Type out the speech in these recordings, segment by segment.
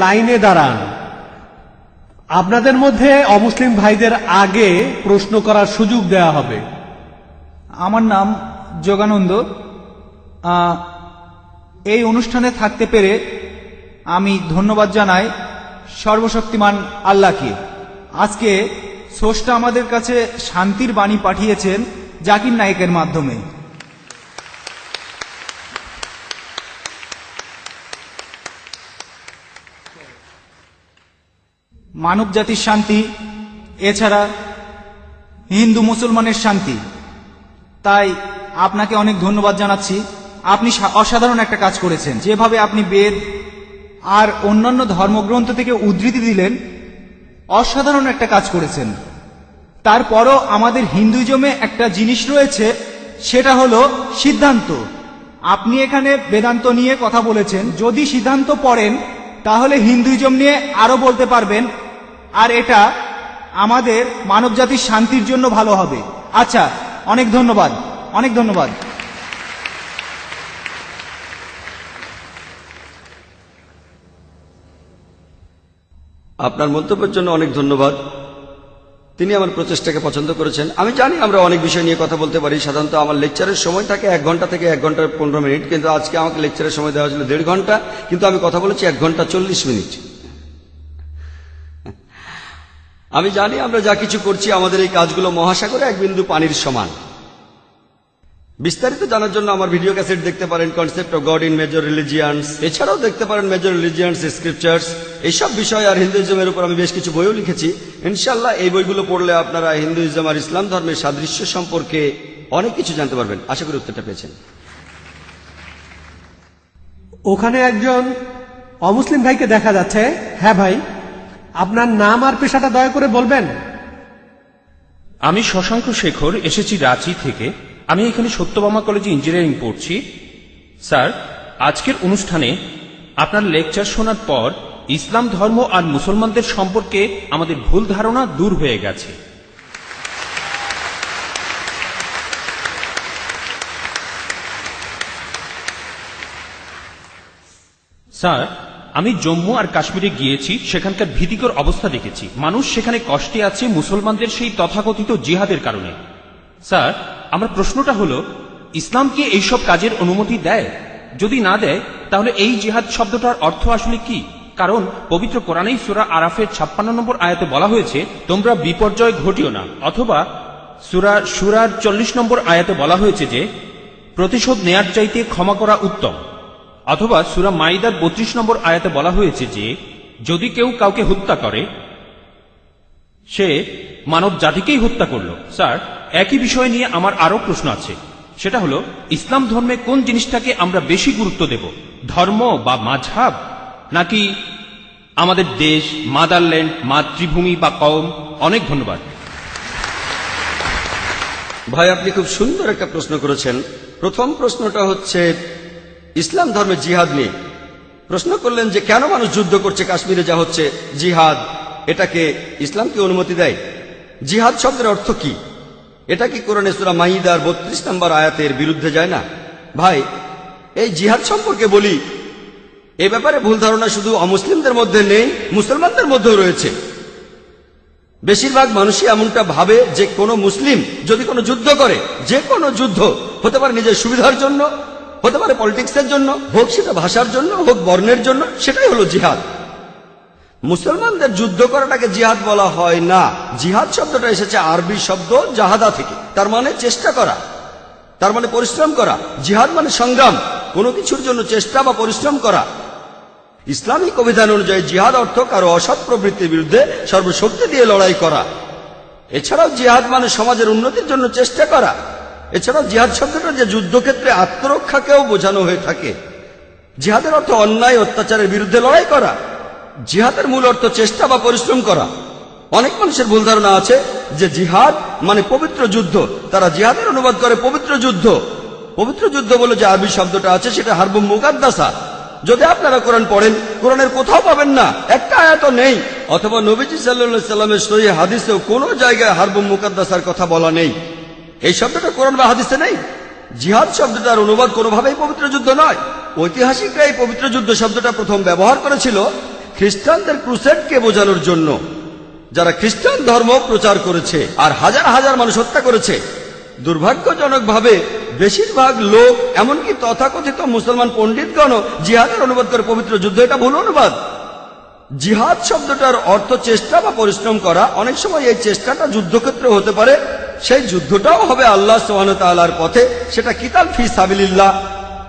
লাইনে দাঁড়ান। আপনাদের মধ্যে অমুসলিম ভাইদের আগে প্রশ্ন করার সুযোগ দেওয়া হবে। আমার নাম যোগানন্দ। এই অনুষ্ঠানে থাকতে পেরে আমি ধন্যবাদ জানাই সর্বশক্তিমান আল্লাহকে। আজকে স্রষ্টা আমাদের কাছে শান্তির বাণী পাঠিয়েছেন জাকির নায়েকের মাধ্যমে। মানব জাতির শান্তি, এছাড়া হিন্দু মুসলমানের শান্তি। তাই আপনাকে অনেক ধন্যবাদ জানাচ্ছি। আপনি অসাধারণ একটা কাজ করেছেন। যেভাবে আপনি বেদ আর অন্যান্য ধর্মগ্রন্থ থেকে উদ্ধৃতি দিলেন, অসাধারণ একটা কাজ করেছেন। তারপরও আমাদের হিন্দুইজমে একটা জিনিস রয়েছে, সেটা হলো সিদ্ধান্ত। আপনি এখানে বেদান্ত নিয়ে কথা বলেছেন। যদি সিদ্ধান্ত পড়েন তাহলে হিন্দুইজম নিয়ে আরো বলতে পারবেন, আর এটা আমাদের মানবজাতির শান্তির জন্য ভালো হবে। আচ্ছা, অনেক ধন্যবাদ, অনেক ধন্যবাদ। আপনার মন্তব্যের জন্য অনেক ধন্যবাদ। তিনি আমার প্রচেষ্টাকে পছন্দ করেছেন। আমি জানি আমরা অনেক বিষয় নিয়ে কথা বলতে পারি। সাধারণত আমার লেকচারের সময় থাকে 1 ঘন্টা থেকে 1 ঘন্টা 15 মিনিট, কিন্তু আজকে আমাকে লেকচারের সময় দেওয়া হয়েছিল 1.5 ঘন্টা, কিন্তু আমি কথা বলেছি 1 ঘন্টা 40 মিনিট। আমি জানি আমরা যা কিছু করছি আমাদের এই কাজগুলো মহাসাগরে 1 বিন্দু পানির সমান। বিস্তারিত জানার জন্য আমার ভিডিও ক্যাসেট দেখতে পারেন, concept of god in major religions. এছাড়াও দেখতে পারেন মেজর রিলিজিয়ান্স স্ক্রিপচার্স। এইসব বিষয় আর হিন্দুইজমের উপর আমি বেশ কিছু বইও লিখেছি। ইনশাল্লাহ এই বইগুলো পড়লে আপনারা হিন্দুইজম আর ইসলাম ধর্মের সাদৃশ্য সম্পর্কে অনেক কিছু জানতে পারবেন। আশা করি উত্তরটা পেয়েছেন। ওখানে একজন অমুসলিম ভাইকে দেখা যাচ্ছে। হ্যাঁ ভাই, আপনার নাম আর পেশাটা দয়া করে বলবেন। আমি শশাঙ্ক শেখর, এসেছি রাঁচি থেকে। আমি এখানে সত্যভামা কলেজে ইঞ্জিনিয়ারিং পড়ছি। স্যার, আজকের অনুষ্ঠানে আপনার লেকচার শোনার পর ইসলাম ধর্ম আর মুসলমানদের সম্পর্কে আমাদের ভুল ধারণা দূর হয়ে গেছে। স্যার, আমি জম্মু আর কাশ্মীরে গিয়েছি, সেখানকার ভীতিকর অবস্থা দেখেছি। মানুষ সেখানে কষ্টে আছে মুসলমানদের সেই তথাকথিত জিহাদের কারণে। স্যার, আমার প্রশ্নটা হলো, ইসলাম কি এইসব কাজের অনুমতি দেয়? যদি না দেয় তাহলে এই জিহাদ শব্দটার অর্থ আসলে কি? কারণ পবিত্র কোরআনেই সূরা আরাফের 56 নম্বর আয়াতে বলা হয়েছে, তোমরা বিপর্যয় ঘটিও না। অথবা সূরা শুরার 40 নম্বর আয়াতে বলা হয়েছে যে প্রতিশোধ নেয়ার চাইতে ক্ষমা করা উত্তম। অথবা সূরা মাইদার 32 নম্বর আয়াতে বলা হয়েছে যে যদি কেউ কাউকে হত্যা করে সে মানব জাতিকেই হত্যা করল। স্যার, একই বিষয় নিয়ে আমার আরো প্রশ্ন আছে। সেটা হলো, ইসলাম ধর্মে কোন জিনিসটাকে আমরা বেশি গুরুত্ব দেব, ধর্ম বা মাযহাব, নাকি আমাদের দেশ, মাদারল্যান্ড, মাতৃভূমি বা কওম? অনেক ধন্যবাদ। ভাই, আপনি খুব সুন্দর একটা প্রশ্ন করেছেন। প্রথম প্রশ্নটা হচ্ছে ইসলাম ধর্মে জিহাদ নিয়ে। প্রশ্ন করলেন যে কেন মানুষ যুদ্ধ করছে, কাশ্মীরে যা হচ্ছে জিহাদ, এটাকে ইসলাম কি অনুমতি দেয়? জিহাদ শব্দের অর্থ কি? এটা কি কোরআনে সূরা মাইদার 32 নম্বর আয়াতের বিরুদ্ধে যায় না? ভাই, এই জিহাদ সম্পর্কে বলি, এ ব্যাপারে ভুল ধারণা শুধু অমুসলিমদের মধ্যে নেই, মুসলমানদের মধ্যেও রয়েছে। বেশিরভাগ মানুষই এমনটা ভাবে যে কোনো মুসলিম যদি কোনো যুদ্ধ করে, যে কোনো যুদ্ধ হতে পারে নিজের সুবিধার জন্য, হতে পারে পলিটিক্সের জন্য, হোক সেটা ভাষার জন্য, হোক বর্ণের জন্য, সেটাই হলো জিহাদ। মুসলমানদের যুদ্ধ করাটাকে জিহাদ বলা হয় না। জিহাদ শব্দটা এসেছে আরবি শব্দ জাহাদা থেকে, তার মানে চেষ্টা করা, তার মানে পরিশ্রম করা। জিহাদ মানে সংগ্রাম, কোনো কিছুর জন্য চেষ্টা বা পরিশ্রম করা। ইসলামিক অভিধান অনুযায়ী জিহাদ অর্থ কারো অসৎ প্রবৃত্তির বিরুদ্ধে সর্বশক্তি দিয়ে লড়াই করা। এছাড়াও জিহাদ মানে সমাজের উন্নতির জন্য চেষ্টা করা। এছাড়াও জিহাদ শব্দটা যে যুদ্ধক্ষেত্রে আত্মরক্ষাকেও বোঝানো হয়ে থাকে। জিহাদের অর্থ অন্যায় অত্যাচারের বিরুদ্ধে লড়াই করা। জিহাদের মূল অর্থ চেষ্টা বা পরিশ্রম করা। অনেক মানুষের ভুল ধারণা আছে যে জিহাদ মানে পবিত্র যুদ্ধ। তারা জিহাদের অনুবাদ করে পবিত্র যুদ্ধ। পবিত্র যুদ্ধ বলে যে আরবি শব্দটা আছে সেটা হারবুম মুকাদ্দাসা। যদি আপনারা কোরআন পড়েন, কোরআনের কোথাও পাবেন না, একটা আয়াত নেই। অথবা নবীজি সাল্লাল্লাহু আলাইহি সাল্লামের সহিহ হাদিসেও কোনো জায়গায় হারবুম মুকাদ্দাসার কথা বলা নেই। এই শব্দটা কোরআন বা হাদিসে নেই। জিহাদ শব্দটার অনুবাদ কোনোভাবেই পবিত্র যুদ্ধ নয়। ঐতিহাসিকরা এই পবিত্র যুদ্ধ শব্দটা প্রথম ব্যবহার করেছিল খ্রিস্টানদের ক্রুসেডকে বোঝানোর জন্য, যারা খ্রিস্টান ধর্ম প্রচার করেছে আর হাজার হাজার মানুষ হত্যা করেছে। দুর্ভাগ্যজনকভাবে বেশিরভাগ লোক, এমনকি তথাকথিত মুসলমান পণ্ডিতগণও জিহাদের অনুবাদ করে পবিত্র যুদ্ধ। এটা ভুল অনুবাদ। জিহাদ শব্দটার অর্থ চেষ্টা বা পরিশ্রম করা। অনেক সময় এই চেষ্টাটা যুদ্ধক্ষেত্রে হতে পারে, সেই যুদ্ধটাও হবে আল্লাহ সুবহানাহু ওয়া তাআলার পথে, সেটা কিতাল ফি সাবিলিল্লাহ।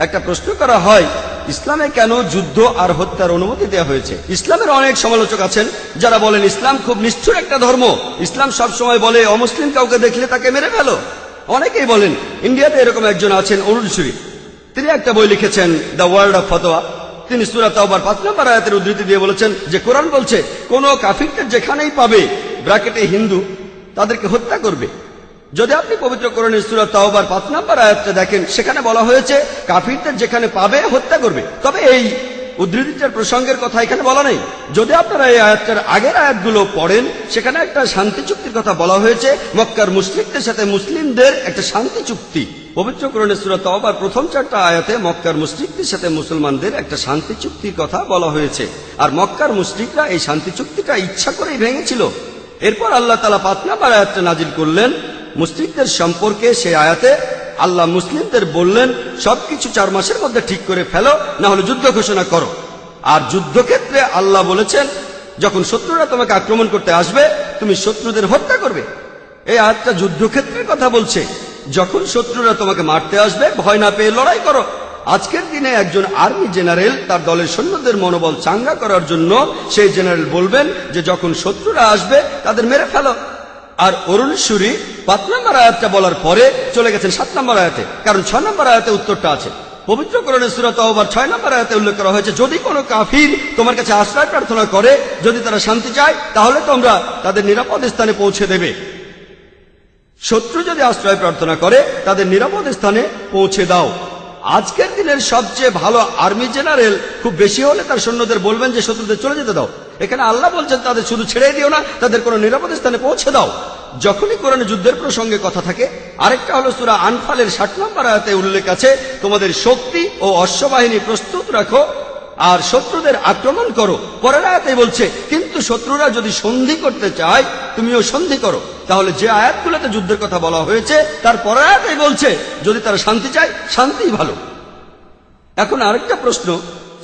একটা প্রশ্ন করা হয়, ইসলামে কেন যুদ্ধ আর হত্যার অনুমতি দেওয়া হয়েছে? ইসলামের অনেক সমালোচক আছেন যারা বলেন ইসলাম খুব নিষ্ঠুর একটা ধর্ম। ইসলাম সবসময় বলে অমুসলিম কাউকে দেখলে তাকে মেরে ফেলো। অনেকেই বলেন, ইন্ডিয়াতে এরকম একজন আছেন অরুণ সুরি, তিনি একটা বই লিখেছেন দ্য ওয়ার্ল্ড অফ ফতোয়া। তিনি সূরা তাওবার 5 নম্বর আয়াতের উদ্ধৃতি দিয়ে বলেছেন যে কোরআন বলছে কোন কাফিরকে যেখানেই পাবে, ব্র্যাকেটে হিন্দু, তাদেরকে হত্যা করবে। যদি আপনি পবিত্র কোরআনের সূরা তাওবার 5 নম্বর আয়াতটা দেখেন, সেখানে বলা হয়েছে কাফিরদের যেখানে পাবে হত্যা করবে। তবে এই উদ্ধৃতিটার প্রসঙ্গের কথা এখানে বলা নেই। যদি আপনারা এই আয়াতটার আগের আয়াতগুলো পড়েন, সেখানে একটা শান্তি চুক্তির কথা বলা হয়েছে, মক্কার মুশরিকদের সাথে মুসলিমদের একটা শান্তি চুক্তি। পবিত্র কোরআনের সূরা তাওবার প্রথম 4টা আয়াতে মক্কার মুশরিকদের সাথে মুসলমানদের একটা শান্তি চুক্তির কথা বলা হয়েছে, আর মক্কার মুশরিকরা এই শান্তি চুক্তিটা ইচ্ছা করেই ভেঙেছিল। এরপর আল্লাহ তাআলা 5 নম্বর আয়াতটা নাজিল করলেন মুশরিকদের সম্পর্কে। সেই আয়াতে আল্লাহ মুসলিমদের বললেন সবকিছু 4 মাসের মধ্যে ঠিক করে ফেলো, না হলে যুদ্ধ ঘোষণা করো। আর যুদ্ধক্ষেত্রে আল্লাহ বলেছেন যখন শত্রুরা তোমাকে আক্রমণ করতে আসবে, তুমি শত্রুদের হত্যা করবে। এই আয়াতটা যুদ্ধক্ষেত্রের কথা বলছে। যখন শত্রুরা তোমাকে মারতে আসবে, ভয় না পেয়ে লড়াই করো। আজকের দিনে একজন আর্মি জেনারেল তার দলের সৈন্যদের মনোবল চাঙ্গা করার জন্য সেই জেনারেল বলবেন যে যখন শত্রুরা আসবে তাদের মেরে ফেলো। আর অরুণ সুরি 5 নম্বর আয়াতটা বলার পরে চলে গেছেন 7 নম্বর আয়াতে, কারণ 6 নম্বর আয়াতে উত্তরটা আছে। পবিত্র কোরআনের সূরা তাওবার 6 নম্বর আয়াতে উল্লেখ করা হয়েছে যদি কোনো কাফির তোমার কাছে আশ্রয় প্রার্থনা করে, যদি তারা শান্তি চায়, তাহলে তোমরা তাদের নিরাপদ স্থানে পৌঁছে দেবে। শত্রু যদি আশ্রয় প্রার্থনা করে, তাদের নিরাপদ স্থানে পৌঁছে দাও। আজকের দিনের সবচেয়ে ভালো আর্মি জেনারেল খুব বেশি হলে তার সৈন্যদের বলবেন যে শত্রুদের চলে যেতে দাও। এখানে আল্লাহ বলছেন তাদের শুধু ছেড়ে দিও না, তাদের কোনো নিরাপদ স্থানে পৌঁছে দাও। যখনই কোরআনে যুদ্ধের প্রসঙ্গে কথা থাকে, আরেকটা হলো সূরা আনফালের 60 নম্বর আয়াতে উল্লেখ আছে তোমাদের শক্তি ও অশ্ববাহিনী প্রস্তুত রাখো আর শত্রুদের আক্রমণ করো। পরের আয়াতে বলছে কিন্তু শত্রুরা যদি সন্ধি করতে চায়, তুমিও সন্ধি করো। তাহলে যে আয়াতগুলোতে যুদ্ধের কথা বলা হয়েছে তার পরের আয়াতে বলছে যদি তারা শান্তি চায়, শান্তিই ভালো। এখন আরেকটা প্রশ্ন,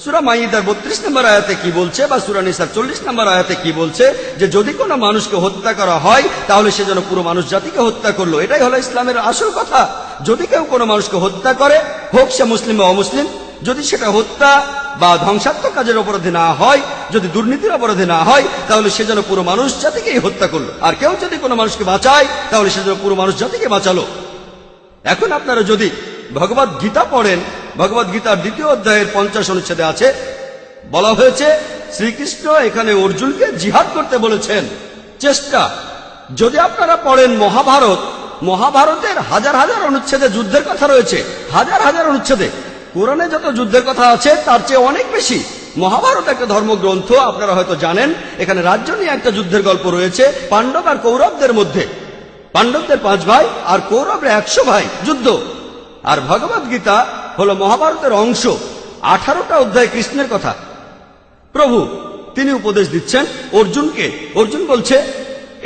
সূরা মাইদার 32 নম্বর আয়াতে কি বলছে, বা সূরা নিসার 40 নম্বর আয়াতে কি বলছে যে যদি কোনো মানুষকে হত্যা করা হয় তাহলে সে যেন পুরো মানুষ জাতিকে হত্যা করলো। এটাই হলো ইসলামের আসল কথা। যদি কেউ কোনো মানুষকে হত্যা করে, হোক সে মুসলিম বা অমুসলিম, যদি সেটা হত্যা বা ধ্বংসাত্মক কাজের অপরাধে না হয়, যদি দুর্নীতির অপরাধে না হয়, তাহলে সে যেন পুরো মানুষ জাতিকেই হত্যা করলো। আর কেউ যদি কোনো মানুষকে বাঁচায়, তাহলে সে যেন পুরো মানুষ জাতিকে বাঁচালো। এখন আপনারা যদি ভগবদ গীতা পড়েন, ভগবদ গীতার 2য় অধ্যায়ের 50 অনুচ্ছেদে আছে, বলা হয়েছে শ্রীকৃষ্ণ এখানে অর্জুনকে জিহাদ করতে বলেছেন। চেষ্টা। যদি আপনারা পড়েন মহাভারত, মহাভারতের হাজার হাজার অনুচ্ছেদে যুদ্ধের কথা রয়েছে, হাজার হাজার অনুচ্ছেদে। কোরআনে যত যুদ্ধের কথা আছে তার চেয়ে অনেক বেশি। মহাভারত একটা ধর্মগ্রন্থ, আপনারা হয়তো জানেন। এখানে রাজ্য নিয়ে একটা যুদ্ধের গল্প রয়েছে পাণ্ডব আর কৌরবদের মধ্যে। পাণ্ডবদের 5 ভাই আর কৌরবরা 100 ভাই, যুদ্ধ। আর ভগবদ গীতা হলো মহাভারতের অংশ। 18টা অধ্যায় কৃষ্ণের কথা। প্রভু তিনি উপদেশ দিচ্ছেন অর্জুনকে। অর্জুন বলছে,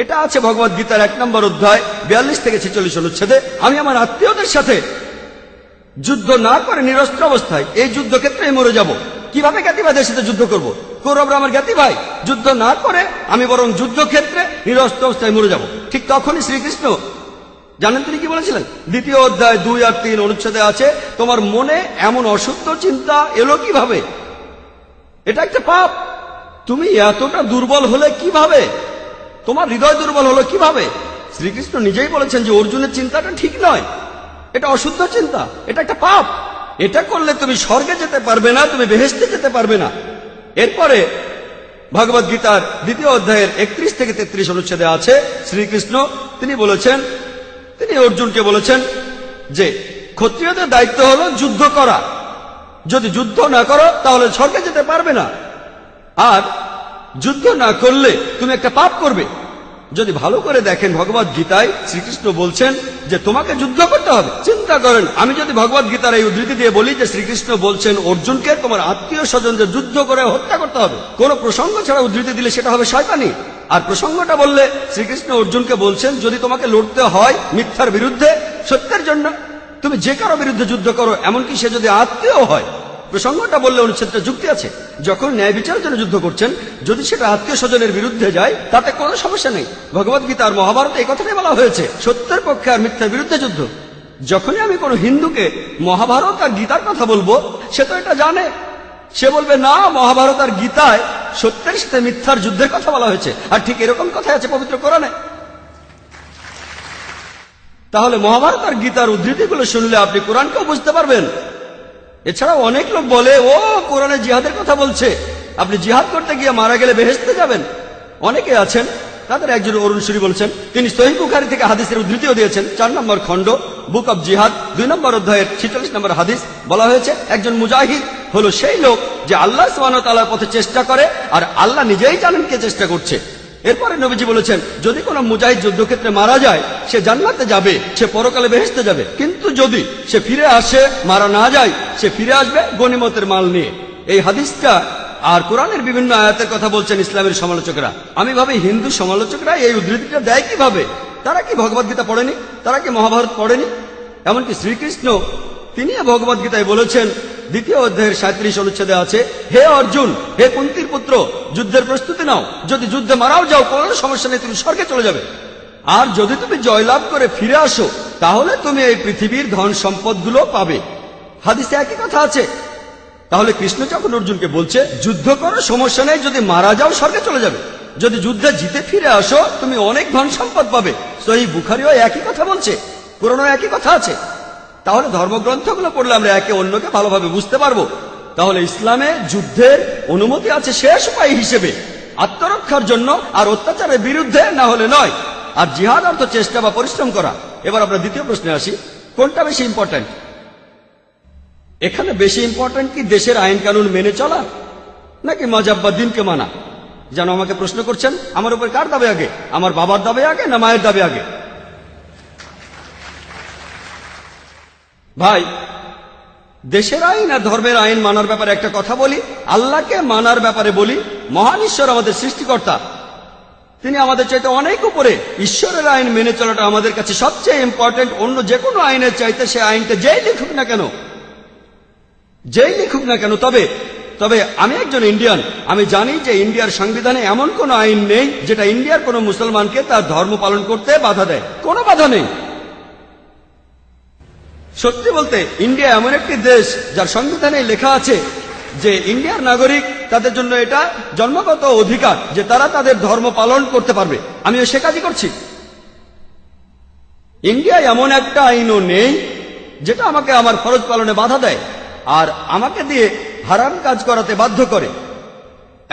এটা আছে ভগবদ গীতার 1 নম্বর অধ্যায় 42 থেকে 46 অনুচ্ছেদে, আমি আমার আত্মীয়দের সাথে যুদ্ধ না করে নিরস্ত্র অবস্থায় এই যুদ্ধক্ষেত্রে মরে যাব। কিভাবে জ্ঞাতি ভাইদের সাথে যুদ্ধ করব? কৌরবরা আমার জ্ঞাতি ভাই। যুদ্ধ না করে আমি বরং যুদ্ধক্ষেত্রে নিরস্ত্র অবস্থায় মরে যাব। ঠিক তখনই শ্রীকৃষ্ণ জানেন তিনি কি বলেছিলেন? 2য় অধ্যায় 2 আর 3 অনুচ্ছেদে আছে, তোমার মনে এমন অশুদ্ধ চিন্তা এলো কিভাবে? এটা একটা পাপ। তুমি এতটা দুর্বল হলে কিভাবে? তোমার হৃদয় দুর্বল হলো কিভাবে? শ্রীকৃষ্ণ নিজেই বলেছেন যে অর্জুনের চিন্তাটা ঠিক নয়, এটা অশুদ্ধ চিন্তা, এটা একটা পাপ। এটা করলে তুমি স্বর্গে যেতে পারবে না, তুমি বেহেশতে যেতে পারবে না। এরপরে ভগবদ গীতার 2য় অধ্যায়ের 31 থেকে 33 অনুচ্ছেদে আছে, শ্রীকৃষ্ণ তিনি বলেছেন, তিনি অর্জুনকে বলেছেন যে ক্ষত্রিয়দের দায়িত্ব হলো যুদ্ধ করা। যদি যুদ্ধ না করো তাহলে স্বর্গে যেতে পারবে না, আর যুদ্ধ না করলে তুমি একটা পাপ করবে। যদি ভালো করে দেখেন ভগবত গীতায় শ্রীকৃষ্ণ বলছেন যে তোমাকে যুদ্ধ করতে হবে। চিন্তা করেন, আমি যদি ভগবত গীতার এই উদ্ধৃতি দিয়ে বলি যে শ্রীকৃষ্ণ বলছেন অর্জুনকে তোমার আত্মীয় স্বজনদের যুদ্ধ করে হত্যা করতে হবে, কোন প্রসঙ্গ ছাড়া উদ্ধৃতি দিলে সেটা হবে শয়তানি। আর প্রসঙ্গটা বললে শ্রীকৃষ্ণ অর্জুনকে বলছেন যদি তোমাকে লড়তে হয় মিথ্যার বিরুদ্ধে, সত্যের জন্য, তুমি যে কারো বিরুদ্ধে যুদ্ধ করো, এমনকি সে যদি আত্মীয় হয়। প্রসঙ্গটা বললে অনুচ্ছেদটা যুক্তি আছে। যখন ন্যায় বিচারের জন্য যুদ্ধ করছেন, যদি সেটা আত্মীয় স্বজনের বিরুদ্ধে যায় তাতে কোনো সমস্যা নেই। ভগবত গীতা আর মহাভারতে এই কথাটাই বলা হয়েছে, সত্যের পক্ষে আর মিথ্যার বিরুদ্ধে যুদ্ধ। যখনই আমি কোনো হিন্দুকে মহাভারত আর গীতার কথা বলবো, সে তো এটা জানে, সে বলবে না মহাভারত আর গীতায় সত্যের সাথে মিথ্যার যুদ্ধের কথা বলা হয়েছে, আর ঠিক এরকম কথাই আছে পবিত্র কোরআনে। তাহলে মহাভারত আর গীতার উদ্ধৃতিগুলো শুনলে আপনি কোরআনকেও বুঝতে পারবেন। এছাড়াও অনেক লোক বলে ও কোরআনে জিহাদের কথা বলছে, আপনি জিহাদ করতে গিয়ে মারা গেলে বেহেশতে যাবেন। অনেকে আছেন, তাদের একজন অরুণ সুরি বলছেন, তিনি সহিহ বুখারী থেকে হাদিসের উদ্ধৃতিও দিয়েছেন। 4 নম্বর খণ্ড, বুক অব জিহাদ, 2 নম্বর অধ্যায়ের 46 নম্বর হাদিস বলা হয়েছে একজন মুজাহিদ হলো সেই লোক যে আল্লাহ সুবহানাহু ওয়া তাআলার পথে চেষ্টা করে, আর আল্লাহ নিজেই জানেন কে চেষ্টা করছে। এরপরে নবীজি বলেছেন যদি কোনো মুজাহিদ যুদ্ধক্ষেত্রে মারা যায় সে জান্নাতে যাবে, সে পরকালে বেহেশতে যাবে, কিন্তু যদি সে ফিরে আসে, মারা না যায়, সে ফিরে আসবে গনিমতের মাল নিয়ে। এই হাদিসটা আর কোরআনের বিভিন্ন আয়াতের কথা বলছেন ইসলামের সমালোচকরা। আমি ভাবি হিন্দু সমালোচকরা এই উদ্ধৃতিটা দেয় কিভাবে? তারা কি ভগবত গীতা পড়েনি? তারা কি মহাভারত পড়েনি? এমনকি শ্রীকৃষ্ণ তিনি ভগবত গীতায় বলেছেন 2য় অধ্যায়ের 37 অনুচ্ছেদে আছে, হে অর্জুন, হে কুন্তির পুত্র, যুদ্ধের প্রস্তুতি নাও, যদি যুদ্ধে মারাও যাও কোনো সমস্যা নেই, তুমি স্বর্গে চলে যাবে। আর যদি তুমি জয়লাভ করে ফিরে আসো তাহলে তুমি এই পৃথিবীর ধন সম্পদগুলো পাবে। হাদিসে একই কথা আছে। তাহলে কৃষ্ণ যখন অর্জুনকে বলছে যুদ্ধ করো, সমস্যা নেই, যদি মারা যাও স্বর্গে চলে যাবে, যদি যুদ্ধে জিতে ফিরে আসো তুমি অনেক ধন সম্পদ পাবে। সহিহ বুখারীও একই কথা বলছে, কোরআনেও একই কথা আছে। তাহলে ধর্মগ্রন্থগুলো পড়লে আমরা একে অন্যকে ভালোভাবে বুঝতে পারবো। তাহলে ইসলামে যুদ্ধের অনুমতি আছে শেষ উপায় হিসেবে, আত্মরক্ষার জন্য আর অত্যাচারের বিরুদ্ধে, না হলে নয়। আর জিহাদ অর্থ চেষ্টা বা পরিশ্রম করা। এবার আমরা দ্বিতীয় প্রশ্নে আসি, কোনটা বেশি ইম্পর্ট্যান্ট? এখানে বেশি ইম্পর্ট্যান্ট কি দেশের আইন কানুন মেনে চলা, নাকি মাযহাব বা দ্বীনকে মানা? যেন আমাকে প্রশ্ন করছেন আমার উপর কার দাবি আগে, আমার বাবার দাবি আগে না মায়ের দাবি আগে? ভাই, দেশের আইন আর ধর্মের আইন মানার ব্যাপারে একটা কথা বলি, আল্লাহকে মানার ব্যাপারে বলি। মহান ঈশ্বর আমাদের সৃষ্টিকর্তা, তিনি আমাদের চাইতে অনেক উপরে। ঈশ্বরের আইন মেনে চলাটা আমাদের কাছে সবচেয়ে ইম্পর্টেন্ট, অন্য যে কোনো আইনের চাইতে। সে আইনটা যেই লিখুক না কেন, যেই লিখুক না কেন। তবে আমি একজন ইন্ডিয়ান, আমি জানি যে ইন্ডিয়ার সংবিধানে এমন কোন আইন নেই যেটা ইন্ডিয়ার কোনো মুসলমানকে তার ধর্ম পালন করতে বাধা দেয়, কোনো বাধা নেই। সত্যি বলতে ইন্ডিয়া এমন একটি দেশ যার সংবিধানে লেখা আছে যে ইন্ডিয়ার নাগরিক, তাদের জন্য এটা জন্মগত অধিকার যে তারা তাদের ধর্ম পালন করতে পারবে। আমিও সে কাজই করছি। ইন্ডিয়ায় এমন একটা আইনও নেই যেটা আমাকে আমার ফরজ পালনে বাধা দেয় আর আমাকে দিয়ে হারাম কাজ করাতে বাধ্য করে,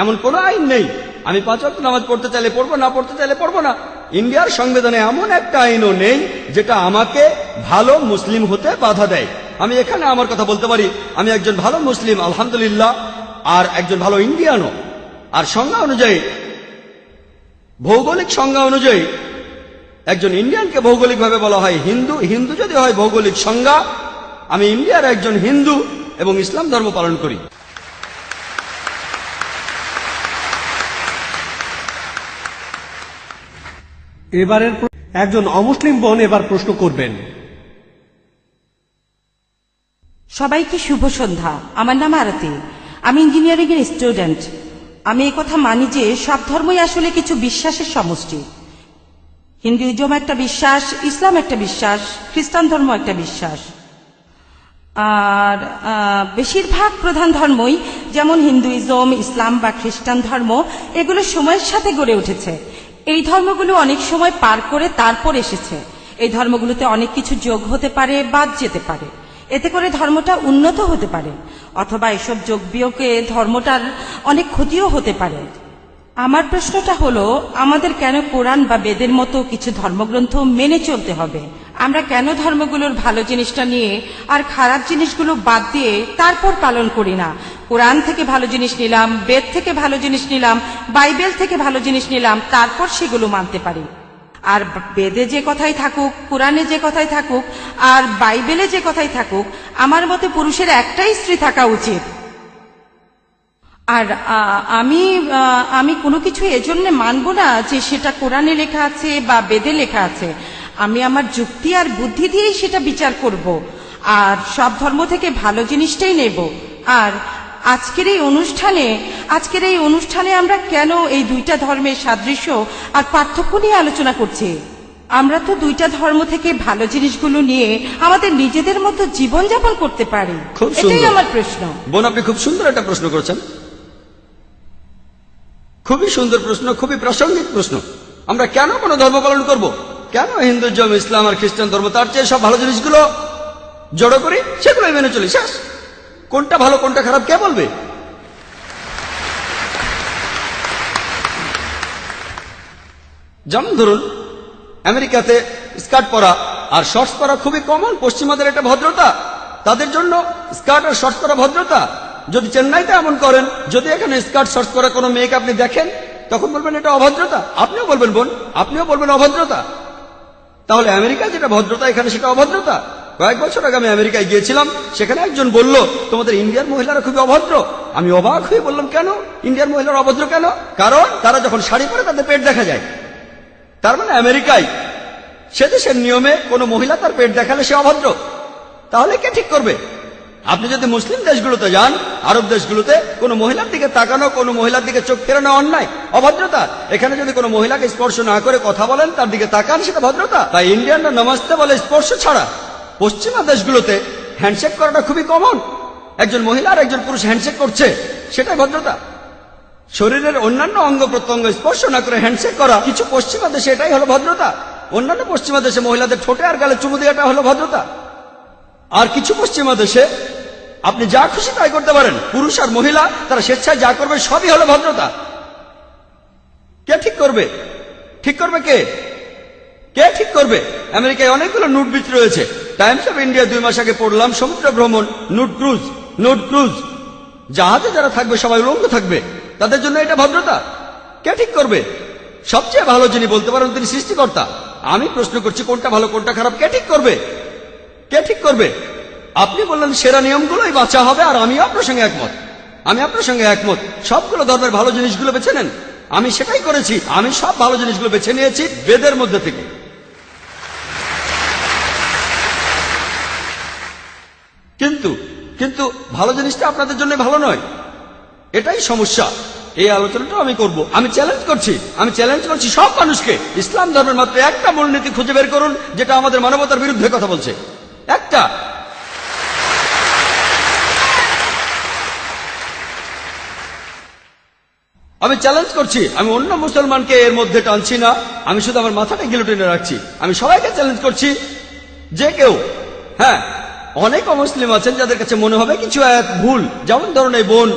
এমন কোনো আইন নেই। আমি 5 ওয়াক্ত নামাজ পড়তে চাইলে পড়বো, না পড়তে চাইলে পড়বো না। ইন্ডিয়ার সংবিধানে এমন একটা আইনও নেই যেটা আমাকে ভালো মুসলিম হতে বাধা দেয়। আমি এখানে আমার কথা বলতে পারি, আমি একজন ভালো মুসলিম আলহামদুলিল্লাহ, আর একজন ভালো ইন্ডিয়ানও। আর সংজ্ঞা অনুযায়ী, ভৌগোলিক সংজ্ঞা অনুযায়ী একজন ইন্ডিয়ানকে ভৌগোলিকভাবে বলা হয় হিন্দু। হিন্দু যদি হয় ভৌগোলিক সংজ্ঞা, আমি ইন্ডিয়ার একজন হিন্দু এবং ইসলাম ধর্ম পালন করি। এবারের একজন অমুসলিম বোন এবার প্রশ্ন করবেন। সবাইকে শুভ সন্ধ্যা। আমার নাম আরতি, আমি ইঞ্জিনিয়ারিং এর স্টুডেন্ট। আমি এই কথা মানি যে সব ধর্মই আসলে কিছু বিশ্বাসের সমষ্টি। হিন্দুইজম একটা বিশ্বাস, ইসলাম একটা বিশ্বাস, খ্রিস্টান ধর্ম একটা বিশ্বাস। আর বেশিরভাগ প্রধান ধর্মই, যেমন হিন্দুইজম, ইসলাম বা খ্রিস্টান ধর্ম, এগুলো সময়ের সাথে গড়ে উঠেছে। এই ধর্মগুলো অনেক সময় পার করে তারপর এসেছে। এই ধর্মগুলোতে অনেক কিছু যোগ হতে পারে, বাদ যেতে পারে, এতে করে ধর্মটা উন্নত হতে পারে, অথবা এসব যোগ বিয়োগে ধর্মটার অনেক ক্ষতিও হতে পারে। আমার প্রশ্নটা হলো, আমাদের কেন কোরআন বা বেদের মতো কিছু ধর্মগ্রন্থ মেনে চলতে হবে আমরা কেন ধর্মগুলোর ভালো জিনিসটা নিয়ে আর খারাপ জিনিসগুলো বাদ দিয়ে তারপর পালন করি না? কোরআন থেকে ভালো জিনিস নিলাম, বেদ থেকে ভালো জিনিস নিলাম, বাইবেল থেকে ভালো জিনিস নিলাম, তারপর সেগুলো মানতে পারি। আর বেদে যে কথাই থাকুক, কোরআনে যে কথাই থাকুক, আর বাইবেলে যে কথাই থাকুক, আমার মতে পুরুষের একটাই স্ত্রী থাকা উচিত। আর আমি কোনো কিছু এজন্য মানব না যে সেটা কোরআনে লেখা আছে বা বেদে লেখা আছে। আমি আমার যুক্তি আর বুদ্ধি দিয়েই সেটা বিচার করব, আর সব ধর্ম থেকে ভালো জিনিসটাই নেব। আর আজকের এই অনুষ্ঠানে আমরা কেন এই দুইটা ধর্মের সাদৃশ্য আর পার্থক্য নিয়ে আলোচনা করছি? আমরা তো দুইটা ধর্ম থেকে ভালো জিনিসগুলো নিয়ে আমাদের নিজেদের মতো জীবনযাপন করতে পারি। খুব এটাই সুন্দর। আমার প্রশ্ন। বোন, আপনি খুব সুন্দর একটা প্রশ্ন করেছেন, খুবই সুন্দর প্রশ্ন, খুবই প্রাসঙ্গিক প্রশ্ন। আমরা কেন কোনো ধর্ম পালন করব? কেন হিন্দুজম, ইসলাম আর খ্রিস্টান ধর্ম তার চেয়ে সব ভালো জিনিসগুলো জড়ো করি, সেগুলোই মেনে চলি, শেষ। কোনটা ভালো কোনটা খারাপ কে বলবে? যেমন ধরুন, আমেরিকাতে স্কার্ট পরা আর শর্টস পরা খুবই কমন। পশ্চিমাদের এটা ভদ্রতা, তাদের জন্য স্কার্ট আর শর্টস পরা ভদ্রতা। যদি চেন্নাইতে এমন করেন, যদি এখানে স্কার্ট শর্টস পরা কোনো মেয়েকে আপনি দেখেন, তখন বলবেন এটা অভদ্রতা। আপনিও বলবেন বোন, আপনিও বলবেন অভদ্রতা। তাহলে আমেরিকায় যেটা ভদ্রতা, এখানে সেটা অভদ্রতা। কয়েক বছর আগে আমি আমেরিকায় গিয়েছিলাম, সেখানে একজন বলল তোমাদের ইন্ডিয়ার মহিলারা খুবই অভদ্র। আমি অবাক হয়ে বললাম, কেন ইন্ডিয়ার মহিলারা অভদ্র কেন? কারণ তারা যখন শাড়ি পরে তাদের পেট দেখা যায়। তার মানে আমেরিকায় সে দেশের নিয়মে কোনো মহিলা তার পেট দেখালে সে অভদ্র। তাহলে কে ঠিক করবে? আপনি যদি মুসলিম দেশগুলোতে যান, আরব দেশগুলোতে, কোনো মহিলার দিকে তাকানো, কোনো মহিলার দিকে চোখ ফেরানো অন্যায়, অভদ্রতা। এখানে যদি কোনো মহিলাকে স্পর্শ না করে কথা বলেন, তার দিকে তাকান, সেটা ভদ্রতা। তাই ইন্ডিয়ানরা নমস্তে বলে স্পর্শ ছাড়া। পশ্চিমা দেশগুলোতে হ্যান্ডশেক করাটা খুবই কমন। একজন মহিলা আর একজন পুরুষ হ্যান্ডশেক করছে, সেটাই ভদ্রতা। শরীরের অন্যান্য অঙ্গ প্রত্যঙ্গ স্পর্শ না করে হ্যান্ডশেক করা কিছু পশ্চিমা দেশে এটাই হলো ভদ্রতা। অন্যান্য পশ্চিমা দেশে মহিলাদের ঠোঁটে আর গালে চুমু দেওয়াটা হলো ভদ্রতা। আর কিছু পশ্চিমা দেশে আপনি যা খুশি তাই করতে পারেন। পুরুষ আর মহিলা তারা স্বেচ্ছায় যা করবে সবই হলো ভদ্রতা। কে ঠিক করবে? ঠিক করবে কে? কে ঠিক করবে? আমেরিকায় অনেকগুলো নুড বিচ রয়েছে। টাইমস অফ ইন্ডিয়া 2 মাস আগে পড়লাম, সমুদ্র ভ্রমণ, নুড ক্রুজ। জাহাজে যারা থাকবে সবাই উলঙ্গ থাকবে, তাদের জন্য এটা ভদ্রতা। কে ঠিক করবে? সবচেয়ে ভালো যিনি বলতে পারেন তিনি সৃষ্টিকর্তা। আমি প্রশ্ন করছি, কোনটা ভালো কোনটা খারাপ কে ঠিক করবে? কে ঠিক করবে? আপনি বললেন সেরা নিয়মগুলোই বাঁচা হবে, আর আমিও আপনার সঙ্গে একমত। আমি আপনার সঙ্গে একমত, সবগুলো ধর্মের ভালো জিনিসগুলো বেছে নেন। আমি সেটাই করেছি। আমি সব ভালো জিনিসগুলো বেছে নিয়েছি বেদের মধ্যে থেকে। কিন্তু ভালো জিনিসটা আপনাদের জন্য ভালো নয়, এটাই সমস্যা। এই আলোচনাটা আমি করব। আমি চ্যালেঞ্জ করছি সব মানুষকে। ইসলাম ধর্মের মাত্র একটা মূলনীতি খুঁজে বের করুন যেটা আমাদের মানবতার বিরুদ্ধে কথা বলছে। একটা। আমি চ্যালেঞ্জ করছি, আমি অন্য মুসলমানকে এর মধ্যে টানছি না, আমি শুধু আমার মাথাটা গিলোটিনে রাখছি। আমি সবাইকে চ্যালেঞ্জ করছি, যে কেউ, হ্যাঁ, অনেক অমুসলিম আছেন যাদের কাছে মনে হবে কিছু এক ভুল, যেমন ধরুন এই বোন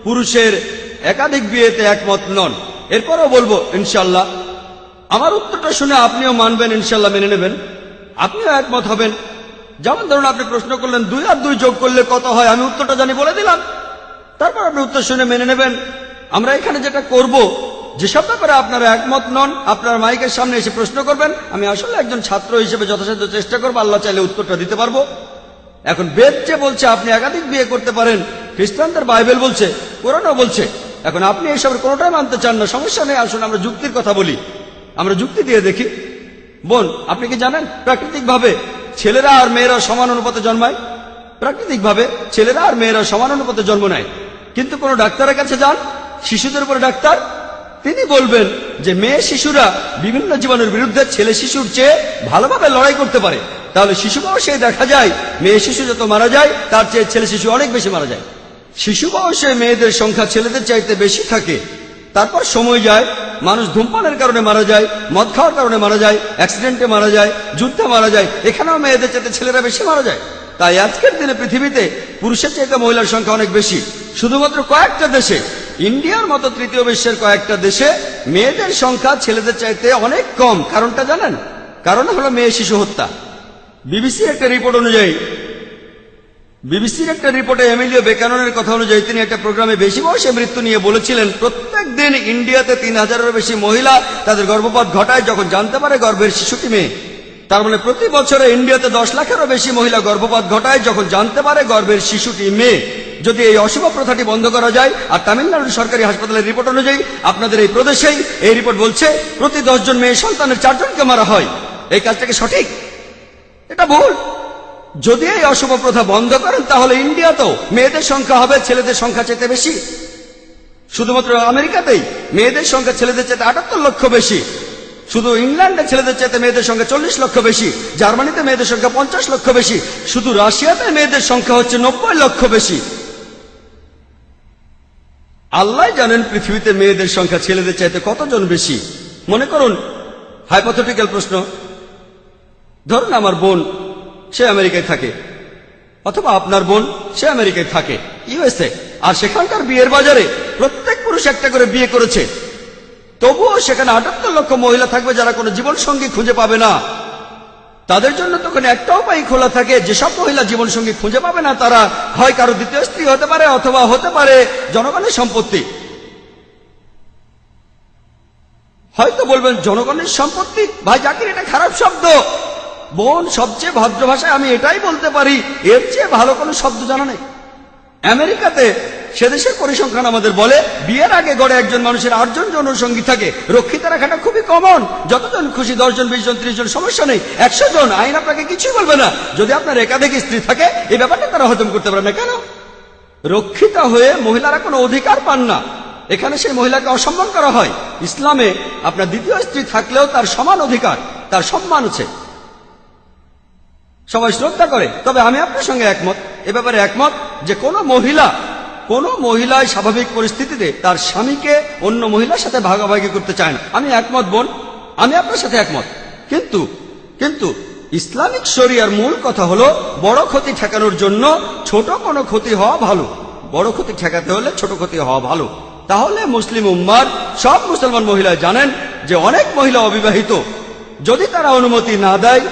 পুরুষের একাধিক বিয়েতে একমত নন। এরপরও বলবো ইনশাল্লাহ আমার উত্তরটা শুনে আপনিও মানবেন, ইনশাল্লাহ মেনে নেবেন, আপনিও একমত হবেন। যেমন ধরুন আপনি প্রশ্ন করলেন 2 আর 2 যোগ করলে কত হয়, আমি উত্তরটা জানি বলে দিলাম, তারপর আপনি উত্তর শুনে মেনে নেবেন। আমরা এখানে যেটা করব, যেসব ব্যাপারে আপনারা একমত নন, আপনার মাইকের সামনে এসে প্রশ্ন করবেন। আমি আসলে একজন ছাত্র হিসেবে যথাসাধ্য চেষ্টা করবো, আল্লাহ চাইলে উত্তরটা দিতে পারবো। এখন বেদ যে বলছে আপনি একাধিক বিয়ে করতে পারেন, খ্রিস্টানদের বাইবেল বলছে, কোরআনও বলছে। এখন আপনি এইসবের কোনোটাই মানতে চান না, সমস্যা নেই, আসুন আমরা যুক্তির কথা বলি, আমরা যুক্তি দিয়ে দেখি। বোন, আপনি কি জানেন প্রাকৃতিকভাবে ছেলেরা আর মেয়েরা সমান অনুপাতে জন্মায়? প্রাকৃতিকভাবে ছেলেরা আর মেয়েরা সমান অনুপাতে জন্ম নেয়। কিন্তু কোন ডাক্তারের কাছে যান, শিশুদের উপরে ডাক্তার, তিনি বলবেন যে মেয়ে শিশুরা বিভিন্ন জীবাণুর বিরুদ্ধে ছেলে শিশুর চেয়ে ভালোভাবে লড়াই করতে পারে। তাহলে শিশু বয়সে দেখা যায় মেয়ে শিশু যত মারা যায় তার চেয়ে ছেলে শিশু অনেক বেশি মারা যায়। শিশু বয়সে মেয়েদের সংখ্যা ছেলেদের চাইতে বেশি থাকে। তারপর সময় যায়, মানুষ ধূমপানের কারণে মারা যায়, মদ খাওয়ার কারণে মারা যায়, অ্যাক্সিডেন্টে মারা যায়, যুদ্ধে মারা যায়, এখানেও মেয়েদের চাইতে ছেলেরা বেশি মারা যায়। তাই আজকের দিনে পৃথিবীতে পুরুষের চাইতে মহিলার সংখ্যা অনেক বেশি। শুধুমাত্র কয়েকটা দেশে, ইন্ডিয়ার মতো তৃতীয় বিশ্বের কয়েকটা দেশে মেয়েদের সংখ্যা ছেলেদের চাইতে অনেক কম। কারণটা জানেন? কারণ হলো মেয়ে শিশু হত্যা। বিবিসির একটা রিপোর্টে এমিলিও বেকাননের কথা অনুযায়ী তিনি একটা প্রোগ্রামে বেশি বয়সে মৃত্যু নিয়ে বলেছিলেন প্রত্যেক দিন ইন্ডিয়াতে 3000-এরও বেশি মহিলা তাদের গর্ভপাত ঘটায় যখন জানতে পারে গর্ভের শিশুটি মেয়ে। তার মানে প্রতি বছরে ইন্ডিয়াতে 10 লাখেরও বেশি মহিলা গর্ভপাত ঘটায় যখন জানতে পারে গর্ভের শিশুটি মেয়ে। যদি এই অশুভ প্রথাটি বন্ধ করা যায়, আর তামিলনাড়ুর সরকারি হাসপাতালের রিপোর্ট অনুযায়ী আপনাদের এই প্রদেশেই এই রিপোর্ট বলছে প্রতি 10 জন মেয়ে সন্তানের 4 জনকে মারা হয়, এই কাজটাকে সঠিক? এটা ভুল। যদি এই অশুভ প্রথা বন্ধ করেন তাহলে ইন্ডিয়াতেও মেয়েদের সংখ্যা হবে ছেলেদের সংখ্যা চাইতে বেশি। শুধুমাত্র আমেরিকাতেই মেয়েদের সংখ্যা ছেলেদের চাইতে 78 লক্ষ বেশি। শুধু ইংল্যান্ডে ছেলেদের চাইতে মেয়েদের সংখ্যা 40 লক্ষ বেশি। জার্মানিতে মেয়েদের সংখ্যা 50 লক্ষ বেশি। শুধু রাশিয়াতে মেয়েদের সংখ্যা হচ্ছে 90 লক্ষ বেশি। আল্লাহ জানেন পৃথিবীতে মেয়েদের সংখ্যা ছেলেদের চাইতে কতজন বেশি। মনে করুন হাইপোথেটিক্যাল প্রশ্ন, ধরুন আমার বোন সে আমেরিকায় থাকে, অথবা আপনার বোন সে আমেরিকায় থাকে ইউএসএ, আর সেখানকার বিয়ের বাজারে প্রত্যেক পুরুষ একটা করে বিয়ে করেছে, তবুও সেখানে 78 লক্ষ মহিলা থাকবে যারা কোনো জীবন সঙ্গী খুঁজে পাবে না। তাদের জন্য তখন একটা উপায় খোলা থাকে, যেসব মহিলা জীবন সঙ্গী খুঁজে পাবে না তারা হয় কারো দ্বিতীয় স্ত্রী হতে পারে অথবা হতে পারে জনগণের সম্পত্তি। হয়তো বলবেন জনগণের সম্পত্তি, ভাই জাকির এটা খারাপ শব্দ। বোন সবচেয়ে ভদ্র ভাষায় আমি এটাই বলতে পারি, এর চেয়ে ভালো কোনো শব্দ জানা নেই। আমেরিকাতে সে দেশের পরিসংখ্যান আমাদের বলে বিয়ের আগে গড়ে একজন মানুষের 8 জন যৌনসঙ্গী থাকে। রক্ষিত রাখাটা খুবই কমন, যতজন খুশি 10 জন 20 জন 30 জন সমস্যা নেই। 100 জন আইন আপনাকে কিছুই বলবে না। যদি আপনার একাধিক স্ত্রী থাকে এই ব্যাপারটা তারা হজম করতে পারে না। কেন? রক্ষিতা হয়ে মহিলারা কোনো অধিকার পান না, এখানে সেই মহিলাকে অসম্মান করা হয়। ইসলামে আপনার দ্বিতীয় স্ত্রী থাকলেও তার সমান অধিকার, তার সম্মান আছে, সবাই শ্রদ্ধা করে। তবে আমি আপনার সঙ্গে একমত, এ ব্যাপারে একমত যে কোনো মহিলাই স্বাভাবিক পরিস্থিতিতে তার স্বামীকে অন্য মহিলার সাথে ভাগাভাগি করতে চায় না। আমি একমত বোন, আমি আপনার সাথে একমত। কিন্তু ইসলামিক শরিয়ার মূল কথা হলো বড় ক্ষতি ঠেকানোর জন্য ছোট কোনো ক্ষতি হওয়া ভালো। বড় ক্ষতি ঠেকাতে হলে ছোট ক্ষতি হওয়া ভালো। তাহলে মুসলিম উম্মার সব মুসলমান মহিলা জানেন যে অনেক মহিলা অবিবাহিত, যদি তারা অনুমতি না দেয়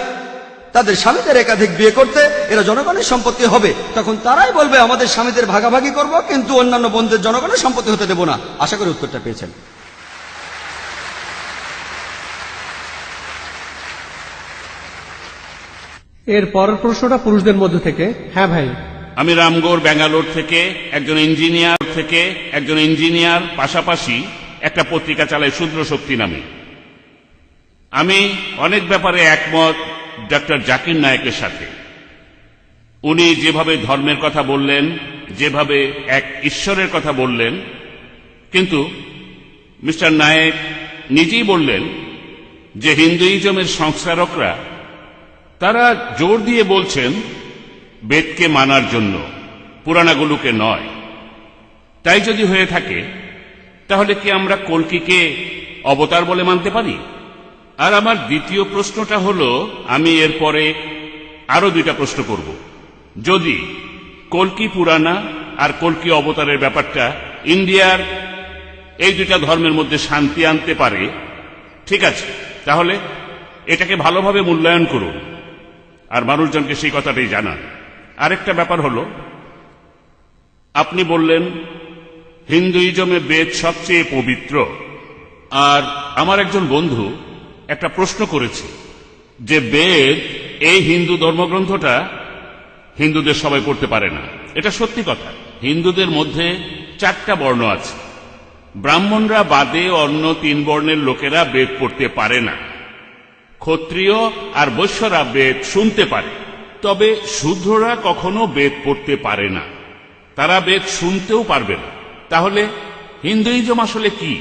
তাদের স্বামীদের একাধিক বিয়ে করতে, এরা জনগণের সম্পত্তি হবে। তখন তারাই বলবে আমাদের স্বামীদের ভাগাভাগি করব, কিন্তু অন্যান্য বোনদের জনগণের সম্পত্তি হতে দেব না। আশা করি উত্তরটা পেয়েছেন। এর পরের প্রশ্নটা পুরুষদের মধ্য থেকে। হ্যাঁ ভাই। আমি রামগড় ব্যাঙ্গালোর থেকে একজন ইঞ্জিনিয়ার পাশাপাশি একটা পত্রিকা চালাই শূদ্র শক্তি নামে। আমি অনেক ব্যাপারে একমত ডক্টর জাকির নায়েকের সাথে। উনি যেভাবে ধর্মের কথা বললেন, যেভাবে এক ঈশ্বরের কথা বললেন, কিন্তু মিস্টার নায়েক নিজেই বললেন যে হিন্দুইজমের সংস্কারকরা তারা জোর দিয়ে বলছেন বেদকে মানার জন্য, পুরাণাগুলোকে নয়। তাই যদি হয়ে থাকে তাহলে কি আমরা কল্কিকে অবতার বলে মানতে পারি? আর আমার দ্বিতীয় প্রশ্নটা হলো, আমি এরপরে আরো 2টা প্রশ্ন করব। যদি কল্কি পুরাণা আর কল্কি অবতারের ব্যাপারটা ইন্ডিয়ার এই 2টা ধর্মের মধ্যে শান্তি আনতে পারে, ঠিক আছে, তাহলে এটাকে ভালোভাবে মূল্যায়ন করুন আর মানুষজনকে সেই কথাটাই জানান। আরেকটা ব্যাপার হলো, আপনি বললেন হিন্দুইজমে বেদ সবচেয়ে পবিত্র, আর আমার একজন বন্ধু একটা প্রশ্ন করেছে যে বেদ, এই হিন্দু ধর্মগ্রন্থটা হিন্দুদের সবাই পড়তে পারে না। এটা সত্যি কথা। হিন্দুদের মধ্যে 4টা বর্ণ আছে, ব্রাহ্মণরা বাদে অন্য 3 বর্ণের লোকেরা বেদ পড়তে পারে না। ক্ষত্রিয় আর বৈশ্যরা বেদ শুনতে পারে, তবে শূদ্ররা কখনো বেদ পড়তে পারে না, তারা বেদ শুনতেও পারবে না। তাহলে হিন্দুইজম আসলে কি?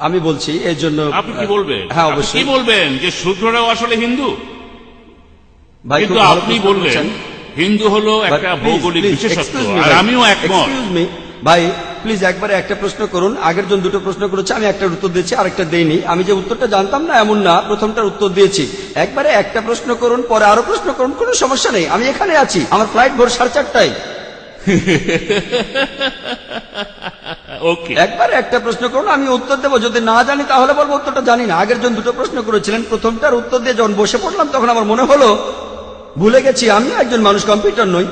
আমি বলছি এই জন্য। আপনি কি বলবেন? হ্যাঁ অবশ্যই। কি বলবেন যে শূদ্ররাও আসলে হিন্দু? ভাই কিন্তু আপনি বললেন হিন্দু হলো একটা ভৌগোলিক বিশেষত্ব, আর আমিও একমত। ভাই প্লিজ একবারে একটা প্রশ্ন করুন। আগের জন 2টো প্রশ্ন করেছে, আমি একটার উত্তর দিয়েছি, আরেকটা দেইনি। আমি যে উত্তরটা জানতাম না এমন না, প্রথমটার উত্তর দিয়েছি। একবারে একটা প্রশ্ন করুন, পরে আরো প্রশ্ন করুন, কোনো সমস্যা নেই। আমি এখানে আছি, আমার ফ্লাইট ভোর 4:30টায়। ওকে, একবারে একটা প্রশ্ন করুন, আমি উত্তর দেবো। যদি না জানি তাহলে বলবো উত্তরটা জানি না। আগের জন 2টো প্রশ্ন করেছিলেন, প্রথমটার উত্তর দিয়ে যখন বসে পড়লাম তখন আমার মনে হলো ভুলে গেছি আমি একজন মানুষ, কম্পিউটার নই।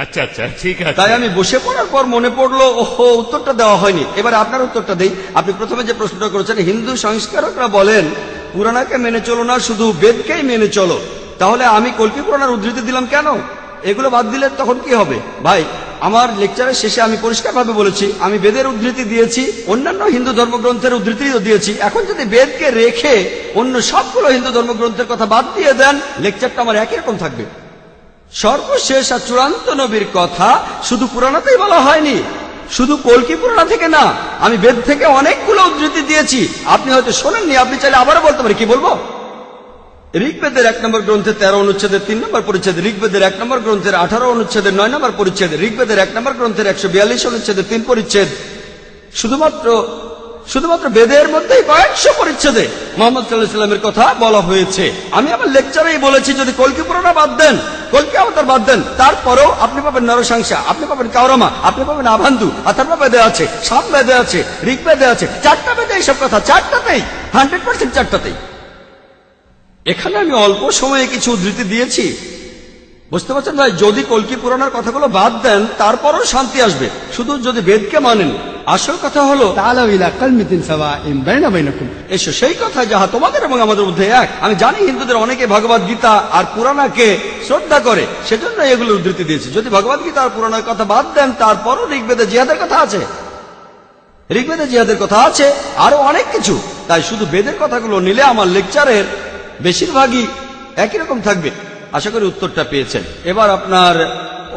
আচ্ছা আচ্ছা, ঠিক আছে। তাই আমি বসে পড়ার পর মনে পড়লো, ওহো, উত্তরটা দেওয়া হয়নি। এবার আপনার উত্তরটা দেই। আপনি প্রথমে যে প্রশ্নটা করেছেন, হিন্দু সংস্কারকরা বলেন পুরাণাকে মেনে চলো না, শুধু বেদকেই মেনে চলো। তাহলে আমি কল্কি পুরাণের উদ্ধৃতি দিলাম কেন? এগুলো বাদ দিলে তখন কি হবে? ভাই, আমার লেকচারের শেষে আমি পরিষ্কারভাবে বলেছি আমি বেদের উদ্ধৃতি দিয়েছি, অন্যান্য হিন্দু ধর্মগ্রন্থের উদ্ধৃতিও দিয়েছি। এখন যদি বেদকে রেখে অন্য সবগুলো হিন্দু ধর্মগ্রন্থের কথা বাদ দিয়ে দেন, লেকচারটা আমার একই রকম থাকবে। সর্বশেষ আর চূড়ান্ত নবীর কথা শুধু পুরাণাতেই বলা হয়নি, শুধু কল্কি পুরাণ থেকে না, আমি বেদ থেকে অনেকগুলো উদ্ধৃতি দিয়েছি। আপনি হয়তো শোনেননি, আপনি চাইলে আবারও বলতে পারি। কি বলবো? ঋগ্বেদের 1 নম্বর গ্রন্থের 13 অনুচ্ছেদের 3 নম্বর পরিচ্ছেদ, ঋগ্বেদের 1 নম্বর গ্রন্থের 18 অনুচ্ছেদের 9 নম্বর পরিচ্ছেদ, ঋগ্বেদের 1 নম্বর গ্রন্থের 142 অনুচ্ছেদের 3 পরিচ্ছেদ। শুধুমাত্র বেদের মধ্যেই কয়েকশো পরিচ্ছেদে মোহাম্মদ সাল্লাল্লাহু আলাইহি ওয়াসাল্লামের কথা বলা হয়েছে। আমি আমার লেকচারেই বলেছি যদি কল্কি পুরাণ বাদ দেন, কল্কি অবতার বাদ দেন, তারপরেও আপনি পাবেন নরসংসা, আপনি পাবেন কাওরামা, আপনি পাবেন আভান্দু, অথর্ব বেদে আছে, সাম বেদে আছে, ঋগ্বেদে আছে, 4টা বেদে এইসব কথা, 4টাতেই 100% 4টাতেই। এখানে আমি অল্প সময়ে কিছু উদ্ধৃতি দিয়েছি, বুঝতে পারছেন ভাই? যদি কল্কি পুরাণের কথাগুলো বাদ দেন তারপরও শান্তি আসবে, শুধু যদি বেদকে মানেন। আসল কথা হলো تعالوا إلى كلمة سواء بين وبينكم এসো সেই কথা যাহা তোমাদের এবং আমাদের মধ্যে এক। আমি জানি হিন্দুদের অনেকে ভগবত গীতা আর পুরাণাকে শ্রদ্ধা করে, সেজন্য এগুলো উদ্ধৃতি দিয়েছি। যদি ভগবত গীতা আর পুরাণের কথা বাদ দেন তারপরও ঋগ্বেদে জিহাদের কথা আছে, ঋগ্বেদে জিহাদের কথা আছে, আরো অনেক কিছু। তাই শুধু বেদের কথাগুলো নিলে আমার লেকচারের বেশিরভাগই একই রকম থাকবে। আশা করি উত্তরটা পেয়েছেন। এবার আপনার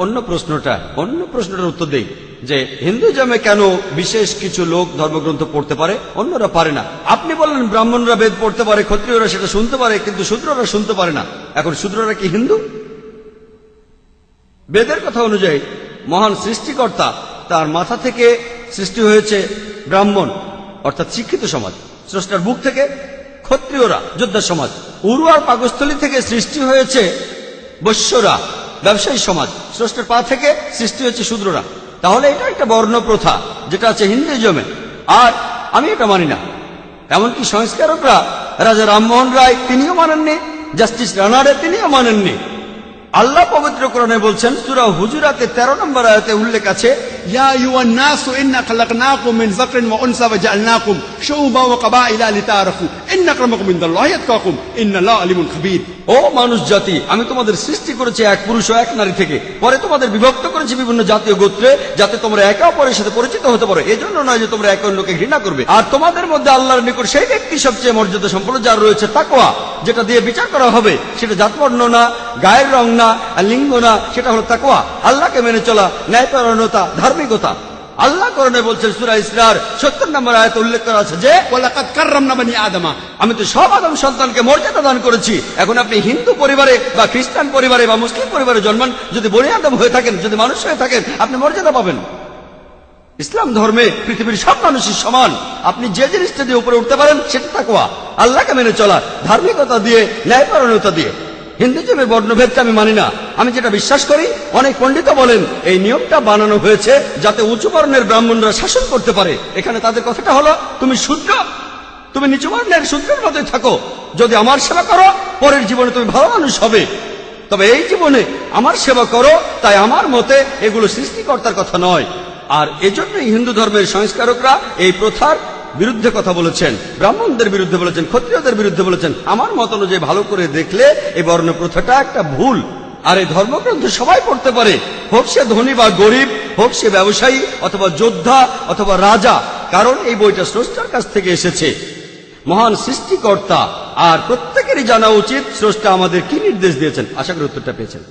অন্য প্রশ্নটার উত্তর দেই যে হিন্দুজমে কেন বিশেষ কিছু লোক ধর্মগ্রন্থ পড়তে পারে, অন্যরা পারে না। আপনি বললেন ব্রাহ্মণরা বেদ পড়তে পারে, ক্ষত্রিয়রা সেটা শুনতে পারে, কিন্তু শূদ্ররা শুনতে পারে না। এখন শূদ্ররা কি হিন্দু? বেদের কথা অনুযায়ী মহান সৃষ্টিকর্তা, তার মাথা থেকে সৃষ্টি হয়েছে ব্রাহ্মণ অর্থাৎ শিক্ষিত সমাজ, স্রষ্টার বুক থেকে ক্ষত্রিয়রা যোদ্ধা সমাজ, উরু আর পাকস্থলী থেকে সৃষ্টি হয়েছে বৈশ্যরা ব্যবসায়ী সমাজ, স্রষ্টার পা থেকে সৃষ্টি হয়েছে শূদ্ররা। তাহলে এটা একটা বর্ণ প্রথা যেটা আছে হিন্দুইজমে, আর আমি এটা মানি না। এমনকি সংস্কারকরা রাজা রামমোহন রায় তিনিও মানেননি, জাস্টিস রানারে তিনিও মানেননি। আল্লাহ পবিত্র কোরআনে বলছেন, সূরা হুজুরাতে 13 নম্বর আয়াতে উল্লেখ আছে, يا أيها الناس إنا خلقناكم من ذكر وأنثى وجعلناكم شعوبا وقبائل لتعارفوا إن أكرمكم عند الله أتقاكم إن الله عليم خبير। ও মানুষ জাতি, আমি তোমাদের সৃষ্টি করেছি এক পুরুষ ও এক নারী থেকে, পরে তোমাদের বিভক্ত করেছি বিভিন্ন জাতীয় গোত্রে, যাতে তোমরা একে অপরের সাথে পরিচিত হতে পারো। এজন্য নয় যে তোমরা একে অন্যকে ঘৃণা করবে। আর তোমাদের মধ্যে আল্লাহর নিকট সেই ব্যক্তি সবচেয়ে মর্যাদা সম্পন্ন যার রয়েছে তাকওয়া, যেটা দিয়ে বিচার করা হবে। সেটা জাতবর্ণ না, গায়ের রং না, আর লিঙ্গ না, সেটা হলো তাকওয়া, আল্লাহকে মেনে চলা, ন্যায়পরায়ণতা, ধার্মিকতা। আল্লাহ কোরআনে বলছেন সূরা ইসরার 70 নম্বর আয়াতে উল্লেখ করা আছে যে ولقد كرمنا بني آدم। আমি তো সব আদম সন্তানকে মর্যাদা দান করেছি। এখন আপনি হিন্দু পরিবারে বা খ্রিস্টান পরিবারে বা মুসলিম পরিবারে জন্মান, যদি বনি আদম হয়ে থাকেন, যদি মানুষ হয়ে থাকেন, আপনি মর্যাদা পাবেন। ইসলাম ধর্মে পৃথিবীর সব মানুষই সমান। আপনি যে জিনিসটা দিয়ে উপরে উঠতে পারেন সেটা তাকওয়া, আল্লাহকে মেনে চলা, ধার্মিকতা দিয়ে, ন্যায়পরায়ণতা দিয়ে। হিন্দুজমের বর্ণভেদটা আমি মানি না। আমি যেটা বিশ্বাস করি, অনেক পণ্ডিত বলেন এই নিয়মটা বানানো হয়েছে যাতে উঁচু বর্ণের ব্রাহ্মণরা শাসন করতে পারে। এখানে তাদের কথাটা হলো, তুমি শূদ্র, তুমি নিচু বর্ণের শূদ্রের মতোই থাকো। যদি আমার সেবা করো, পরের জীবনে তুমি ভালো মানুষ হবে। তবে এই জীবনে আমার সেবা করো। তাই আমার মতে এগুলো সৃষ্টিকর্তার কথা নয়। আর এজন্যই হিন্দু ধর্মের সংস্কারকরা এই প্রথার বিরুদ্ধে কথা বলেছেন, ব্রাহ্মণদের বিরুদ্ধে বলেছেন, ক্ষত্রিয়দের বিরুদ্ধে বলেছেন। আমার মত অনুযায়ী ভালো করে দেখলে এই বর্ণ প্রথাটা একটা ভুল। আর এই ধর্মগ্রন্থ সবাই পড়তে পারে, হোক সে ধনী বা গরিব, হোক সে ব্যবসায়ী অথবা যোদ্ধা অথবা রাজা, কারণ এই বইটা স্রষ্টার কাছ থেকে এসেছে, মহান সৃষ্টিকর্তা। আর প্রত্যেকেরই জানা উচিত স্রষ্টা আমাদের কি নির্দেশ দিয়েছেন। আশা করি উত্তরটা পেয়েছেন।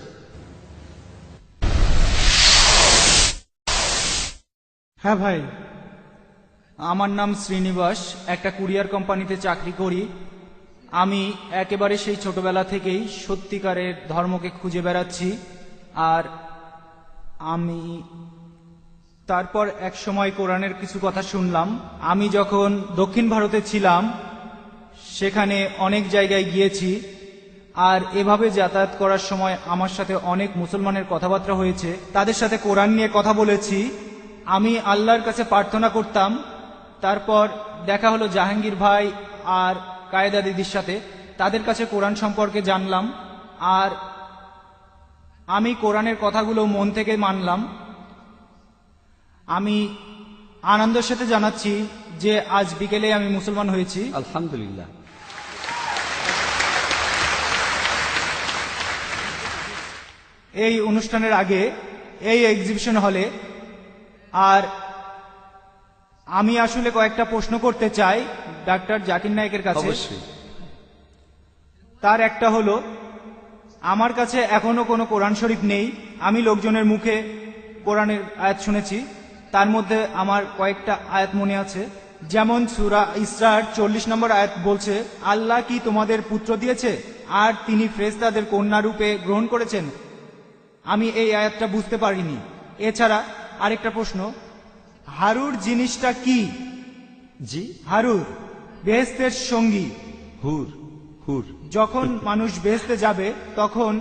হ্যাঁ ভাই, আমার নাম শ্রীনিবাস, একটা কুরিয়ার কোম্পানিতে চাকরি করি। আমি একেবারে সেই ছোটবেলা থেকেই সত্যিকারের ধর্মকে খুঁজে বেড়াচ্ছি। আর আমি তারপর এক সময় কোরআনের কিছু কথা শুনলাম। আমি যখন দক্ষিণ ভারতে ছিলাম সেখানে অনেক জায়গায় গিয়েছি, আর এভাবে যাতায়াত করার সময় আমার সাথে অনেক মুসলমানের কথাবার্তা হয়েছে, তাদের সাথে কোরআন নিয়ে কথা বলেছি। আমি আল্লাহর কাছে প্রার্থনা করতাম। তারপর দেখা হলো জাহাঙ্গীর ভাই আর কায়েদা দিদির সাথে, তাদের কাছে কোরআন সম্পর্কে জানলাম। আর আমি কোরআনের কথাগুলো মন থেকে মানলাম। আমি আনন্দের সাথে জানাচ্ছি যে আজ বিকেলে আমি মুসলমান হয়েছি। আলহামদুলিল্লাহ। এই অনুষ্ঠানের আগে এই এক্সিবিশন হলে আর আমি আসলে কয়েকটা প্রশ্ন করতে চাই ডাক্তার জাকির নায়েকের কাছে। অবশ্যই। তার একটা হলো, আমার কাছে এখনো কোনো কোরআন শরীফ নেই। আমি লোকজনের মুখে কোরআনের আয়াত শুনেছি, তার মধ্যে আমার কয়েকটা আয়াত মনে আছে। যেমন সূরা ইসরার 40 নম্বর আয়াত বলছে, আল্লাহ কি তোমাদের পুত্র দিয়েছে আর তিনি ফেরেশতাদের কন্যা রূপে গ্রহণ করেছেন। আমি এই আয়াতটা বুঝতে পারিনি। এছাড়া আরেকটা প্রশ্ন, হারুর জিনিসটা কি? জি, হারুর বেহেশতের সঙ্গী। হুর। হুর যখন মানুষ বেহেশতে যাবে তখন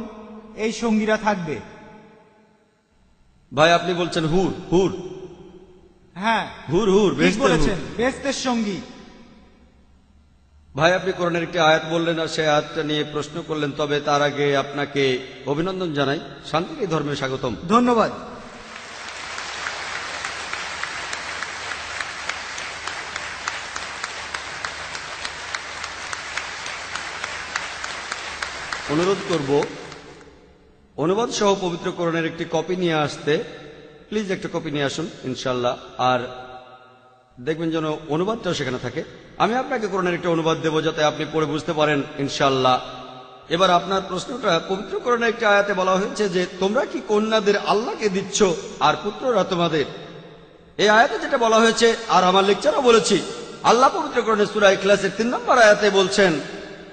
এই সঙ্গীরা থাকবে। ভাই, আপনি বলছেন হুর। হুর হ্যাঁ, হুর হুর ঠিক বেহেশতের বলেছেন, হুর। বেহেশতের সঙ্গী। ভাই, আপনি কোরআনের একটি আয়াত বললেন আর সেই আয়াতটা নিয়ে প্রশ্ন করলেন, তবে তার আগে আপনাকে অভিনন্দন জানাই। শান্তির ধর্মে স্বাগতম। ধন্যবাদ। অনুরোধ করব অনুবাদ সহ পবিত্র কোরআনের একটি কপি নিয়ে আসতে। প্লিজ একটা কপি নিয়ে আসুন ইনশাল্লাহ। আর দেখবেন যেন অনুবাদটাও সেখানে থাকে। আমি আপনাকে কোরআনের একটা অনুবাদ দেব যাতে আপনি পড়ে বুঝতে পারেন ইনশাল্লাহ। এবার আপনার প্রশ্নটা, পবিত্র কোরআনের একটি আয়াতে বলা হয়েছে যে তোমরা কি কন্যাদের আল্লাহকে দিচ্ছ আর পুত্ররা তোমাদের। এই আয়াতে যেটা বলা হয়েছে, আর আমার লেকচারও বলেছি, আল্লাহ পবিত্র কোরআনের সূরা ইখলাসের 3 নম্বর আয়াতে বলছেন,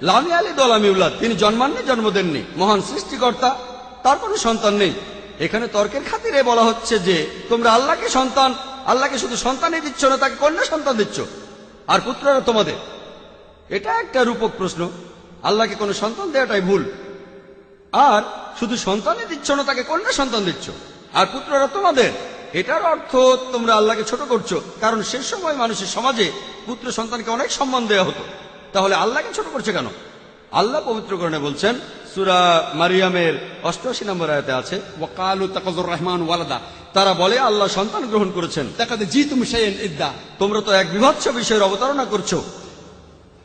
লামি আলী দলামি উল্লাদ, তিনি জন্মাননি, জন্ম দেননি, মহান সৃষ্টিকর্তা, তার কোনো সন্তান নেই। এখানে তর্কের খাতিরে বলা হচ্ছে যে তোমরা আল্লাহকে শুধু সন্তানই দিচ্ছ না, তাকে কন্যা সন্তান দিচ্ছ আর পুত্ররা তোমাদের। এটা একটা রূপক প্রশ্ন। আল্লাহকে কোনো সন্তান দেওয়াটাই ভুল। আর শুধু সন্তানই দিচ্ছ না, তাকে কন্যা সন্তান দিচ্ছ আর পুত্ররা তোমাদের। এটার অর্থ তোমরা আল্লাহকে ছোট করছো, কারণ সে সময় মানুষের সমাজে পুত্র সন্তানকে অনেক সম্মান দেওয়া হতো। তাহলে আল্লাহকে ছোট করছে কেন? আল্লাহ পবিত্র কোরআনে বলছেন, সূরা মারিয়ামের 88 নম্বর আয়াতে আছে, وقالوا اتخذ الرحمن ولدا তারা বলে আল্লাহ সন্তান গ্রহণ করেছেন। لقد جئتم شيئا إدا তোমরা তো এক বিভৎস বিষয়ের অবতারণা করছো,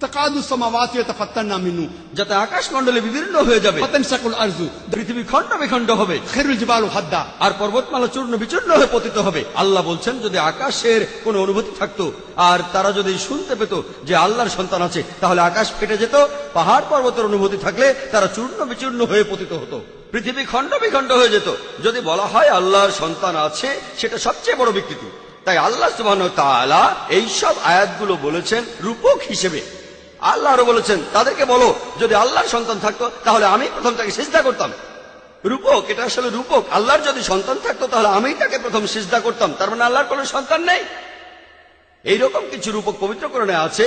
تكاد السماوات يتفطرن منه যাতে আকাশ মণ্ডলে বিদীর্ণ হয়ে যাবে, وتنشق الأرض পৃথিবী খণ্ড বিখণ্ড হবে, خير الجبال هدا আর পর্বতমালা চূর্ণ বিচূর্ণ হয়ে পতিত হবে। আল্লাহ বলছেন, যদি আকাশের কোনো অনুভূতি থাকতো আর তারা যদি শুনতে পেত যে আল্লাহর সন্তান আছে, তাহলে আকাশ ফেটে যেত। পাহাড় পর্বতের অনুভূতি থাকলে তারা চূর্ণ বিচূর্ণ হয়ে পতিত হতো, পৃথিবী খণ্ড বিখণ্ড হয়ে যেত। যদি বলা হয় আল্লাহর সন্তান আছে, সেটা সবচেয়ে বড় বিকৃতি। তাই আল্লাহ সুবহানাহু ওয়া তাআলা এইসব আয়াতগুলো বলেছেন রূপক হিসেবে। আল্লাহ আরো বলেছেন, তাদেরকে বলো যদি আল্লাহর সন্তান থাকতো তাহলে আমি প্রথম তাকে সিজদা করতাম। রূপক, এটা আসলে রূপক। আল্লাহর যদি সন্তান থাকতো তাহলে আমি তাকে প্রথম সিজদা করতাম। তার মানে আল্লাহর কোনো সন্তান নেই। এইরকম কিছু রূপক পবিত্র কোরআনে আছে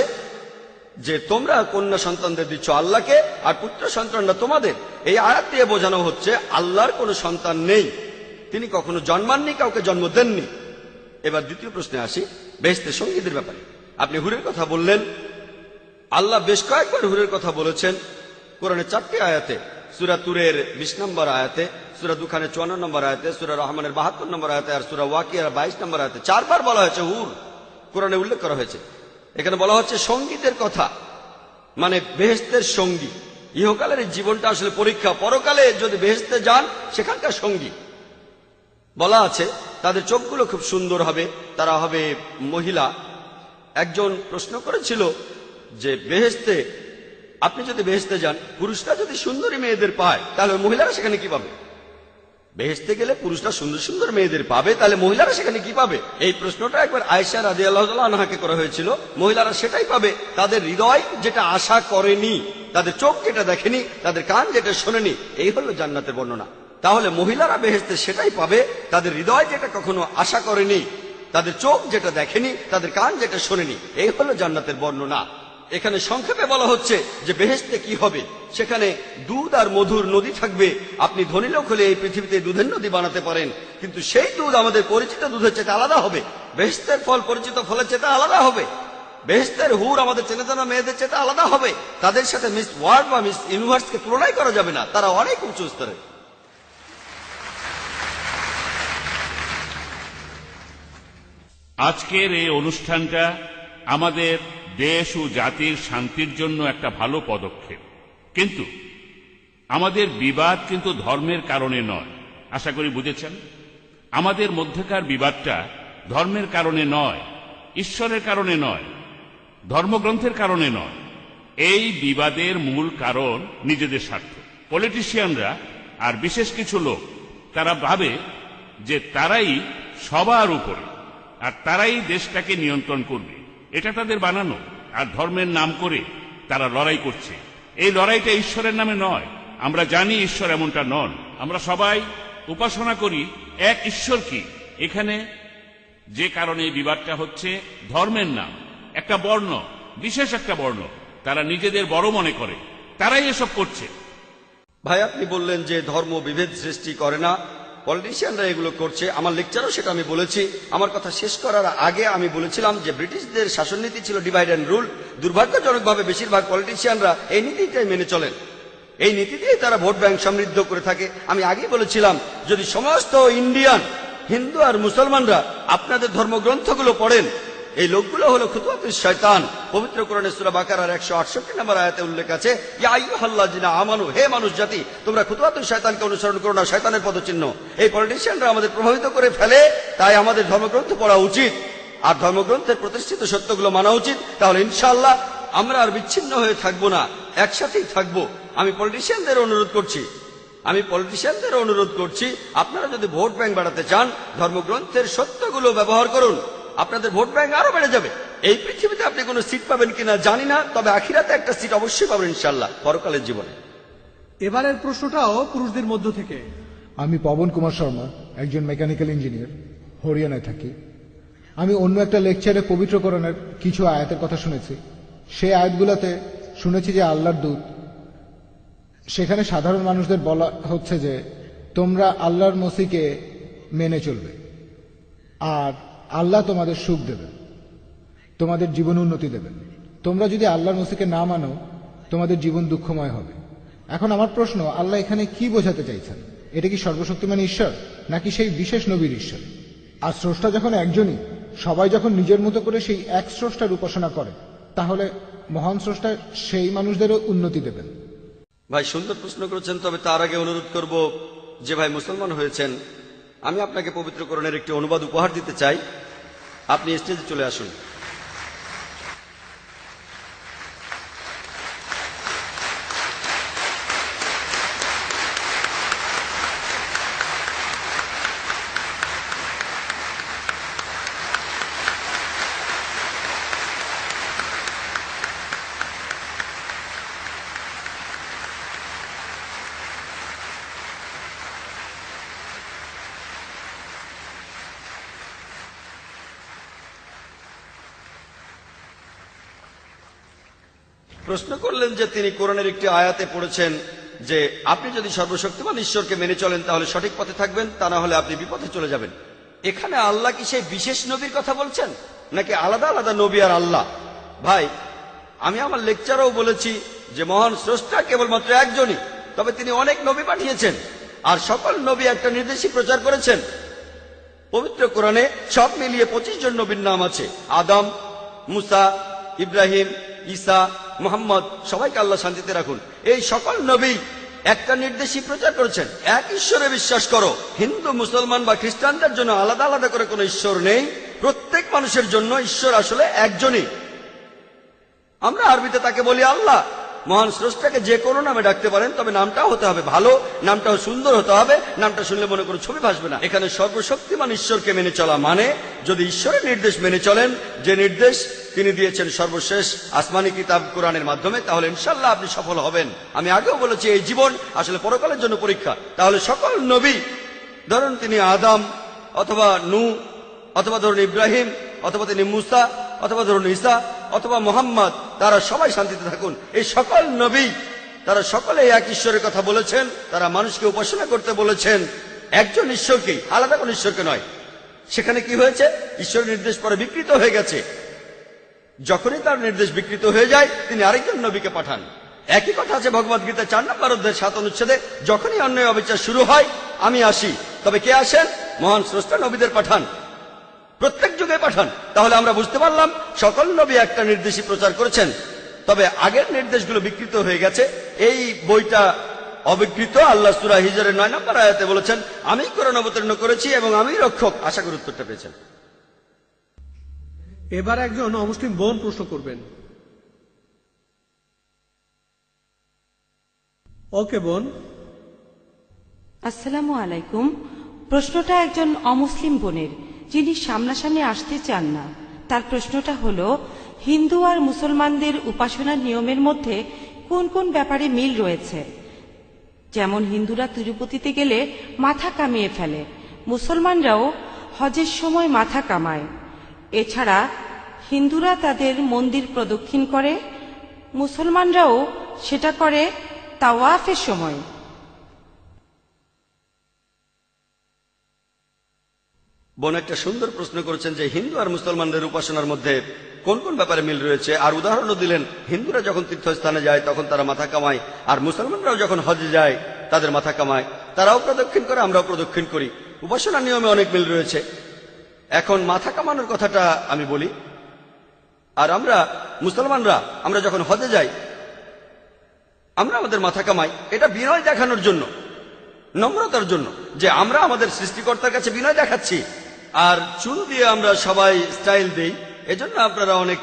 যে তোমরা কন্যা সন্তানদের দিচ্ছ আল্লাহকে আর পুত্র সন্তানরা তোমাদের। এই আয়াত দিয়ে বোঝানো হচ্ছে আল্লাহর কোনো সন্তান নেই, তিনি কখনো জন্মাননি, কাউকে জন্ম দেননি। এবার দ্বিতীয় প্রশ্নে আসি, বেহেশতের সঙ্গীদের ব্যাপারে। আপনি হুরের কথা বললেন। আল্লাহ বেশ কয়েকবার হুরের কথা বলেছেন কোরআনের 4টি আয়াতে। সূরা তুরের 20 নম্বর আয়াতে, সূরা দুখানের 54 নম্বর আয়াতে, সূরা রহমানের 72 নম্বর আয়াতে আর সূরা ওয়াকিয়ার 22 নম্বর আয়াতে 4 বার বলা হয়েছে হুর, কোরআনে উল্লেখ করা হয়েছে। এখানে বলা হচ্ছে সঙ্গীদের কথা, মানে বেহেশতের সঙ্গী। ইহকালের এই জীবনটা আসলে পরীক্ষা, পরকালে যদি বেহেশতে যান সেখানকার সঙ্গী। বলা আছে তাদের চোখগুলো খুব সুন্দর হবে, তারা হবে মহিলা। একজন প্রশ্ন করেছিল যে বেহেশতে, আপনি যদি বেহেশতে যান, পুরুষরা যদি সুন্দরী মেয়েদের পায় তাহলে মহিলারা সেখানে কি পাবে? বেহেশতে গেলে পুরুষরা সুন্দর সুন্দর মেয়েদের পাবে, তাহলে মহিলারা সেখানে কি পাবে? এই প্রশ্নটা একবার আয়েশা রাদিয়াল্লাহু তাআলা আনহাকে করা হয়েছিল। মহিলারা সেটাই পাবে, তাদের হৃদয় যেটা আশা করেনি, তাদের চোখ যেটা দেখেনি, তাদের কান যেটা শোনেনি। এই হলো জান্নাতের বর্ণনা। তাহলে মহিলারা বেহেশতে সেটাই পাবে, তাদের হৃদয় যেটা কখনো আশা করেনি, তাদের চোখ যেটা দেখেনি, তাদের কান যেটা শোনেনি। এই হলো জান্নাতের বর্ণনা। এখানে সংক্ষেপে বলা হচ্ছে যে বেহেশতে কি হবে, সেখানে দুধ আর মধুর নদী থাকবে। আপনি ধনী লোক হলে এই পৃথিবীতে দুধের নদী বানাতে পারেন, কিন্তু সেই দুধ আমাদের পরিচিত দুধের চেয়ে আলাদা হবে। বেহেশতের ফল পরিচিত ফলের চেয়ে আলাদা হবে। বেহেশতের হুর আমাদের চেনা জানা মেয়েদের চেয়ে আলাদা হবে। তাদের সাথে মিস ওয়ার্ল্ড বা মিস ইউনিভার্সকে তুলনাই করা যাবে না, তারা অনেক উঁচু স্তরে। আজকের এই অনুষ্ঠানটা আমাদের দেশ ও জাতির শান্তির জন্য একটা ভালো পদক্ষেপ, কিন্তু আমাদের বিবাদ কিন্তু ধর্মের কারণে নয়। আশা করি বুঝেছেন। আমাদের মধ্যকার বিবাদটা ধর্মের কারণে নয়, ঈশ্বরের কারণে নয়, ধর্মগ্রন্থের কারণে নয়। এই বিবাদের মূল কারণ নিজেদের স্বার্থ। পলিটিশিয়ানরা আর বিশেষ কিছু লোক তারা ভাবে যে তারাই সবার উপরে আর তারাই দেশটাকে নিয়ন্ত্রণ করবে। এটা তাদের বানানো। আর ধর্মের নাম করে তারা লড়াই করছে। এই লড়াইটা ঈশ্বরের নামে নয়। আমরা জানি ঈশ্বর এমনটা নন। আমরা সবাই উপাসনা করি এক ঈশ্বর কি। এখানে যে কারণে এই বিবাদটা হচ্ছে ধর্মের নাম, একটা বর্ণ, বিশেষ একটা বর্ণ তারা নিজেদের বড় মনে করে, তারাই এসব করছে। ভাই, আপনি বললেন যে ধর্ম বিভেদ সৃষ্টি করে না, পলিটিশিয়ানরা এগুলো করছে। আমার লেকচারও সেটা আমি বলেছি। আমার কথা শেষ করার আগে আমি বলেছিলাম যে ব্রিটিশদের শাসননীতি ছিল ডিভাইড অ্যান্ড রুল। দুর্ভাগ্যজনকভাবে বেশিরভাগ পলিটিশিয়ানরা এই নীতিটাই মেনে চলেন। এই নীতি দিয়ে তারা ভোট ব্যাংক সমৃদ্ধ করে থাকে। আমি আগেই বলেছিলাম, যদি সমস্ত ইন্ডিয়ান হিন্দু আর মুসলমানরা আপনাদের ধর্মগ্রন্থগুলো পড়েন, এই লোকগুলো হলো খুতুওয়াতুশ শয়তান। পবিত্র কোরআনে সূরা বাকারার 168 নম্বর আয়াতে উল্লেখ আছে, ইয়া আইয়ুহাল্লাযিনা আমানু, হে মানুষ জাতি, তোমরা খুতুওয়াতুশ শয়তানকে অনুসরণ করো না, শয়তানের পদচিহ্ন। এই পলিটিশিয়ানরা আমাদের প্রভাবিত করে ফেলে, তাই আমাদের ধর্মগ্রন্থ পড়া উচিত আর ধর্মগ্রন্থের প্রতিষ্ঠিত সত্যগুলো মানা উচিত। তাহলে ইনশাআল্লাহ আমরা আর বিচ্ছিন্ন হয়ে থাকবো না, একসাথেই থাকবো। আমি পলিটিশিয়ানদের অনুরোধ করছি, আপনারা যদি ভোট ব্যাংক বাড়াতে চান, ধর্মগ্রন্থের সত্যগুলো ব্যবহার করুন। আপনাদের ভোট ব্যাংক আরো বেড়ে যাবে। এই পৃথিবীতে আপনি কোনো সিট পাবেন কিনা জানি না, তবে আখিরাতে একটা সিট অবশ্যই পাবেন ইনশাআল্লাহ, পরকালের জীবনে। এবারের প্রশ্নটাও পুরুষদের মধ্য থেকে। আমি পবন কুমার শর্মা, একজন মেকানিক্যাল ইঞ্জিনিয়ার, হরিয়ানায় থাকি। আমি অন্য একটা লেকচারে পবিত্র কোরআনের কিছু আয়াতের কথা শুনেছি। সেই আয়াতগুলোতে শুনেছি যে আল্লাহর দূত, সেখানে সাধারণ মানুষদের বলা হচ্ছে যে তোমরা আল্লাহর মসিকে মেনে চলবে আর আল্লাহ তোমাদের সুখ দেবেন, তোমাদের জীবন উন্নতি দেবেন। তোমরা যদি আল্লাহর মসিকে না মানো, তোমাদের জীবন দুঃখময় হবে। এখন আমার প্রশ্ন, আল্লাহ এখানে কি বোঝাতে চাইছেন? এটা কি সর্বশক্তিমান ঈশ্বর, নাকি সেই বিশেষ নবীর ঈশ্বর? আর স্রষ্টা যখন একজনই, সবাই যখন নিজের মতো করে সেই এক স্রষ্টার উপাসনা করে, তাহলে মহান স্রষ্টা সেই মানুষদেরও উন্নতি দেবেন। ভাই, সুন্দর প্রশ্ন করেছেন। তবে তার আগে অনুরোধ করব, যে ভাই মুসলমান হয়েছেন, আমি আপনাকে পবিত্র কোরআনের একটি অনুবাদ উপহার দিতে চাই। আপনি স্টেজে চলে আসুন। প্রশ্ন করলেন যে তিনি কোরআনের একটি আয়াতে পড়েছেন যে আপনি যদি সর্বশক্তিমান ঈশ্বরকে মেনে চলেন তাহলে সঠিক পথে থাকবেন, তা না হলে আপনি বিপথে চলে যাবেন। এখানে আল্লাহ কি সেই বিশেষ নবীর কথা বলছেন, নাকি আলাদা আলাদা নবী আর আল্লাহ? ভাই, আমি আমার লেকচারেও বলেছি যে মহান স্রষ্টা কেবলমাত্র একজনই, তবে তিনি অনেক নবী পাঠিয়েছেন আর সকল নবী একটা নির্দেশই প্রচার করেছেন। পবিত্র কোরআনে সব মিলিয়ে 25 জন নবীর নাম আছে। আদম, মুসা, ইব্রাহিম, ঈসা, মুহাম্মদ, সবাইকে আল্লাহ শান্তিতে রাখুন। এই সকল নবী একটা নির্দেশই প্রচার করেছেন, এক ঈশ্বরে বিশ্বাস করো। হিন্দু, মুসলমান বা খ্রিস্টানদের জন্য আলাদা আলাদা করে কোনো ঈশ্বর নেই। প্রত্যেক মানুষের জন্য ঈশ্বর আসলে একজনই। আমরা আরবিতে তাকে বলি আল্লাহ। মহান স্রষ্টাকে যে কোনো নামে ডাকতে পারেন, তবে নামটাও হতে হবে ভালো, নামটাও সুন্দর হতে হবে। নামটা শুনলে মনে করে ছবি ভাসবে না। এখানে সর্বশক্তিমান ঈশ্বরকে মেনে চলা মানে যদি ঈশ্বরের নির্দেশ মেনে চলেন, যে নির্দেশ তিনি দিয়েছেন সর্বশেষ আসমানি কিতাব কোরআনের মাধ্যমে, তাহলে ইনশাল্লাহ আপনি সফল হবেন। আমি আগেও বলেছি এই জীবন আসলে পরকালের জন্য পরীক্ষা। তাহলে সকল নবী, ধরুন তিনি আদম অথবা নূহ অথবা ধরুন ইব্রাহিম অথবা তিনি মুসা অথবা ধরুন ঈসা অথবা মুহাম্মদ, তারা সবাই শান্তিতে থাকুন। এই সকল নবী তারা সকলে এক ঈশ্বরের কথা বলেছেন। তারা মানুষকে উপাসনা করতে বলেছেন একজন ঈশ্বরকেই, আলাদা কোন ঈশ্বরকে নয়। সেখানে কি হয়েছে? ঈশ্বরের নির্দেশ পরে বিকৃত হয়ে গেছে। যখনই তার নির্দেশ বিকৃত হয়ে যায়, তিনি আরেকজন নবীকে পাঠান। একই কথা আছে ভগবদ গীতা 4 নম্বর অধ্যায় 7 অনুচ্ছেদে, যখনই অন্যায় অবিচার শুরু হয় আমি আসি। তবে কে আসেন? মহান স্রষ্টা নবীদের পাঠান। প্রত্যেক যুগে পাঠান। তাহলে আমরা বুঝতে পারলাম সকল নবী একটা নির্দেশই প্রচার করেছেন, তবে আগের নির্দেশগুলো বিকৃত হয়ে গেছে। এই বইটা অবিকৃত। আল্লাহ সূরা হিজরের 9 নম্বর আয়াতে বলেছেন, আমি কোরআন অবতীর্ণ করেছি এবং আমি রক্ষক। আশা করি উত্তরটা পেয়েছেন। এবার একজন অমুসলিম বোন প্রশ্ন করবেন। ওকে বোন। আসসালামু আলাইকুম। প্রশ্নটা একজন অমুসলিম বোনের, যিনি সামনাসামনি আসতে চান না। তার প্রশ্নটা হলো, হিন্দু আর মুসলমানদের উপাসনার নিয়মের মধ্যে কোন কোন ব্যাপারে মিল রয়েছে? যেমন হিন্দুরা তিরুপতিতে গেলে মাথা কামিয়ে ফেলে, মুসলমানরাও হজের সময় মাথা কামায়। এছাড়া হিন্দুরা তাদের মন্দির প্রদক্ষিণ করে, মুসলমানরাও সেটা করে তাওয়াফের সময়। বোন একটা সুন্দর প্রশ্ন করেছেন যে হিন্দু আর মুসলমানদের উপাসনার মধ্যে কোন কোন ব্যাপারে মিল রয়েছে, আর উদাহরণও দিলেন। হিন্দুরা যখন তীর্থস্থানে যায় তখন তারা মাথা কামায়, আর মুসলমানরাও যখন হজে যায় তাদের মাথা কামায়। তারাও প্রদক্ষিণ করে, আমরাও প্রদক্ষিণ করি। উপাসনার নিয়মে অনেক মিল রয়েছে। এখন মাথা কামানোর কথাটা আমি বলি। আর আমরা মুসলমানরা আমরা যখন হজে যাই আমরা আমাদের মাথা কামাই, এটা বিনয় দেখানোর জন্য, নম্রতার জন্য, যে আমরা আমাদের সৃষ্টিকর্তার কাছে বিনয় দেখাচ্ছি। আর চুল দিয়ে আমরা সবাই স্টাইল দেই। এজন্য আপনারা অনেক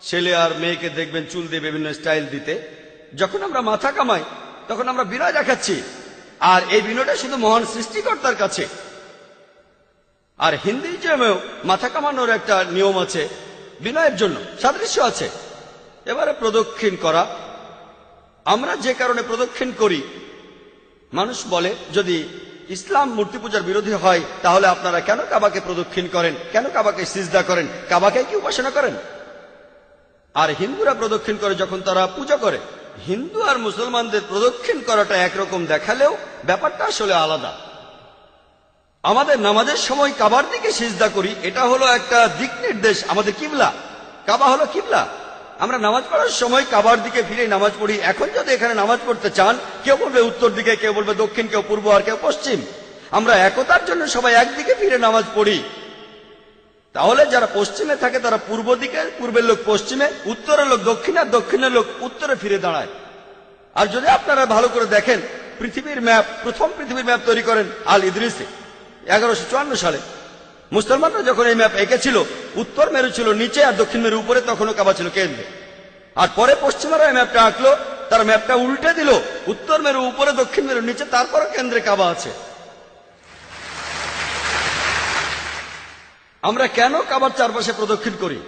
ছেলে আর মেয়েকে দেখবেন চুল দিয়ে বিভিন্ন স্টাইল দিতে। যখন আমরা মাথা কামাই তখন আমরা বিনয় দেখাচ্ছি, আর এই বিনয়টা শুধু মহান সৃষ্টিকর্তার কাছে। আর হিন্দুইজমেও মাথা কামানোর একটা নিয়ম আছে, বিনয়ের জন্য সাদৃশ্য আছে। এবারে প্রদক্ষিণ করা, আমরা যে কারণে প্রদক্ষিণ করি, মানুষ বলে যদি ইসলাম মূর্তি পূজার বিরোধী হয় তাহলে আপনারা কেন কাবাকে প্রদক্ষিণ করেন, কেন কাবাকে সিজদা করেন, কাবাকে কি উপাসনা করেন? আর হিন্দুরা প্রদক্ষিণ করে যখন তারা পূজা করে। হিন্দু আর মুসলমানদের প্রদক্ষিণ করাটা একরকম দেখালেও ব্যাপারটা আসলে আলাদা। আমাদের নামাজের সময় কাবার দিকে সিজদা করি, এটা হলো একটা দিক নির্দেশ, আমাদের কিবলা। কাবা হলো কিবলা। আমরা নামাজ পড়ার সময় কাবার দিকে ফিরে নামাজ পড়ি। এখন যদি এখানে নামাজ পড়তে চান, কেউ বলবে উত্তর দিকে, কেউ বলবে দক্ষিণ, কেউ পূর্ব, আর কেউ পশ্চিম। আমরা একতার জন্য সবাই একদিকে ফিরে নামাজ পড়ি। তাহলে যারা পশ্চিমে থাকে তারা পূর্ব দিকে, পূর্বের লোক পশ্চিমে, উত্তরের লোক দক্ষিণে, আর দক্ষিণের লোক উত্তরে ফিরে দাঁড়ায়। আর যদি আপনারা ভালো করে দেখেন, পৃথিবীর ম্যাপ, প্রথম পৃথিবীর ম্যাপ তৈরি করেন আল ইদ্রিসে 1154 সালে। মুসলমানরা যখন এই ম্যাপ এঁকেছিল, উত্তর মেরু ছিল নিচে আর দক্ষিণ মেরু উপরে, তখনও কাবা ছিল কেন্দ্রে। আর পরে পশ্চিমারা এই ম্যাপটা আঁকলো, তার ম্যাপটা উল্টে দিল, উত্তর মেরু উপরে, দক্ষিণ মেরু নিচে, তারপরে কেন্দ্রে কাবা আছে। আমরা কেন কাবার চারপাশে প্রদক্ষিণ করি?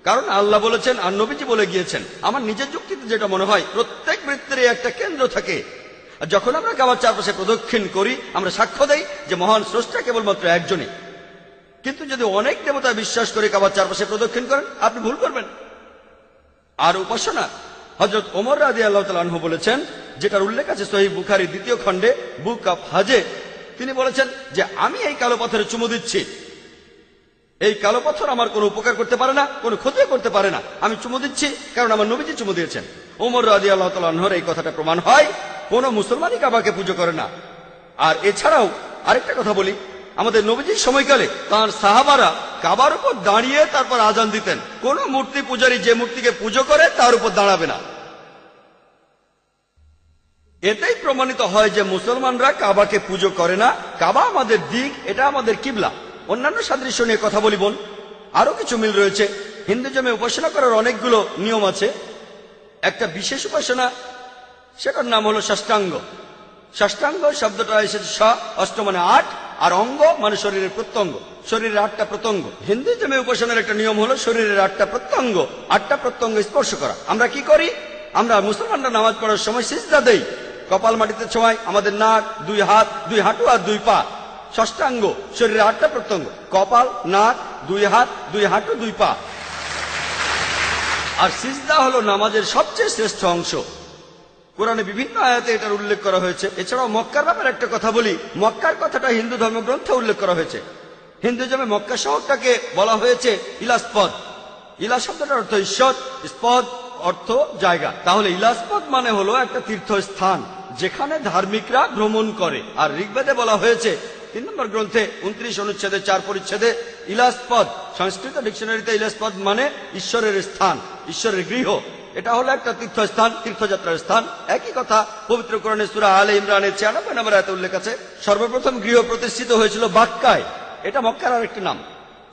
কারণ আল্লাহ বলেছেন আর নবীজি বলে গিয়েছেন। আমার নিজের যুক্তিতে যেটা মনে হয়, প্রত্যেক বৃত্তের একটা কেন্দ্র থাকে। আর যখন আমরা কাবার চারপাশে প্রদক্ষিণ করি, আমরা সাক্ষ্য দেই যে মহান স্রষ্টা কেবলমাত্র একজনই। কিন্তু যদি অনেক দেবতা বিশ্বাস করে কাবার চারপাশে প্রদক্ষিণ করেন, আপনি ভুল করবেন। আর উপাসনা, হযরত ওমর রাদিয়াল্লাহু তাআলা আনহু বলেছেন, যেটার উল্লেখ আছে সহিহ বুখারী 2য় খণ্ডে বুক অফ হাজে। তিনি বলেছেন যে আমি এই কালো পাথরে চুমু দিচ্ছি, এই কালো পাথর আমার কোনো উপকার করতে পারে না, কোনো ক্ষতি করতে পারে না। আমি চুমু দিচ্ছি কারণ আমার নবীজি চুমু দিয়েছেন। ওমর রাদিয়াল্লাহু তাআলা আনহুর এই কথাটা প্রমাণ হয় কোন মুসলমানই কাবাকে পুজো করে না। আর এছাড়াও আরেকটা কথা বলি, আমাদের নবীজির সময়কালে তাঁর সাহাবারা কাবার উপর দাঁড়িয়ে তারপর আজান দিতেন। কোন মূর্তি পূজারী যে মূর্তিকে পুজো করে তার উপর দাঁড়াবে না। এতেই প্রমাণিত হয় যে মুসলমানরা কাবাকে পুজো করে না। কাবা আমাদের দিক, এটা আমাদের কিবলা। অন্যান্য সাদৃশ্য নিয়ে কথা বলি বোন, আরো কিছু মিল রয়েছে। হিন্দুজমে উপাসনা করার অনেকগুলো নিয়ম আছে। একটা বিশেষ উপাসনা, সেটার নাম হলো ষষ্ঠাঙ্গ। ষষ্ঠাঙ্গ শব্দটা এসেছে ষ, অষ্ট মানে 8, আর অঙ্গ মানে শরীরের প্রত্যঙ্গ। শরীরের 8টা প্রত্যঙ্গ। হিন্দুজমে উপাসনার একটা নিয়ম হলো শরীরের 8টা প্রত্যঙ্গ, 8টা প্রত্যঙ্গ স্পর্শ করা। আমরা কি করি? আমরা মুসলমানরা নামাজ পড়ার সময় সিজদা দেই, কপাল মাটিতে ছোঁয়াই, আমাদের নাক, 2 হাত, 2 হাঁটু আর 2 পা। ষষ্ঠাঙ্গ, শরীরের 8টা প্রত্যঙ্গ, কপাল, নাক, 2 হাত, 2 হাঁটু, 2 পা। আর সিজদা হলো নামাজের সবচেয়ে শ্রেষ্ঠ অংশ। কোরআনে বিভিন্ন আয়াতে এটার উল্লেখ করা হয়েছে। এছাড়াও মক্কার ব্যাপারে একটা কথা বলি। মক্কার কথাটা হিন্দু ধর্মগ্রন্থে উল্লেখ করা হয়েছে। হিন্দুজমে মক্কা শহরটাকে বলা হয়েছে ইলাস্পদ। ইলা শব্দটার অর্থ ঈশ্বর, স্পদ অর্থ জায়গা। তাহলে ইলাস্পদ মানে হলো একটা তীর্থস্থান যেখানে ধার্মিকরা ভ্রমণ করে। আর ঋগ্বেদে বলা হয়েছে 3 নম্বর গ্রন্থে 29 অনুচ্ছেদে 4 পরিচ্ছেদে, ইলাসপদ, সংস্কৃত ডিকশনারিতে ইলাসপদ মানে ঈশ্বরের স্থান, ঈশ্বরের গৃহ। এটা হলো একটা তীর্থস্থান, তীর্থযাত্রার স্থান। একই কথা পবিত্র কোরআনে সূরা আলে ইমরানের 96 নম্বর আয়াতে উল্লেখ আছে, সর্বপ্রথম গৃহ প্রতিষ্ঠিত হয়েছিল বাক্কায়। এটা মক্কার আরেকটি নাম।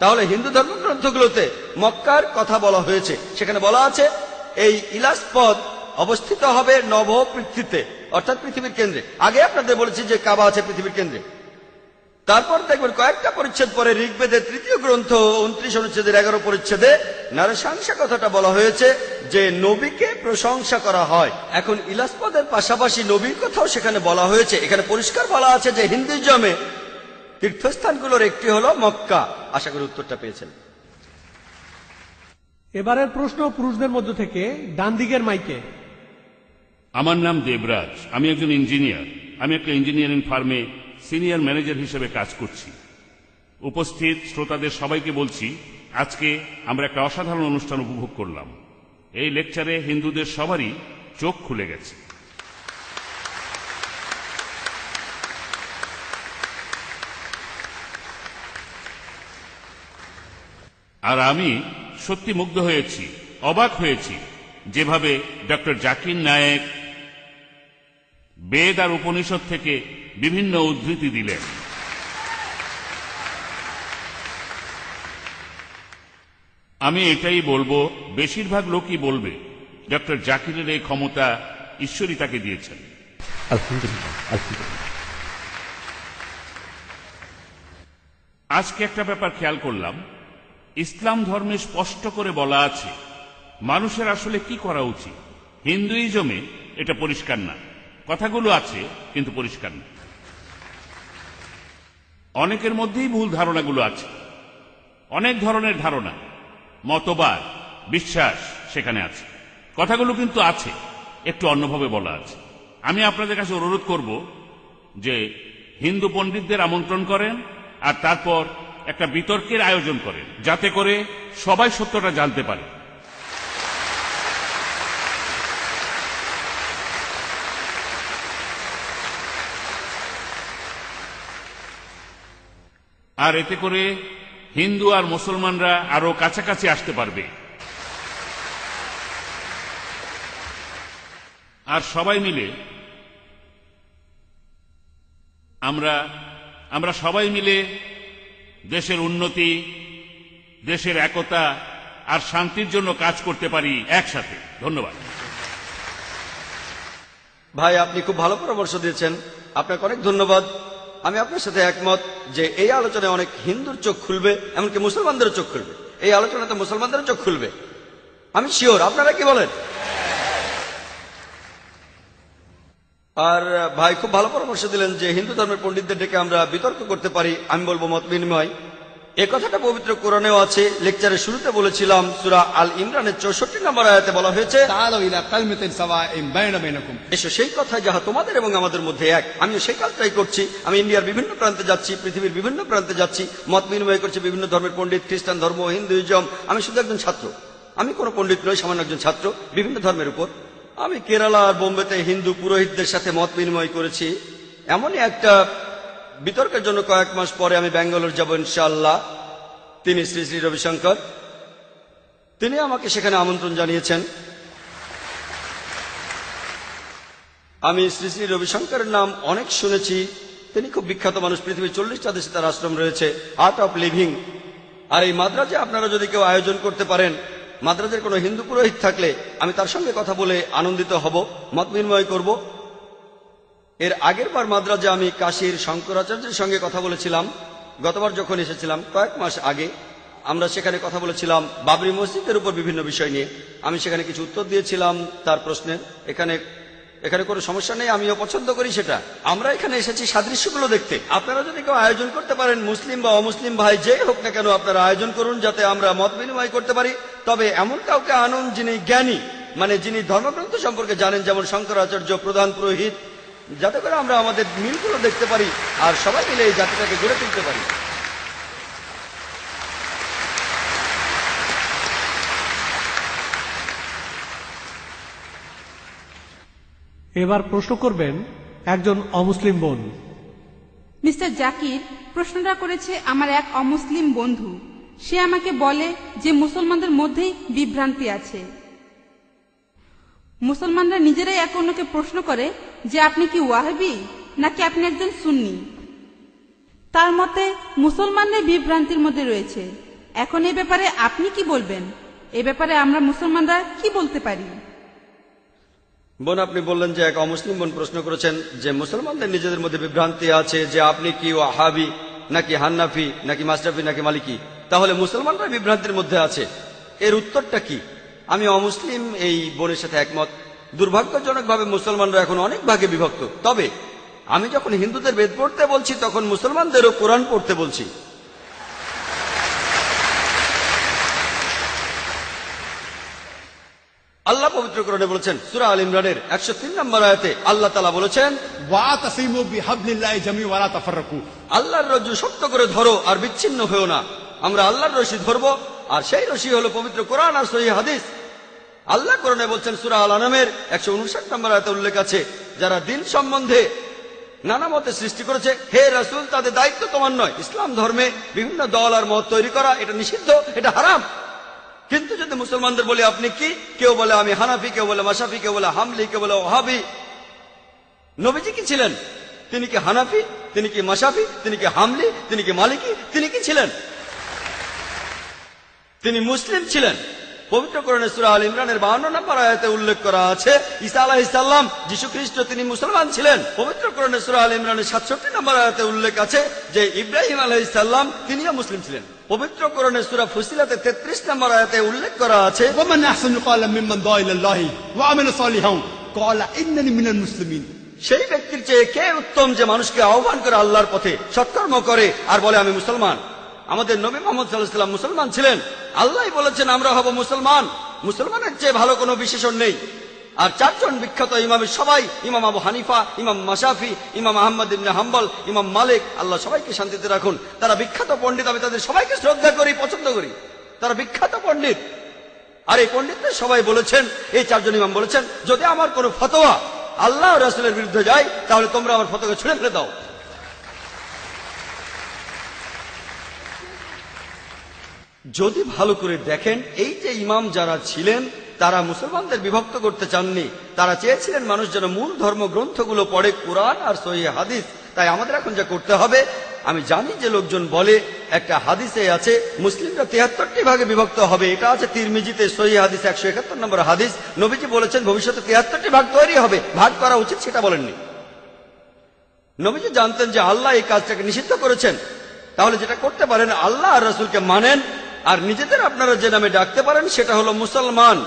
তাহলে হিন্দু ধর্মগ্রন্থগুলোতে মক্কার কথা বলা হয়েছে। সেখানে বলা আছে এই ইলাসপদ অবস্থিত হবে নবপৃথিবীতে, অর্থাৎ পৃথিবীর কেন্দ্রে। আগে আপনাদের বলেছি যে কাবা আছে পৃথিবীর কেন্দ্রে। তারপর দেখবেন কয়েকটা পরিচ্ছেদ পরে ঋগ্বেদের 3য় গ্রন্থ 29 অনুচ্ছেদের 11 পরিচ্ছেদে নরসংসা কথাটা বলা হয়েছে যে নবীকে প্রশংসা করা হয়। এখন ইলাসপদের পাশাপাশি নবীর কথাও সেখানে বলা হয়েছে। এখানে পরিষ্কার বলা আছে যে হিন্দুইজমে তীর্থস্থানগুলোর একটি হলো মক্কা। আশা করি উত্তরটা পেয়েছেন। এবারের প্রশ্ন পুরুষদের মধ্য থেকে ডান দিকের মাইকে। আমার নাম দেবরাজ, আমি একজন ইঞ্জিনিয়ার। আমি একটা ইঞ্জিনিয়ারিং ফার্মে সিনিয়র ম্যানেজার হিসেবে কাজ করছি। উপস্থিত শ্রোতাদের সবাইকে বলছি, আজকে আমরা একটা অসাধারণ অনুষ্ঠান উপভোগ করলাম। এই লেকচারে হিন্দুদের সবারই চোখ খুলে গেছে। আর আমি সত্যি মুগ্ধ হয়েছি, অবাক হয়েছি যেভাবে ডক্টর জাকির নায়েক বেদ আর উপনিষদ থেকে বিভিন্ন উদ্ধৃতি দিলেন। আমি এটাই বলবো, বেশিরভাগ লোকই বলবে ডক্টর জাকিরের এই ক্ষমতা ঈশ্বরই তাকে দিয়েছেন। আজকে একটা ব্যাপার খেয়াল করলাম, ইসলাম ধর্মে স্পষ্ট করে বলা আছে মানুষের আসলে কি করা উচিত। হিন্দুইজমে এটা পরিষ্কার না, কথাগুলো আছে কিন্তু পরিষ্কার না। অনেকের মধ্যেই ভুল ধারণাগুলো আছে, অনেক ধরনের ধারণা, মতবাদ, বিশ্বাস সেখানে আছে। কথাগুলো কিন্তু আছে, একটু অন্যভাবে বলা আছে। আমি আপনাদের কাছে অনুরোধ করব যে হিন্দু পণ্ডিতদের আমন্ত্রণ করেন আর তারপর একটা বিতর্কের আয়োজন করেন, যাতে করে সবাই সত্যটা জানতে পারে। আর এতে করে হিন্দু আর মুসলমানরা আরো কাছাকাছি আসতে পারবে। আর সবাই মিলে আমরা সবাই মিলে দেশের উন্নতি, দেশের একতা আর শান্তির জন্য কাজ করতে পারি একসাথে। ধন্যবাদ ভাই, আপনি খুব ভালো পরামর্শ দিয়েছেন, আপনাকে অনেক ধন্যবাদ। আমি আপনার সাথে একমত যে এই আলোচনায় অনেক হিন্দুর চোখ খুলবে, এমনকি মুসলমানদেরও চোখ খুলবে। এই আলোচনাতে মুসলমানদেরও চোখ খুলবে, আমি শিওর। আপনারা কি বলেন? আর ভাই খুব ভালো পরামর্শ দিলেন যে হিন্দু ধর্মের পণ্ডিতদের ডেকে আমরা বিতর্ক করতে পারি। আমি বলবো মত বিনিময়। এ কথাটা পবিত্র কোরআনেও আছে। লেকচারের শুরুতে বলেছিলাম সূরা আল ইমরানের 64 নম্বর আয়াতে বলা হয়েছে, تعالوا إلى كلمة سواء بين بينكم। এসো সেই কথা যাহা তোমাদের এবং আমাদের মধ্যে এক। আমিও সেই কাজটাই করছি। আমি ইন্ডিয়ার বিভিন্ন প্রান্তে যাচ্ছি, পৃথিবীর বিভিন্ন প্রান্তে যাচ্ছি, মত বিনিময় করছি বিভিন্ন ধর্মের পণ্ডিত, খ্রিস্টান ধর্ম, হিন্দুইজম। আমি শুধু একজন ছাত্র, আমি কোনো পণ্ডিত নই, সামান্য একজন ছাত্র বিভিন্ন ধর্মের উপর। আমি কেরালা আর বোম্বেতে হিন্দু পুরোহিতদের সাথে মত বিনিময় করেছি। এমনই একটা বিতর্কের জন্য কয়েক মাস পরে আমি ব্যাঙ্গালোর যাব ইনশাআল্লাহ। তিনি শ্রী শ্রী রবিশঙ্কর, তিনি আমাকে সেখানে আমন্ত্রণ জানিয়েছেন। আমি শ্রী শ্রী রবিশঙ্করের নাম অনেক শুনেছি। তিনি খুব বিখ্যাত মানুষ, পৃথিবীর 40টা দেশে তার আশ্রম রয়েছে, আর্ট অফ লিভিং। আর এই মাদ্রাজে আপনারা যদি কেউ আয়োজন করতে পারেন, মাদ্রাজের কোনো হিন্দু পুরোহিত থাকলে আমি তার সঙ্গে কথা বলে আনন্দিত হব, মত বিনিময় করব। এর আগের বার মাদ্রাজে আমি কাশীর শঙ্করাচার্যের সঙ্গে কথা বলেছিলাম। গতবার যখন এসেছিলাম কয়েক মাস আগে, আমরা সেখানে কথা বলেছিলাম বাবরি মসজিদের উপর বিভিন্ন বিষয় নিয়ে। আমি সেখানে কিছু উত্তর দিয়েছিলাম তার প্রশ্নের। এখানে কোনো সমস্যা নেই, আমিও পছন্দ করি সেটা। আমরা এখানে এসেছি সাদৃশ্যগুলো দেখতে। আপনারা যদি কেউ আয়োজন করতে পারেন, মুসলিম বা অমুসলিম ভাই যেই হোক না কেন, আপনারা আয়োজন করুন যাতে আমরা মত বিনিময় করতে পারি। তবে এমন কাউকে আনুন যিনি জ্ঞানী, মানে যিনি ধর্মগ্রন্থ সম্পর্কে জানেন, যেমন শঙ্করাচার্য প্রধান পুরোহিত, যাতে করে আমরা আমাদের মিলগুলো দেখতে পারি আর সবাই মিলে এই জাতিটাকে গড়ে তুলতে পারি। এবার প্রশ্ন করবেন একজন অমুসলিম বোন। মিস্টার জাকির, প্রশ্নটা করেছে আমার এক অমুসলিম বন্ধু। সে আমাকে বলে যে মুসলমানদের মধ্যেই বিভ্রান্তি আছে। মুসলমানরা নিজেরাই এক অন্যকে প্রশ্ন করে যে আপনি কি ওয়াহাবি নাকি আপনি একজন সুন্নি। তার মতে মুসলমানদের বিভ্রান্তির মধ্যে রয়েছে। এখন এই ব্যাপারে আপনি কি বলবেন? এ ব্যাপারে আমরা মুসলমানরা কি বলতে পারি? বোন, আপনি বললেন যে এক অমুসলিম বোন প্রশ্ন করেছেন যে মুসলমানদের নিজেদের মধ্যে বিভ্রান্তি আছে যে আপনি কি ওয়াহাবি নাকি হান্নাফি নাকি মাশরাফি নাকি মালিকি, তাহলে মুসলমানরা বিভ্রান্তির মধ্যে আছে। এর উত্তরটা কি? আমি অমুসলিম এই বোনের সাথে একমত। দুর্ভাগ্যজনকভাবে মুসলমানরা এখন অনেক ভাগে বিভক্ত। তবে আমি যখন হিন্দুদের বেদ পড়তে বলছি তখন মুসলমানদেরও কোরআন পড়তে বলছি। আল্লাহ পবিত্র কোরআনে বলেছেন, সূরা আল ইমরানের 103 নম্বর আয়াতে আল্লাহ তাআলা বলেছেন, ওয়াতাসিমু বিহাবলিল্লাহি জামিআ ওয়া লা তাফাররাকু। আল্লাহর রজ্জু শক্ত করে ধরো আর বিচ্ছিন্ন হয়েও না। আমরা আল্লাহর রশি ধরবো, আর সেই রশি হলো পবিত্র কোরআন আর সহিহ হাদিস। আল্লাহ কোরআনে বলছেন, সূরা আল আনামের 159 নম্বর আয়াতে উল্লেখ আছে, যারা দিন সম্বন্ধে নানা মতে সৃষ্টি করেছে, হে রাসূল, তাদের দায়িত্ব তোমার নয়। ইসলাম ধর্মে বিভিন্ন দল আর মত তৈরি করা এটা নিষিদ্ধ, এটা হারাম। কিন্তু যদি মুসলমানদের বলি আপনি কি, কেউ বলে আমি হানাফি, কেউ বলে মাশরাফি, কেউ বলে হামলি, কেউ বলে ওয়াহাবি। নবীজি কি ছিলেন? তিনি কি হানাফি? তিনি কি মাশরাফি? তিনি কি হামলি? তিনি কি মালিকি? তিনি কি ছিলেন? তিনি মুসলিম ছিলেন। পবিত্র কোরআনে সূরা আল ইমরানের 52 নম্বর আয়াতে উল্লেখ করা আছে, ঈসা আলাইহিস সালাম, যীশু খ্রিস্ট, তিনি মুসলমান ছিলেন। পবিত্র কোরআনে সূরা আল ইমরানের 67 নম্বর আয়াতে উল্লেখ আছে যে ইব্রাহিম আলাইহিস সালাম, তিনিও মুসলিম ছিলেন। পবিত্র কোরআনে সূরা ফুসিলাতে 33 নম্বর আয়াতে উল্লেখ করা আছে, ওয়ামান আহসানু ক্বালাম মিম্মান দা ইলাল্লাহি ওয়া আমিলা সালিহান ক্বালা ইন্নানি মিনাল মুসলিমিন। সেই ব্যক্তির চেয়ে কে উত্তম যে মানুষকে আহ্বান করে আল্লাহর পথে, সৎকর্ম করে আর বলে আমি মুসলমান। আমাদের নবী মুহাম্মদ সাল্লাল্লাহু আলাইহি ওয়াসাল্লাম মুসলমান ছিলেন। আল্লাহই বলেছেন আমরা হব মুসলমান। মুসলমানের চেয়ে ভালো কোনো বিশেষণ নেই। আর চারজন বিখ্যাত ইমামের সবাই, ইমাম আবু হানিফা, ইমাম মাশরাফি, ইমাম আহমদ ইবনে হাম্বল, ইমাম মালিক, আল্লাহ সবাইকে শান্তিতে রাখুন, তারা বিখ্যাত পণ্ডিত। আমি তাদের সবাইকে শ্রদ্ধা করি, পছন্দ করি। তারা বিখ্যাত পণ্ডিত। আর এই পণ্ডিতদের সবাই বলেছেন, এই চারজন ইমাম বলেছেন, যদি আমার কোনো ফতোয়া আল্লাহ ও রাসূলের বিরুদ্ধে যায় তাহলে তোমরা আমার ফতোয়া ছুঁড়ে ফেলে দাও। যদি ভালো করে দেখেন, এই যে ইমাম যারা ছিলেন তারা মুসলমানদের বিভক্ত করতে চাননি। তারা চেয়েছিলেন মানুষ যেন মূল ধর্মগ্রন্থগুলো পড়ে, কোরআন আর সহিহ হাদিস। তাই আমাদের এখন যা করতে হবে, আমি জানি যে লোকজন বলে একটা হাদিসে আছে মুসলিমরা 73টি ভাগে বিভক্ত হবে। এটা আছে তিরমিজিতে, সহিহ হাদিস 171 নম্বর হাদিস। নবীজি বলেছেন ভবিষ্যতে 73টি ভাগ তৈরি হবে। ভাগ করা উচিত সেটা বলেননি। নবীজি জানতেন যে আল্লাহ এই কাজটাকে নিষিদ্ধ করেছেন। তাহলে যেটা করতে পারেন, আল্লাহ আর রাসূলকে মানেন, আর নিজেদের আপনারা যে নামে ডাকতে পারেন সেটা হলো মুসলমান।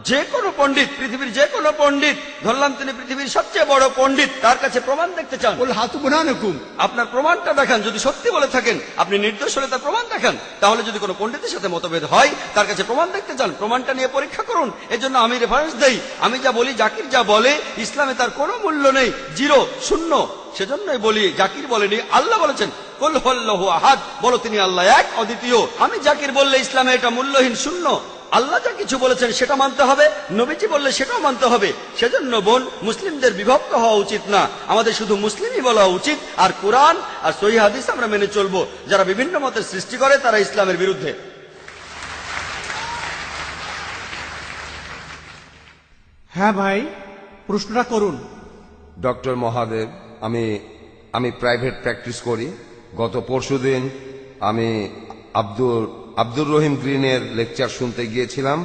যে কোনো পণ্ডিত, পৃথিবীর যে কোনো পণ্ডিত, ধরলাম তিনি পৃথিবীর সবচেয়ে বড় পণ্ডিত, তার কাছে প্রমাণ দেখতে চান, কুল হাতু বুরহানাকুম, আপনার প্রমাণটা দেখান। যদি সত্যি বলে থাকেন, আপনি নির্দোষ হলে তার প্রমাণ দেখান। তাহলে যদি কোনো পণ্ডিতের সাথে মতভেদ হয়, তার কাছে প্রমাণ দেখতে চান, প্রমাণটা নিয়ে পরীক্ষা করুন। এজন্য আমি রেফারেন্স দেই। আমি যা বলি, জাকির যা বলে, ইসলামে তার কোনো মূল্য নেই, জিরো, শূন্য। সেজন্যই বলি, জাকির বলেনি, আল্লাহ বলেছেন কুল হুয়াল্লাহু আহাদ, বলো তিনি আল্লাহ এক, অদ্বিতীয়। আমি জাকির বললে ইসলামে এটা মূল্যহীন, শূন্য। আল্লাহ যা কিছু বলেছেন সেটা মানতে হবে, নবীজি বললে সেটাও মানতে হবে। সেজন্য বোন, মুসলিমদের বিভক্ত হওয়া উচিত না, আমাদের শুধু মুসলিমই বলা উচিত। আর কোরআন আর সহিহ হাদিস আমরা মেনে চলবো। যারা বিভিন্ন মতের সৃষ্টি করে তারা ইসলামের বিরুদ্ধে। হ্যাঁ ভাই, প্রশ্নটা করুন। ডক্টর মহাদেব, আমি প্রাইভেট প্র্যাকটিস করি। গত পরশুদিন আমি আব্দুর রহিম গ্রিনের লেকচার শুনতে গিয়েছিলাম।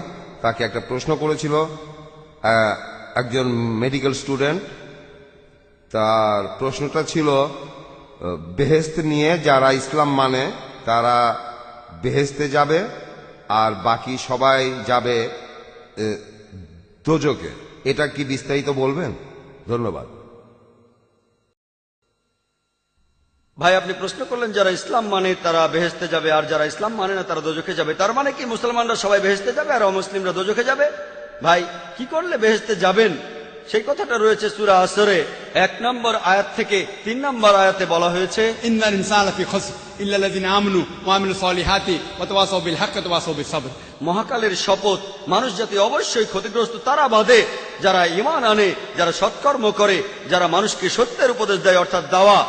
তাকে একটা প্রশ্ন করেছিল একজন মেডিকেল স্টুডেন্ট। তার প্রশ্নটা ছিল, বেহেশত নিয়ে যারা ইসলাম মানে তারা বেহেশতে যাবে আর বাকি সবাই যাবে দোজখে। এটা কি বিস্তারিত বলবেন? ধন্যবাদ। ভাই, আপনি প্রশ্ন করলেন যারা ইসলাম মানে তারা বেহেশতে যাবে আর যারা ইসলাম মানে না তারা দোজখে যাবে। তার মানে কি মুসলমানরা সবাই বেহেশতে যাবে আর অমুসলিমরা দোজখে যাবে? ভাই, কি করলে বেহেশতে যাবেন সেই কথাটা রয়েছে সূরা আসরে 1 নম্বর আয়াত থেকে 3 নম্বর আয়াতে বলা হয়েছে, ইন্নাল ইনসানা ফি খুসর ইল্লাল্লাযিনা আমানু ওয়া আমিলুস সলিহাতি ওয়া তাওয়াসাউ বিল হাক্কি ওয়া তাওয়াসাউ বিস সাবর। মহাকালের শপথ, মানুষ জাতি অবশ্যই ক্ষতিগ্রস্ত তারা বাদে যারা ঈমান আনে, যারা সৎকর্ম করে, যারা মানুষকে সত্যের উপদেশ দেয় অর্থাৎ দাওয়া,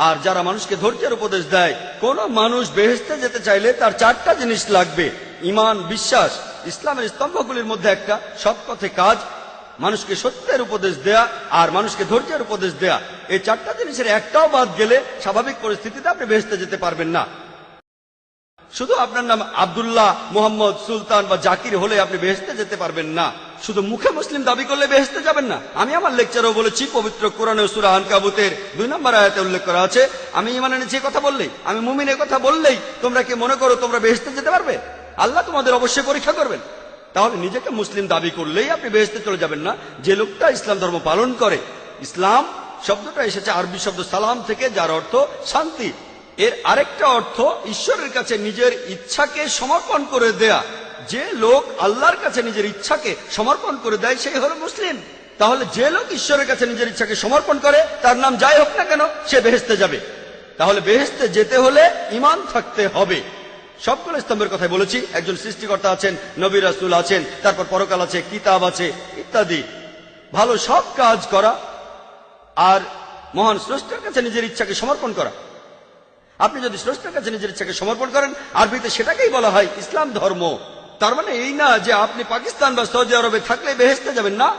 আর যারা মানুষকে ধৈর্যের উপদেশ দেয়। কোন মানুষ বেহেশতে যেতে চাইলে তার 4টা জিনিস লাগবে: ঈমান, বিশ্বাস, ইসলামের স্তম্ভগুলির মধ্যে একটা, সৎ পথে কাজ, মানুষকে সত্যের উপদেশ দেয়া আর মানুষকে ধৈর্যের উপদেশ দেয়া। এই 4টা জিনিসের একটাও বাদ গেলে স্বাভাবিক পরিস্থিতিতে আপনি বেহেশতে যেতে পারবেন না। শুধু আপনার নাম আব্দুল্লাহ, মোহাম্মদ, সুলতান বা জাকির হলে আপনি বেহেশতে যেতে পারবেন না। শুধু মুখে মুসলিম দাবি করলে বেহেশতে যাবেন না। আমি আমার লেকচারেও বলেছি, পবিত্র কোরআনে সূরা আনকাবুতের 2 নম্বর আয়াতে উল্লেখ করা আছে, আমি ঈমান এনেছি কথা বললেই, আমি মুমিন কথা বললেই তোমরা কি মনে করো তোমরা বেহেশতে যেতে পারবে? আল্লাহ তোমাদের অবশ্যই পরীক্ষা করবেন। তাহলে নিজেকে মুসলিম দাবি করলেই আপনি বেহেশতে চলে যাবেন না। যে লোকটা ইসলাম ধর্ম পালন করে, ইসলাম শব্দটা এসেছে আরবি শব্দ সালাম থেকে, যার অর্থ শান্তি। এর আরেকটা অর্থ ঈশ্বরের কাছে নিজের ইচ্ছাকে সমর্পণ করে দেয়া। যে লোক আল্লাহর কাছে নিজের ইচ্ছাকে সমর্পণ করে দেয় সেই হলো মুসলিম। তাহলে যে লোক ঈশ্বরের কাছে নিজের ইচ্ছাকে সমর্পণ করে, তার নাম যাই হোক না কেন, সে বেহেশতে যাবে। তাহলে বেহেশতে যেতে হলে ঈমান থাকতে হবে। সবগুলো স্তম্ভের কথাই বলেছি। একজন সৃষ্টিকর্তা আছেন, নবী রাসূল আছেন, তারপর পরকাল আছে, কিতাব আছে ইত্যাদি। ভালো সব কাজ করা আর মহান স্রষ্টার কাছে নিজের ইচ্ছাকে সমর্পণ করা। আপনি যদি স্রষ্টার কাছে নিজের ইচ্ছাকে সমর্পণ করেন, আরবিতে সেটাকেই বলা হয় ইসলাম ধর্ম। তার মানে এই না যে আপনি পাকিস্তান বা সৌদি আরবে থাকলে বেহেশতে যাবেন না।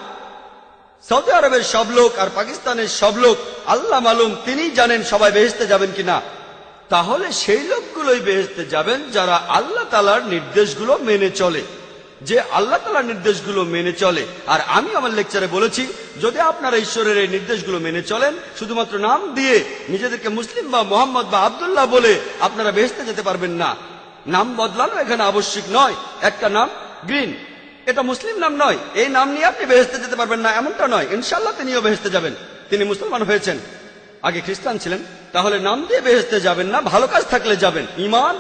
সৌদি আরবের সব লোক আর পাকিস্তানের সব লোক আল্লাহ মালুম, তিনিই জানেন সবাই বেহেশতে যাবেন কিনা। তাহলে সেই লোকগুলোই বেহেশতে যাবেন যারা আল্লাহ তাআলার নির্দেশগুলো মেনে চলে, যে আল্লাহ তাআলার নির্দেশগুলো মেনে চলে। আর আমি আমার লেকচারে বলেছি, যদি আপনারা ঈশ্বরের এই নির্দেশগুলো মেনে চলেন, শুধুমাত্র নাম দিয়ে নিজেদেরকে মুসলিম বা মোহাম্মদ বা আব্দুল্লাহ বলে আপনারা বেহেশতে যেতে পারবেন না। নাম বদলানো এখানে আবশ্যিক নয়। একটা নাম গ্রিন, এটা মুসলিম নাম নয়, এই নাম নিয়ে আপনি বেহেশতে যেতে পারবেন না এমনটা নয়। ইনশাআল্লাহ তিনিও বেহেশতে যাবেন, তিনি মুসলমান হয়েছেন, আগে খ্রিস্টান ছিলেন। তাহলে নাম দিয়ে বেহেশতে যাবেন না, ভালো কাজ থাকলে যাবেন। ঈমান,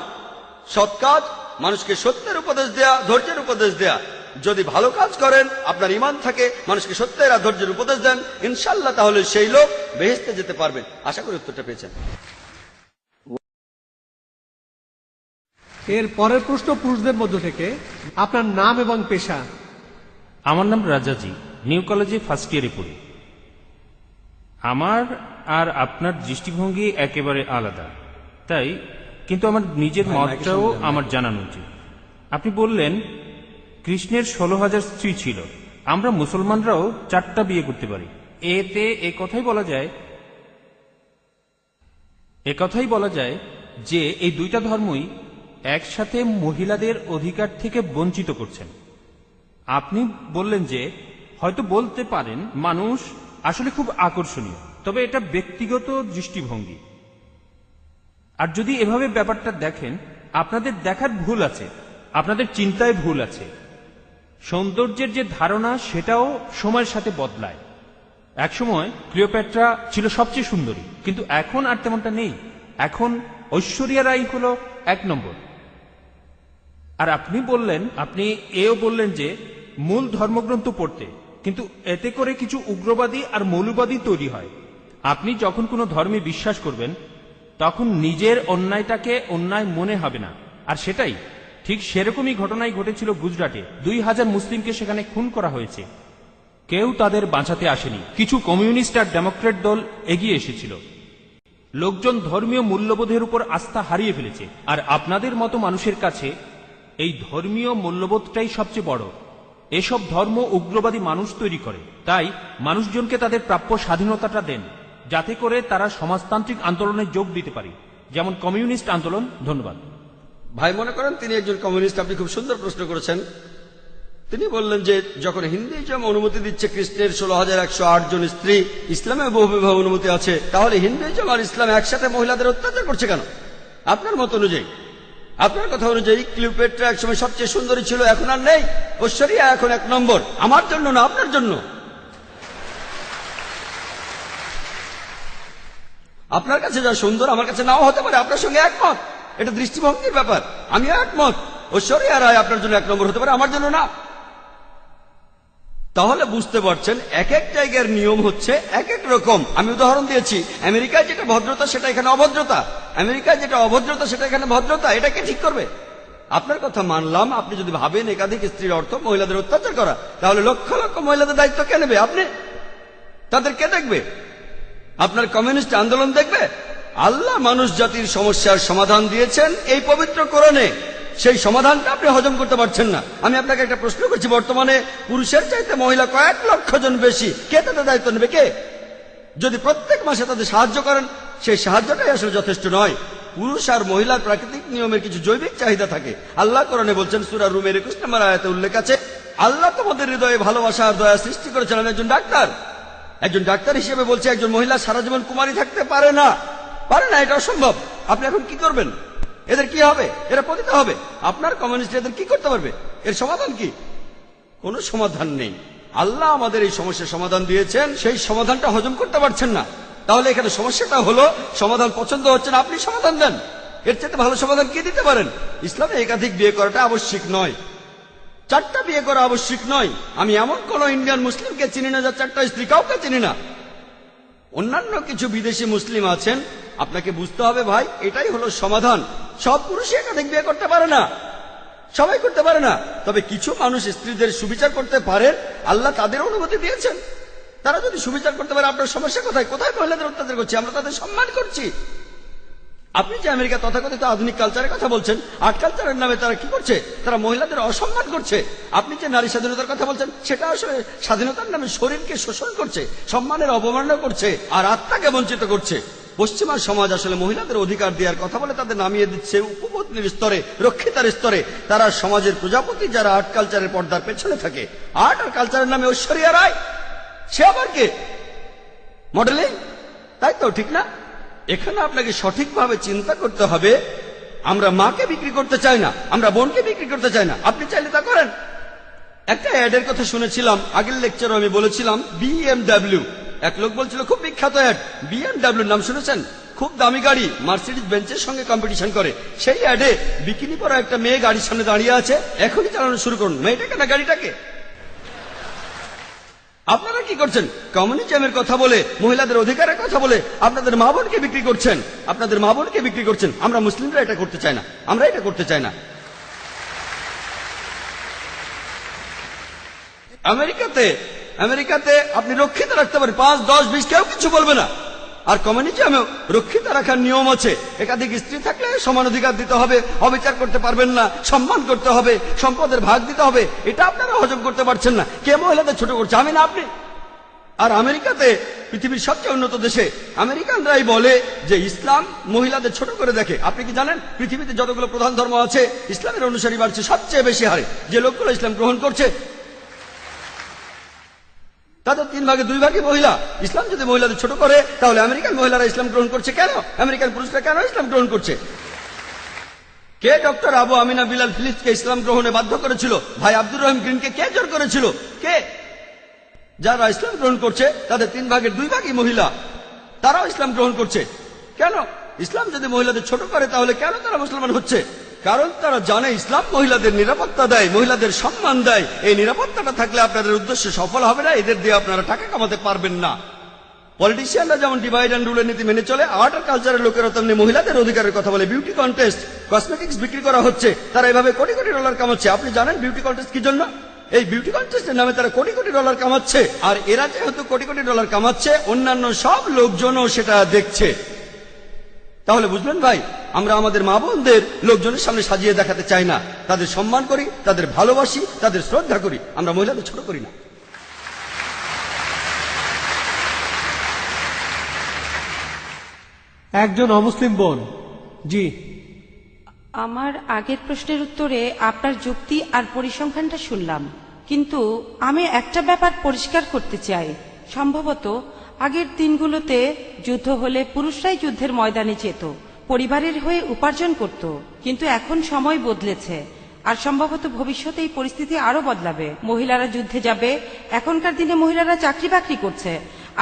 সৎ কাজ, মানুষকে সত্যের উপদেশ দেয়া, ধৈর্যের উপদেশ দেয়া। যদি ভালো কাজ করেন, আপনার ঈমান থাকে, মানুষকে সত্যের আর ধৈর্যের উপদেশ দেন, ইনশাআল্লাহ তাহলে সেই লোক বেহেশতে যেতে পারবেন। আশা করি উত্তরটা পেয়েছেন। এর পরের প্রশ্ন পুরুষদের মধ্য থেকে, আপনার নাম এবং পেশা। আমার নাম রাজাজি, নিউ কলেজে ফার্স্ট ইয়ারে পড়ি। আমার আর আপনার দৃষ্টিভঙ্গি একেবারে আলাদা, তাই কিন্তু আমার নিজের মতটাও আমার জানানো উচিত। আপনি বললেন কৃষ্ণের 16,000 স্ত্রী ছিল, আমরা মুসলমানরাও 4টা বিয়ে করতে পারি। এতে একথাই বলা যায় যে এই 2টা ধর্মই একসাথে মহিলাদের অধিকার থেকে বঞ্চিত করছেন। আপনি বললেন যে হয়তো বলতে পারেন মানুষ আসলে খুব আকর্ষণীয়, তবে এটা ব্যক্তিগত দৃষ্টিভঙ্গি। আর যদি এভাবে ব্যাপারটা দেখেন, আপনাদের দেখার ভুল আছে, আপনাদের চিন্তায় ভুল আছে। সৌন্দর্যের যে ধারণা সেটাও সময়ের সাথে বদলায়। একসময় ক্লিওপেট্রা ছিল সবচেয়ে সুন্দরী, কিন্তু এখন আর তেমনটা নেই। এখন ঐশ্বরিয়া রাই হলো 1 নম্বর। আর আপনি বললেন যে মূল ধর্মগ্রন্থ পড়তে, কিন্তু এতে করে কিছু উগ্রবাদী আর মৌলবাদী তৈরি হয়। আপনি যখন কোনো ধর্মে বিশ্বাস করবেন, তখন নিজের অন্যায়টাকে অন্যায় মনে হবে না। আর সেটাই ঠিক সেরকমই ঘটনাই ঘটেছিল গুজরাটে। 2000 মুসলিমকে সেখানে খুন করা হয়েছে, কেউ তাদের বাঁচাতে আসেনি। কিছু কমিউনিস্ট আর ডেমোক্রেট দল এগিয়ে এসেছিল। লোকজন ধর্মীয় মূল্যবোধের উপর আস্থা হারিয়ে ফেলেছে। আর আপনাদের মতো মানুষের কাছে এই ধর্মীয় মূল্যবোধটাই সবচেয়ে বড়। এসব ধর্ম উগ্রবাদী মানুষ তৈরি করে। তাই মানুষজনকে তাদের প্রাপ্য স্বাধীনতাটা দেন, যাতে করে তারা সমাজতান্ত্রিক আন্দোলনে যোগ দিতে পারে, যেমন কমিউনিস্ট আন্দোলন। ধন্যবাদ। ভাই মনে করেন তিনি একজন কমিউনিস্ট। আপনি খুব সুন্দর প্রশ্ন করেছেন। তিনি বললেন যে যখন হিন্দুইজম অনুমতি দিচ্ছে কৃষ্ণের 16,108 জন স্ত্রী, ইসলামে বহু বিবাহ অনুমতি আছে, তাহলে হিন্দুইজম আর ইসলাম একসাথে মহিলাদের অত্যাচার করছে কেন? আপনার মত অনুযায়ী, আপনার কথা অনুযায়ী ক্লিওপেট্রা একসময় সবচেয়ে সুন্দরী ছিল, এখন আর নেই। ঐশ্বরিয়া এখন 1 নম্বর। আমার জন্য না, আপনার জন্য। আপনার কাছে যা সুন্দর আমার কাছে নাও হতে পারে, আপনার সঙ্গে একমত। এটা দৃষ্টিভঙ্গির ব্যাপার। আমিও একমত, ঐশ্বরিয়া রায় আপনার জন্য 1 নম্বর হতে পারে, আমার জন্য না। তাহলে বুঝতে পারছেন এক এক জায়গার নিয়ম হচ্ছে এক এক রকম। আমি উদাহরণ দিয়েছি, আমেরিকায় যেটা ভদ্রতা সেটা এখানে অভদ্রতা, আমেরিকায় যেটা অভদ্রতা সেটা এখানে ভদ্রতা। এটাকে ঠিক করবে? আপনার কথা মানলাম। আপনি যদি ভাবেন একাধিক স্ত্রীর অর্থ মহিলাদের অত্যাচার করা, তাহলে লক্ষ লক্ষ মহিলাদের দায়িত্ব কে নেবে? আপনি। তাদের কে দেখবে? আপনার কমিউনিস্ট আন্দোলন দেখবে? আল্লাহ মানুষ জাতির সমস্যার সমাধান দিয়েছেন এই পবিত্র কোরআনে। সেই সমাধানটা আপনি হজম করতে পারছেন না। আমি আপনাকে একটা প্রশ্ন করছি, বর্তমানে পুরুষের চাইতে মহিলা কয়েক লক্ষ জন বেশি, কে তাদের দায়িত্ব নেবে? কে? যদি প্রত্যেক মাসে তাদের সাহায্য করেন, সেই সাহায্যটাই আসলে যথেষ্ট নয়। পুরুষ আর মহিলার প্রাকৃতিক নিয়মের কিছু জৈবিক চাহিদা থাকে। আল্লাহ কোরআনে বলছেন, সূরা রুমের 21 নম্বর আয়াতে উল্লেখ আছে, আল্লাহ তোমাদের হৃদয়ে ভালোবাসা আর দয়া সৃষ্টি করেছেন। আমি একজন ডাক্তার হিসেবে বলছি, একজন মহিলা সারা জীবন কুমারী থাকতে পারে না, এটা অসম্ভব। আপনি এখন কি করবেন? এদের কি হবে? এরা পতিত হবে। আপনার কমিউনিস্ট এদের কি করতে পারবে? এর সমাধান কি? কোনো সমাধান নেই। আল্লাহ আমাদের এই সমস্যার সমাধান দিয়েছেন, সেই সমাধানটা হজম করতে পারছেন না। তাহলে এখানে সমস্যাটা হলো সমাধান পছন্দ হচ্ছে না, আপনি সমাধান দেন। এর চেয়ে ভালো সমাধান কি দিতে পারেন? ইসলামে একাধিক বিয়ে করাটা আবশ্যিক নয়, 4টা বিয়ে করা আবশ্যিক নয়। আমি এমন কোন ইন্ডিয়ান মুসলিমকে চিনি না যার 4টা স্ত্রী, কাউকে চিনি না। অন্যান্য কিছু বিদেশি মুসলিম আছেন, আপনাকে বুঝতে হবে ভাই, এটাই হলো সমাধান। সব পুরুষই একাধিক বিয়ে করতে পারে না, সবাই করতে পারে না। তবে কিছু মানুষ স্ত্রীদের সুবিচার করতে পারেন, আল্লাহ তাদের অনুমতি দিয়েছেন। তারা যদি সুবিচার করতে পারে, আপনার সমস্যা কোথায়? কোথায় মহিলাদের অত্যাচার করছি? আমরা তাদের সম্মান করছি। আপনি যে আমেরিকা তথাকথিত আধুনিক কালচারের কথা বলছেন, আর্ট কালচারের নামে তারা কি করছে? তারা মহিলাদের অসম্মান করছে। আপনি যে নারী স্বাধীনতার কথা বলছেন, সেটা আসলে স্বাধীনতার নামে শরীরকে শোষণ করছে, সম্মানের অবমাননা করছে আর আত্মাকে বঞ্চিত করছে। পশ্চিমা সমাজ আসলে মহিলাদের অধিকার দেওয়ার কথা বলে তাদের নামিয়ে দিচ্ছে উপপত্নীর স্তরে, রক্ষিতার স্তরে। তারা সমাজের প্রজাপতি, যারা আর্ট কালচারের পর্দার পেছনে থাকে। আর্ট আর কালচারের নামে ঐশ্বরিয়া রায়, সে আবার কে? মডেলিং, তাই তো? ঠিক না? এখানে আপনাকে সঠিকভাবে চিন্তা করতে হবে। আমরা মাকে বিক্রি করতে চাই না, আমরা বোনকে বিক্রি করতে চাই না। আপনি চাইলে তা করেন। একটা অ্যাডের কথা শুনেছিলাম, আগের লেকচারে আমি বলেছিলাম, BMW। এক লোক বলছিল, খুব বিখ্যাত অ্যাড, BMW নাম শুনেছেন? খুব দামি গাড়ি, মার্সিডিজ বেঞ্চের সঙ্গে কম্পিটিশন করে। সেই অ্যাডে বিকিনি পরা একটা মেয়ে গাড়ির সামনে দাঁড়িয়ে আছে, এখনই চালানো শুরু করুন। মেয়েটাকে না গাড়িটাকে? আপনারা কি করছেন? কমিউনিজমের কথা বলে, মহিলাদের অধিকারের কথা বলে আপনাদের মা বোনকে বিক্রি করছেন, আপনাদের মা বোনকে বিক্রি করছেন। আমরা মুসলিমরা এটা করতে চাই না, আমরা এটা করতে চাই না। আমেরিকাতে আপনি রক্ষিত রাখতে পারেন 5, 10, 20, কেউ কিছু বলবে না। আর কমিউনিজমেও রক্ষিত রাখার নিয়ম আছে। একাধিক স্ত্রী থাকলে সমান অধিকার দিতে হবে, অবিচার করতে পারবেন না, সম্মান করতে হবে, সম্পদের ভাগ দিতে হবে। এটা আপনারা হজম করতে পারছেন না। কে মহিলাদের ছোট করছে? আমি না আপনি। আর আমেরিকাতে, পৃথিবীর সবচেয়ে উন্নত দেশে, আমেরিকানরাই বলে যে ইসলাম মহিলাদের ছোট করে দেখে। আপনি কি জানেন, পৃথিবীতে যতগুলো প্রধান ধর্ম আছে, ইসলামের অনুসারী বাড়ছে সবচেয়ে বেশি হারে। যে লোকগুলো ইসলাম গ্রহণ করছে, তাদের 3 ভাগে 2 ভাগই মহিলা। ইসলাম যদি মহিলাদের ছোট করে, তাহলে আমেরিকান মহিলারা ইসলাম গ্রহণ করছে কেন? আমেরিকান পুরুষরা কেন ইসলাম গ্রহণ করছে? কে ডক্টর আবু আমিনা বিলাল ফিলিপসকে ইসলাম গ্রহণে বাধ্য করেছিল? ভাই আব্দুর রহিম গ্রিনকে কে জোর করেছিল? কে? যারা ইসলাম গ্রহণ করছে তাদের 3 ভাগের 2 ভাগই মহিলা, তারাও ইসলাম গ্রহণ করছে। কেন? ইসলাম যদি মহিলাদের ছোট করে, তাহলে কেন তারা মুসলমান হচ্ছে? কারণ তারা জানে ইসলাম মহিলাদের নিরাপত্তা দেয়, মহিলাদের সম্মান দেয়। এই নিরাপত্তাটা থাকলে আপনাদের উদ্দেশ্য সফল হবে না, এদের দিয়ে আপনারা টাকা কামাতে পারবেন না। পলিটিশিয়ানরা যেমন ডিভাইড অ্যান্ড রুলের নীতি মেনে চলে, আর্ট আর কালচারের লোকেরা তেমনি মহিলাদের অধিকারের কথা বলে। বিউটি কন্টেস্ট, কসমেটিক্স বিক্রি করা হচ্ছে, তারা এভাবে কোটি কোটি ডলার কামাচ্ছে। আপনি জানেন বিউটি কন্টেস্ট কি জন্য? এই বিউটি কন্টেস্টের নামে তারা কোটি কোটি ডলার কামাচ্ছে। আর এরা যেহেতু কোটি কোটি ডলার কামাচ্ছে, অন্যান্য সব লোকজনও সেটা দেখছে। তাহলে বুঝলেন ভাই, আমরা আমাদের মা বোনদের লোকজনের সামনে সাজিয়ে দেখাতে চাই না। তাদের সম্মান করি, তাদের ভালোবাসি, তাদের শ্রদ্ধা করি। আমরা মহিলাদের ছোট করি না। একজন অমুসলিম বোন। জি, আমার আগের প্রশ্নের উত্তরে আপনার যুক্তি আর পরিসংখ্যানটা শুনলাম, কিন্তু আমি একটা ব্যাপার পরিষ্কার করতে চাই। সম্ভবত আগের দিনগুলোতে যুদ্ধ হলে পুরুষরাই যুদ্ধের ময়দানে যেত, পরিবারের হয়ে উপার্জন করত, কিন্তু এখন সময় বদলেছে আর সম্ভবত ভবিষ্যতে এই পরিস্থিতি আরো বদলাবে। মহিলারা যুদ্ধে যাবে, এখনকার দিনে মহিলারা চাকরি বাকরি করছে,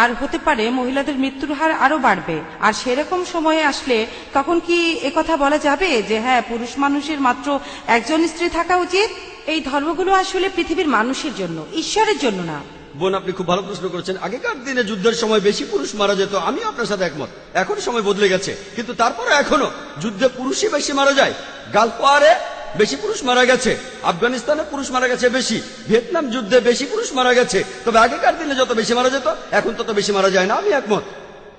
আর হতে পারে মহিলাদের মৃত্যুর হার আরো বাড়বে। আর সেরকম সময়ে আসলে তখন কি একথা বলা যাবে যে হ্যাঁ, পুরুষ মানুষের মাত্র একজন স্ত্রী থাকা উচিত? এই ধর্মগুলো আসলে পৃথিবীর মানুষের জন্য, ঈশ্বরের জন্য না। বোন, আপনি খুব ভালো প্রশ্ন করেছেন। আগেকার দিনে যুদ্ধের সময় বেশি পুরুষ মারা যেত, আমি আপনার সাথে একমত। এখন সময় বদলে গেছে, কিন্তু তারপরে এখনো যুদ্ধে পুরুষই বেশি মারা যায়। গালফ ওয়ারে বেশি পুরুষ মারা গেছে, আফগানিস্তানে পুরুষ মারা গেছে বেশি, ভিয়েতনাম যুদ্ধে বেশি পুরুষ মারা গেছে। তবে আগেকার দিনে যত বেশি মারা যেত, এখন তত বেশি মারা যায় না, আমি একমত।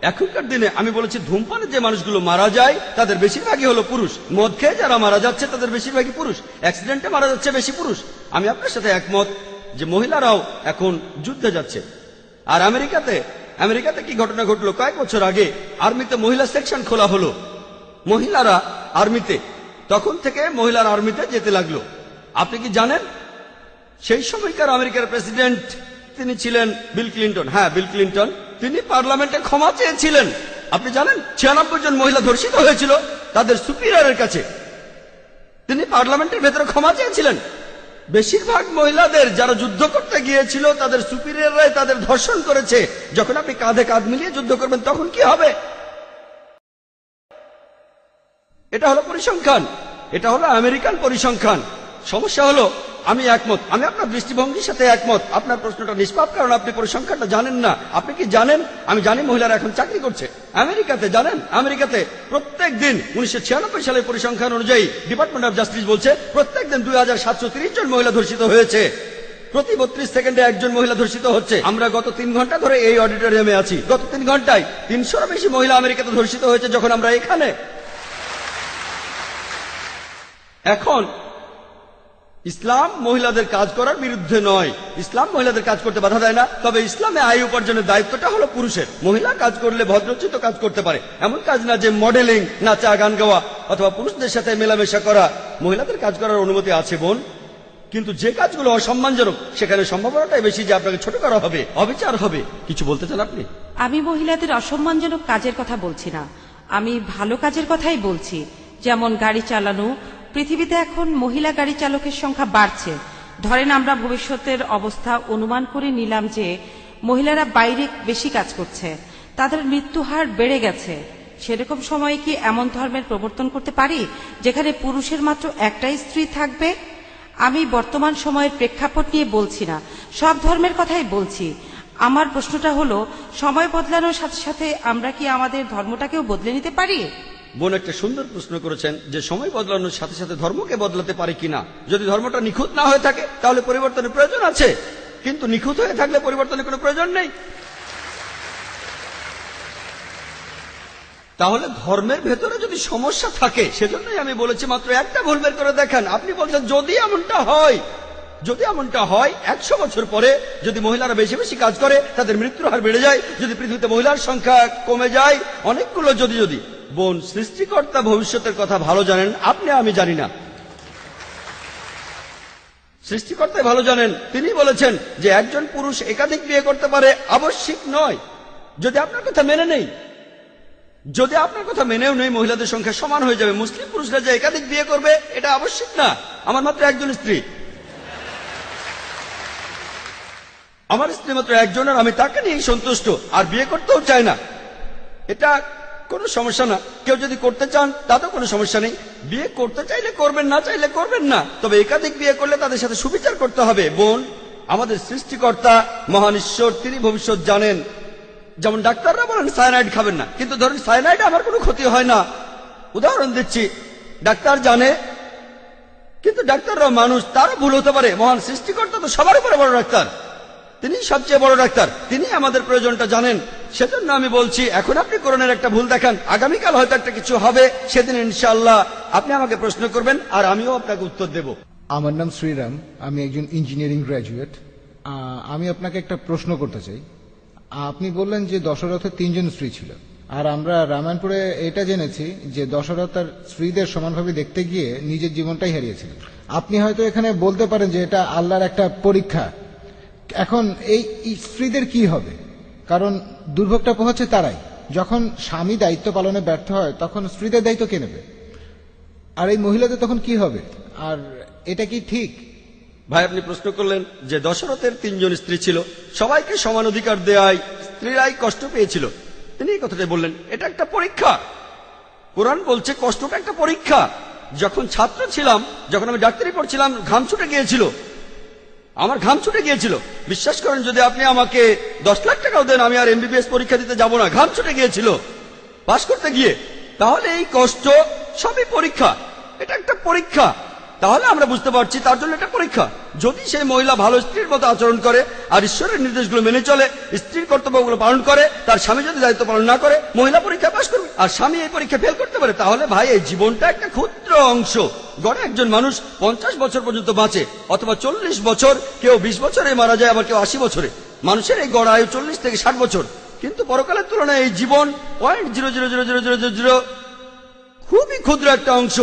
এখনকার দিনে আমি বলেছি ধূমপানে যে মানুষগুলো মারা যায় তাদের বেশিরভাগই হলো পুরুষ, মদ খেয়ে যারা মারা যাচ্ছে তাদের বেশিরভাগই পুরুষ, অ্যাক্সিডেন্টে মারা যাচ্ছে বেশি পুরুষ। আমি আপনার সাথে একমত যে মহিলারাও এখন যুদ্ধে যাচ্ছে। আর আমেরিকাতে কি ঘটনা ঘটলো, কয়েক বছর আগে আর্মিতে মহিলা সেকশন খোলা হলো, মহিলারা আর্মিতে, তখন থেকে মহিলার আর্মিতে যেতে লাগলো। আপনি কি জানেন সেই সময়কার আমেরিকার প্রেসিডেন্ট তিনি ছিলেন বিল ক্লিন্টন। হ্যাঁ, বিল ক্লিন্টন। তিনি পার্লামেন্টে ক্ষমা চেয়েছিলেন। আপনি জানেন 96 জন মহিলা ধর্ষিত হয়েছিল তাদের সুপিরিয়রের কাছে। তিনি পার্লামেন্টের ভেতরে ক্ষমা চেয়েছিলেন। বেশিরভাগ মহিলাদের যারা যুদ্ধ করতে গিয়েছিল তাদের সুপিরিয়ররাই তাদের ধর্ষণ করেছে। যখন আপনি কাঁধে কাঁধ মিলিয়ে যুদ্ধ করবেন তখন কি হবে? এটা হলো পরিসংখ্যান, এটা হলো আমেরিকান পরিসংখ্যান। সমস্যা হলো আমি একমত, আমি আপনার দৃষ্টিভঙ্গির সাথে একমত। আপনার প্রশ্নটা নিষ্পাপ, কারণ আপনি পরিসংখ্যানটা জানেন না। আপনি কি জানেন? আমি জানি মহিলারা এখন চাকরি করছে আমেরিকাতে। জানেন আমেরিকাতে প্রত্যেক দিন 1996 সালের পরিসংখ্যান অনুযায়ী ডিপার্টমেন্ট অফ জাস্টিস বলছে প্রত্যেক দিন 2730 জন মহিলা ধর্ষিত হয়েছে। প্রতি 32 সেকেন্ডে একজন মহিলা ধর্ষিত হচ্ছে। আমরা গত 3 ঘন্টা ধরে এই অডিটোরিয়ামে আছি, গত 3 ঘন্টায় 300-এর বেশি মহিলা আমেরিকাতে ধর্ষিত হয়েছে যখন আমরা এখানে। এখন ইসলাম মহিলাদের কাজ করার বিরুদ্ধে নয়, ইসলাম মহিলাদের কাজ করতে বাধা দেয় না। তবে ইসলামে আয় উপার্জনের দায়িত্বটা হলো পুরুষের। মহিলা কাজ করলে ভদ্রোচিত কাজ করতে পারে, এমন কাজ না যে মডেলিং, নাচা, গান গাওয়া অথবা পুরুষদের সাথে মেলামেশা করা। মহিলাদের কাজ করার অনুমতি আছে বোন, কিন্তু যে কাজগুলো অসম্মানজনক সেখানে সম্ভাবনাটাই বেশি যে আপনাকে ছোট করা হবে, অবিচার হবে। কিছু বলতে চান আপনি? আমি মহিলাদের অসম্মানজনক কাজের কথা বলছি না, আমি ভালো কাজের কথাই বলছি। যেমন গাড়ি চালানো। পৃথিবীতে এখন মহিলা গাড়ি চালকের সংখ্যা বাড়ছে। ধরেন আমরা ভবিষ্যতের অবস্থা অনুমান করে নিলাম যে মহিলারা বাইরে বেশি কাজ করছে, তাদের মৃত্যু হার বেড়ে গেছে। সেরকম সময়ে কি এমন ধর্মের প্রবর্তন করতে পারি যেখানে পুরুষের মাত্র একটাই স্ত্রী থাকবে? আমি বর্তমান সময়ের প্রেক্ষাপট নিয়ে বলছি না, সব ধর্মের কথাই বলছি। আমার প্রশ্নটা হলো, সময় বদলানোর সাথে সাথে আমরা কি আমাদের ধর্মটাকেও বদলে নিতে পারি? বোন একটা সুন্দর প্রশ্ন করেছেন যে সময় বদলানোর সাথে সাথে ধর্মকে বদলাতে পারে কিনা। যদি ধর্মটা নিখুঁত না হয়ে থাকে তাহলে পরিবর্তনের প্রয়োজন আছে, কিন্তু নিখুঁত হয়ে থাকলে পরিবর্তনের কোনো প্রয়োজন নেই। তাহলে ধর্মের ভেতরে যদি সমস্যা থাকে, সেজন্যই আমি বলেছি মাত্র একটা ভুল বের করে দেখান। আপনি বলছেন যদি এমনটা হয়, যদি এমনটা হয় 100 বছর পরে যদি মহিলারা বেশি বেশি কাজ করে তাদের মৃত্যুর হার বেড়ে যায়, যদি পৃথিবীতে মহিলার সংখ্যা কমে যায়, অনেকগুলো যদি। বোন, সৃষ্টিকর্তা ভবিষ্যতের কথা ভালো জানেন, আপনি আমি জানি না। সৃষ্টিকর্তাই ভালো জানেন। তিনি বলেছেন যে একজন পুরুষ একাধিক বিয়ে করতে পারে, আবশ্যিক নয়। যদি আপনার কথা মেনে নেই, যদি আপনার কথা মেনেও নেই, মহিলাদের সংখ্যা সমান হয়ে যাবে। মুসলিম পুরুষরা যে একাধিক বিয়ে করবে এটা আবশ্যিক না। আমার মাত্র একজন স্ত্রী, আমার স্ত্রী মাত্র একজন, আর আমি তাকে নিয়েই সন্তুষ্ট, আর বিয়ে করতেও চাই না। এটা কোনো সমস্যা না। কেউ যদি করতে চান তাতেও কোনো সমস্যা নেই। বিয়ে করতে চাইলে করবেন, না চাইলে করবেন না। তবে একাধিক বিয়ে করলে তাদের সাথে সুবিচার করতে হবে। বোন, আমাদের সৃষ্টিকর্তা মহান ঈশ্বর, তিনি ভবিষ্যৎ জানেন। যেমন ডাক্তাররা বলেন সায়ানাইড খাবেন না, কিন্তু ধরুন সায়ানাইড আমার কোনো ক্ষতি হয় না। উদাহরণ দিচ্ছি, ডাক্তার জানে, কিন্তু ডাক্তাররা মানুষ, তারও ভুল হতে পারে। মহান সৃষ্টিকর্তা তো সবার উপরে বড় ডাক্তার, তিনি সবচেয়ে বড় ডাক্তার, তিনি আমাদের প্রয়োজনটা জানেন। সেজন্য আমি বলছি, এখন আপনি কোরআনের একটা ভুল দেখান, আগামীকাল হয়তো একটা কিছু হবে, সেদিন ইনশাআল্লাহ আপনি আমাকে প্রশ্ন করবেন আর আমিও আপনাকে উত্তর দেব। আমার নাম শ্রীরাম, আমি একজন ইঞ্জিনিয়ারিং গ্র্যাজুয়েট। আমি আপনাকে একটা প্রশ্ন করতে চাই। আপনি বললেন যে দশরথের 3 জন স্ত্রী ছিল, আর আমরা রামায়ণপুরে এটা জেনেছি যে দশরথ তার স্ত্রীদের সমানভাবে দেখতে গিয়ে নিজের জীবনটাই হারিয়েছিলেন। আপনি হয়তো এখানে বলতে পারেন যে এটা আল্লাহর একটা পরীক্ষা। এখন এই স্ত্রীদের কি হবে? কারণ দুর্ভোগটা পোহাচ্ছে তারাই। যখন স্বামী দায়িত্ব পালনে ব্যর্থ হয় তখন স্ত্রীদের দায়িত্ব কে নেবে? আর এই মহিলাদের তখন কি হবে? আর এটা কি ঠিক? ভাই, আপনি প্রশ্ন করলেন যে দশরথের 3 জন স্ত্রী ছিল, সবাইকে সমান অধিকার দেয়ায় স্ত্রীরাই কষ্ট পেয়েছিল। তিনি এই কথাটাই বললেন, এটা একটা পরীক্ষা। কোরআন বলছে কষ্টটা একটা পরীক্ষা। যখন ছাত্র ছিলাম, যখন আমি ডাক্তারি পড়ছিলাম, ঘাম ছুটে গিয়েছিল, আমার ঘাম ছুটে গিয়েছিল। বিশ্বাস করেন, যদি আপনি আমাকে 10 লাখ টাকাও দেন আমি আর MBBS পরীক্ষা দিতে যাব না। ঘাম ছুটে গিয়েছিল পাশ করতে গিয়ে। তাহলে এই কষ্ট সবই পরীক্ষা, এটা একটা পরীক্ষা। তাহলে আমরা বুঝতে পারছি তার জন্য একটা পরীক্ষা। যদি সেই মহিলা ভালো স্ত্রীর মতো আচরণ করে আর ঈশ্বরের নির্দেশগুলো মেনে চলে, স্ত্রীর কর্তব্যগুলো পালন করে, তার স্বামী যদি দায়িত্ব পালন না করে, মহিলা পরীক্ষা পাশ করবে আর স্বামী এই পরীক্ষা ফেল করতে পারে, তাহলে ভাই এই জীবনটা একটা ক্ষুদ্র অংশ। গড়ে একজন মানুষ 50 বছর পর্যন্ত বাঁচে, অথবা 40 বছর, কেউ 20 বছরে মারা যায়, আবার কেউ 80 বছরে। মানুষের এই গড় আয়ু 40 থেকে 60 বছর, কিন্তু পরকালের তুলনায় এই জীবন 0.00000 খুবই ক্ষুদ্র একটা অংশ।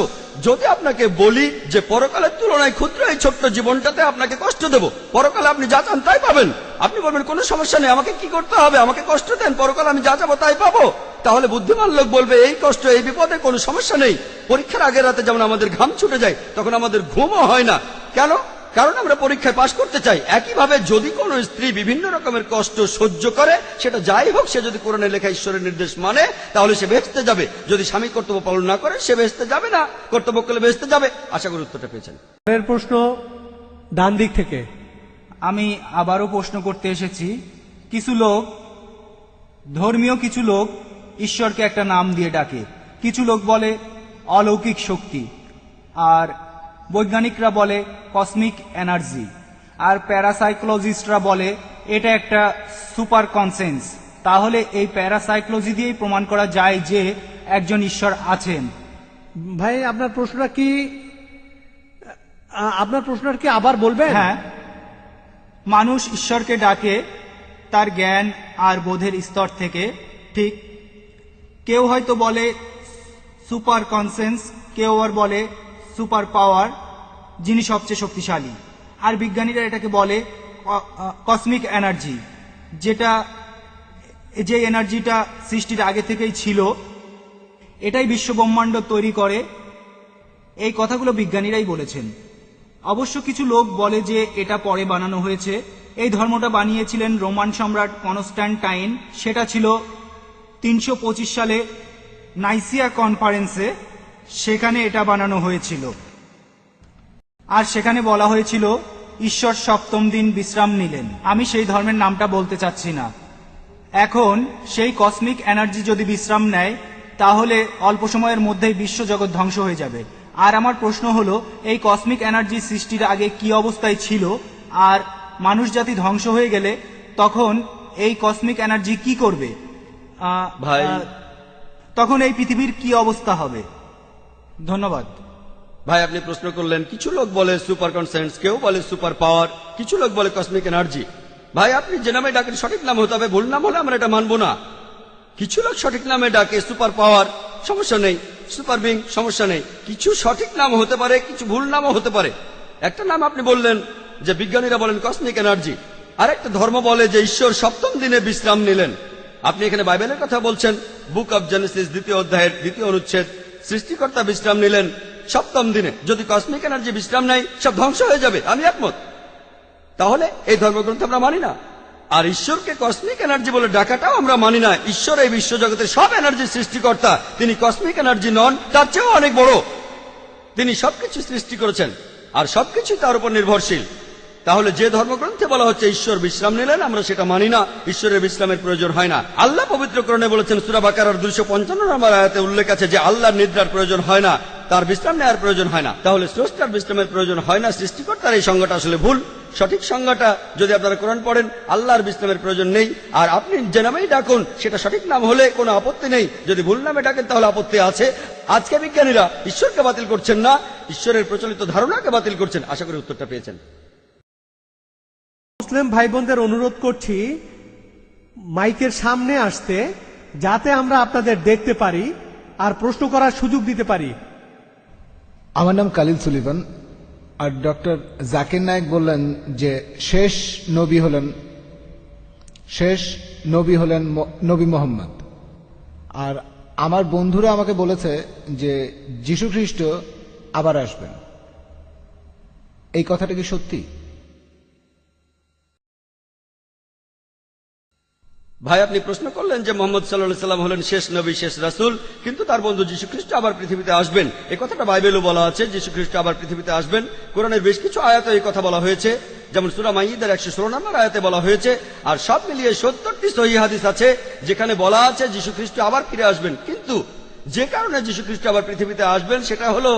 যদি আপনাকে বলি যে পরকালের তুলনায় ক্ষুদ্র এই ছোট্ট জীবনটাতে আপনাকে কষ্ট দেব, পরকালে আপনি যা চান তাই পাবেন, আপনি বলবেন কোনো সমস্যা নেই, আমাকে কি করতে হবে, আমাকে কষ্ট দেন, পরকালে আমি যা চাবো তাই পাবো। তাহলে বুদ্ধিমান লোক বলবে এই কষ্ট এই বিপদে কোনো সমস্যা নেই। পরীক্ষার আগের রাতে যেমন আমাদের ঘাম ছুটে যায়, তখন আমাদের ঘুমও হয় না। কেন? কারণ আমরা পরীক্ষায় পাশ করতে চাই। একইভাবে যদি কোনো স্ত্রী বিভিন্ন রকমের কষ্ট সহ্য করে, সেটা যাই হোক, সে যদি কোরআনের লেখা ঈশ্বরের নির্দেশ মানে, তাহলে সে বেহেশতে যাবে। যদি স্বামী কর্তব্য পালন না করে, সে বেহেশতে যাবে না, কর্তব্য করলে বেহেশতে যাবে। আশা করি উত্তরটা পেয়েছেন। পরের প্রশ্ন ডান দিক থেকে। আমি আবারও প্রশ্ন করতে এসেছি। কিছু লোক, ধর্মীয় কিছু লোক ঈশ্বরকে একটা নাম দিয়ে ডাকে। কিছু লোক বলে অলৌকিক শক্তি, আর বৈজ্ঞানিকরা বলে কসমিক এনার্জি, আর প্যারাসাইকোলজিস্টরা বলে এটা একটা সুপার কনসেন্স। তাহলে এই প্যারাসাইকোলজি দিয়েই প্রমাণ করা যায় যে একজন ঈশ্বর আছেন। ভাই আপনার প্রশ্নটা কি, আপনার প্রশ্নটা কি আবার বলবেন? হ্যাঁ, মানুষ ঈশ্বরকে ডাকে তার জ্ঞান আর বোধের স্তর থেকে। ঠিক, কেউ হয়তো বলে সুপার কনসেন্স, কেউ আর বলে সুপার পাওয়ার, যিনি সবচেয়ে শক্তিশালী। আর বিজ্ঞানীরা এটাকে বলে কসমিক এনার্জি, যে এনার্জিটা সৃষ্টির আগে থেকেই ছিল, এটাই বিশ্বব্রহ্মাণ্ড তৈরি করে। এই কথাগুলো বিজ্ঞানীরাই বলেছেন। অবশ্য কিছু লোক বলে যে এটা পরে বানানো হয়েছে। এই ধর্মটা বানিয়েছিলেন রোমান সম্রাট কনস্ট্যান্টাইন। সেটা ছিল 325 সালে নাইসিয়া কনফারেন্সে, সেখানে এটা বানানো হয়েছিল। আর সেখানে বলা হয়েছিল ঈশ্বর সপ্তম দিন বিশ্রাম নিলেন। আমি সেই ধর্মের নামটা বলতে চাচ্ছি না। এখন সেই কসমিক এনার্জি যদি বিশ্রাম নেয়, তাহলে অল্প সময়ের মধ্যেই বিশ্বজগৎ ধ্বংস হয়ে যাবে। আর আমার প্রশ্ন হলো, এই কসমিক এনার্জি সৃষ্টির আগে কি অবস্থায় ছিল, আর মানুষ জাতি ধ্বংস হয়ে গেলে তখন এই কসমিক এনার্জি কি করবে? ভাই, তখন এই পৃথিবীর কি অবস্থা হবে? ধন্যবাদ। ভাই আপনি প্রশ্ন করলেন, কিছু লোক বলে সুপার কনসেন্স, কেউ বলে সুপার পাওয়ার, কিছু লোক বলে কসমিক এনার্জি। ভাই আপনি যে নামে ডাকেন সঠিক নাম হতে হবে, ভুল নাম হলে আমরা এটা মানবো না। কিছু লোক সঠিক নামে ডাকে সুপার পাওয়ার, সমস্যা নেই, সুপার বিং, সমস্যা নেই। কিছু সঠিক নাম হতে পারে, কিছু ভুল নামও হতে পারে। একটা নাম আপনি বললেন যে বিজ্ঞানীরা বলেন কসমিক এনার্জি, আর একটা ধর্ম বলে যে ঈশ্বর সপ্তম দিনে বিশ্রাম নিলেন। আপনি এখানে বাইবেলের কথা বলছেন, বুক অব জেনেসিস 2য় অধ্যায়ের 2য় অনুচ্ছেদ, সৃষ্টিকর্তা বিশ্রাম নিলেন সপ্তম দিনে। যদি কসমিক এনার্জি বিশ্রাম নেয়, সব ধ্বংস হয়ে যাবে। আমি একমত। তাহলে এই ধর্মগ্রন্থ আমরা মানি না। আর ঈশ্বরকে কসমিক এনার্জি বলে ডাকাটাও আমরা মানি না। ঈশ্বর এই বিশ্বজগতের সব এনার্জির সৃষ্টিকর্তা। তিনি কসমিক এনার্জি নন, তার চেয়েও অনেক বড়। তিনি সবকিছু সৃষ্টি করেছেন আর সবকিছু তার উপর নির্ভরশীল। তাহলে যে ধর্মগ্রন্থে বলা হচ্ছে ঈশ্বর বিশ্রাম নিলেন, আমরা সেটা মানি না। ঈশ্বরের বিশ্রামের প্রয়োজন হয় না। আল্লাহ পবিত্রকরণে বলেছেন, সূরা বাকারার 255 নম্বর আয়াতে উল্লেখ আছে যে আল্লাহর নিদ্রার প্রয়োজন হয় না, তার বিশ্রাম নেওয়ার প্রয়োজন হয় না। তাহলে স্রষ্টার বিশ্রামের প্রয়োজন হয় না, সৃষ্টিকর্তার এই সংজ্ঞাটা আসলে ভুল। সঠিক সংজ্ঞাটা যদি আপনারা কোরআন পড়েন, আল্লাহর বিশ্রামের প্রয়োজন নেই। আর আপনি যে নামেই ডাকুন, সেটা সঠিক নাম হলে কোনো আপত্তি নেই। যদি ভুল নামে ডাকেন তাহলে আপত্তি আছে। আজকে বিজ্ঞানীরা ঈশ্বরকে বাতিল করছেন না, ঈশ্বরের প্রচলিত ধারণাকে বাতিল করছেন। আশা করি উত্তরটা পেয়েছেন। মুসলিম ভাই বোনদের অনুরোধ করছি মাইকের সামনে আসতে, যাতে আমরা আপনাদের দেখতে পারি আর প্রশ্ন করার সুযোগ দিতে পারি। আমার নাম কালিল সুলিভান। আর ডক্টর জাকির নায়েক বললেন যে শেষ নবী হলেন নবী মোহাম্মদ। আর আমার বন্ধুরা আমাকে বলেছে যে যীশু খ্রিস্ট আবার আসবেন। এই কথাটা কি সত্যি? ভাই আপনি প্রশ্ন করলেন যে মোহাম্মদ সাল্লাল্লাহু সাল্লাম হলেন শেষ নবী, শেষ রাসূল, কিন্তু তার বন্ধু যীশু খ্রিস্ট আবার পৃথিবীতে আসবেন। এই কথাটা বাইবেলও বলা আছে, যীশু খ্রিস্ট আবার পৃথিবীতে আসবেন। কোরআনের বেশ কিছু আয়াতে এই কথা বলা হয়েছে, যেমন সূরা মাইদার 116 নম্বর আয়াতে বলা হয়েছে। আর সব মিলিয়ে 70টি সহিহ হাদিস আছে যেখানে বলা আছে যীশু খ্রিস্ট আবার ফিরে আসবেন। কিন্তু যে কারণে যীশু খ্রিস্ট আবার পৃথিবীতে আসবেন সেটা হলো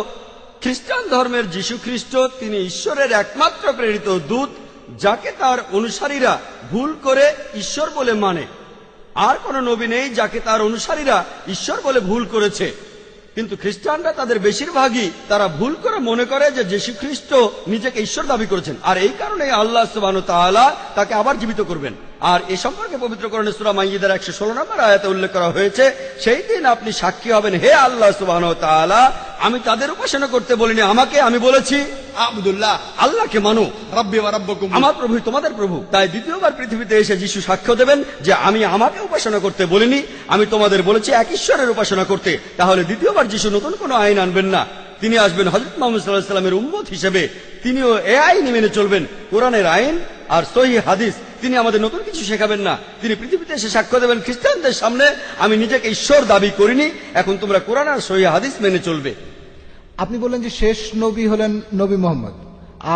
খ্রিস্টান ধর্মের যীশু খ্রিস্ট তিনি ঈশ্বরের একমাত্র প্রেরিত দূত, যাকে তার অনুসারীরা ভুল করে ঈশ্বর বলে মানে। আর কোন নবী নেই যাকে তার অনুসারীরা ঈশ্বর বলে ভুল করেছে। কিন্তু খ্রিস্টানরা তাদের বেশিরভাগই তারা ভুল করে মনে করে যে যীশু খ্রিস্ট নিজেকে ঈশ্বর দাবি করেছেন, আর এই কারণে আল্লাহ সুবহানাহু ওয়া তাআলা তাকে আবার জীবিত করবেন। আর এ সম্পর্কে পবিত্র কোরআনে সূরা মাইদার 116 নম্বর আয়াতে উল্লেখ করা হয়েছে, সেই দিন আপনি সাক্ষী হবেন, হে আল্লাহ সুবহানাহু ওয়া তাআলা, আমি তাদের উপাসনা করতে বলিনি, আমাকে আমি বলেছি আবুদুল্লাহ আল্লাহকে মানো, রব্বি ওয়া রাব্বুকুম। আমার প্রভু তোমাদের প্রভু। তাই দ্বিতীয়বার পৃথিবীতে এসে যিশু সাক্ষ্য দেবেন যে আমি আমাকে উপাসনা করতে বলিনি, আমি তোমাদের বলেছি এক ঈশ্বরের উপাসনা করতে। তাহলে দ্বিতীয়বার যিশু নতুন কোনো আইন আনবেন না, তিনি আসবেন হযরত মুহাম্মদ সাল্লাল্লাহু আলাইহি ওয়াসাল্লামের উম্মত হিসেবে। তিনিও এ আইন মেনে চলবেন, কোরআনের আইন আর সহিহ হাদিস। তিনি আমাদের নতুন কিছু শেখাবেন না। তিনি পৃথিবীতে এসে সাক্ষ্য দেবেন খ্রিস্টানদের সামনে, আমি নিজেকে ঈশ্বর দাবি করিনি, এখন তোমরা কোরআন আর সহিহ হাদিস মেনে চলবে। আপনি বললেন যে শেষ নবী হলেন নবী মোহাম্মদ,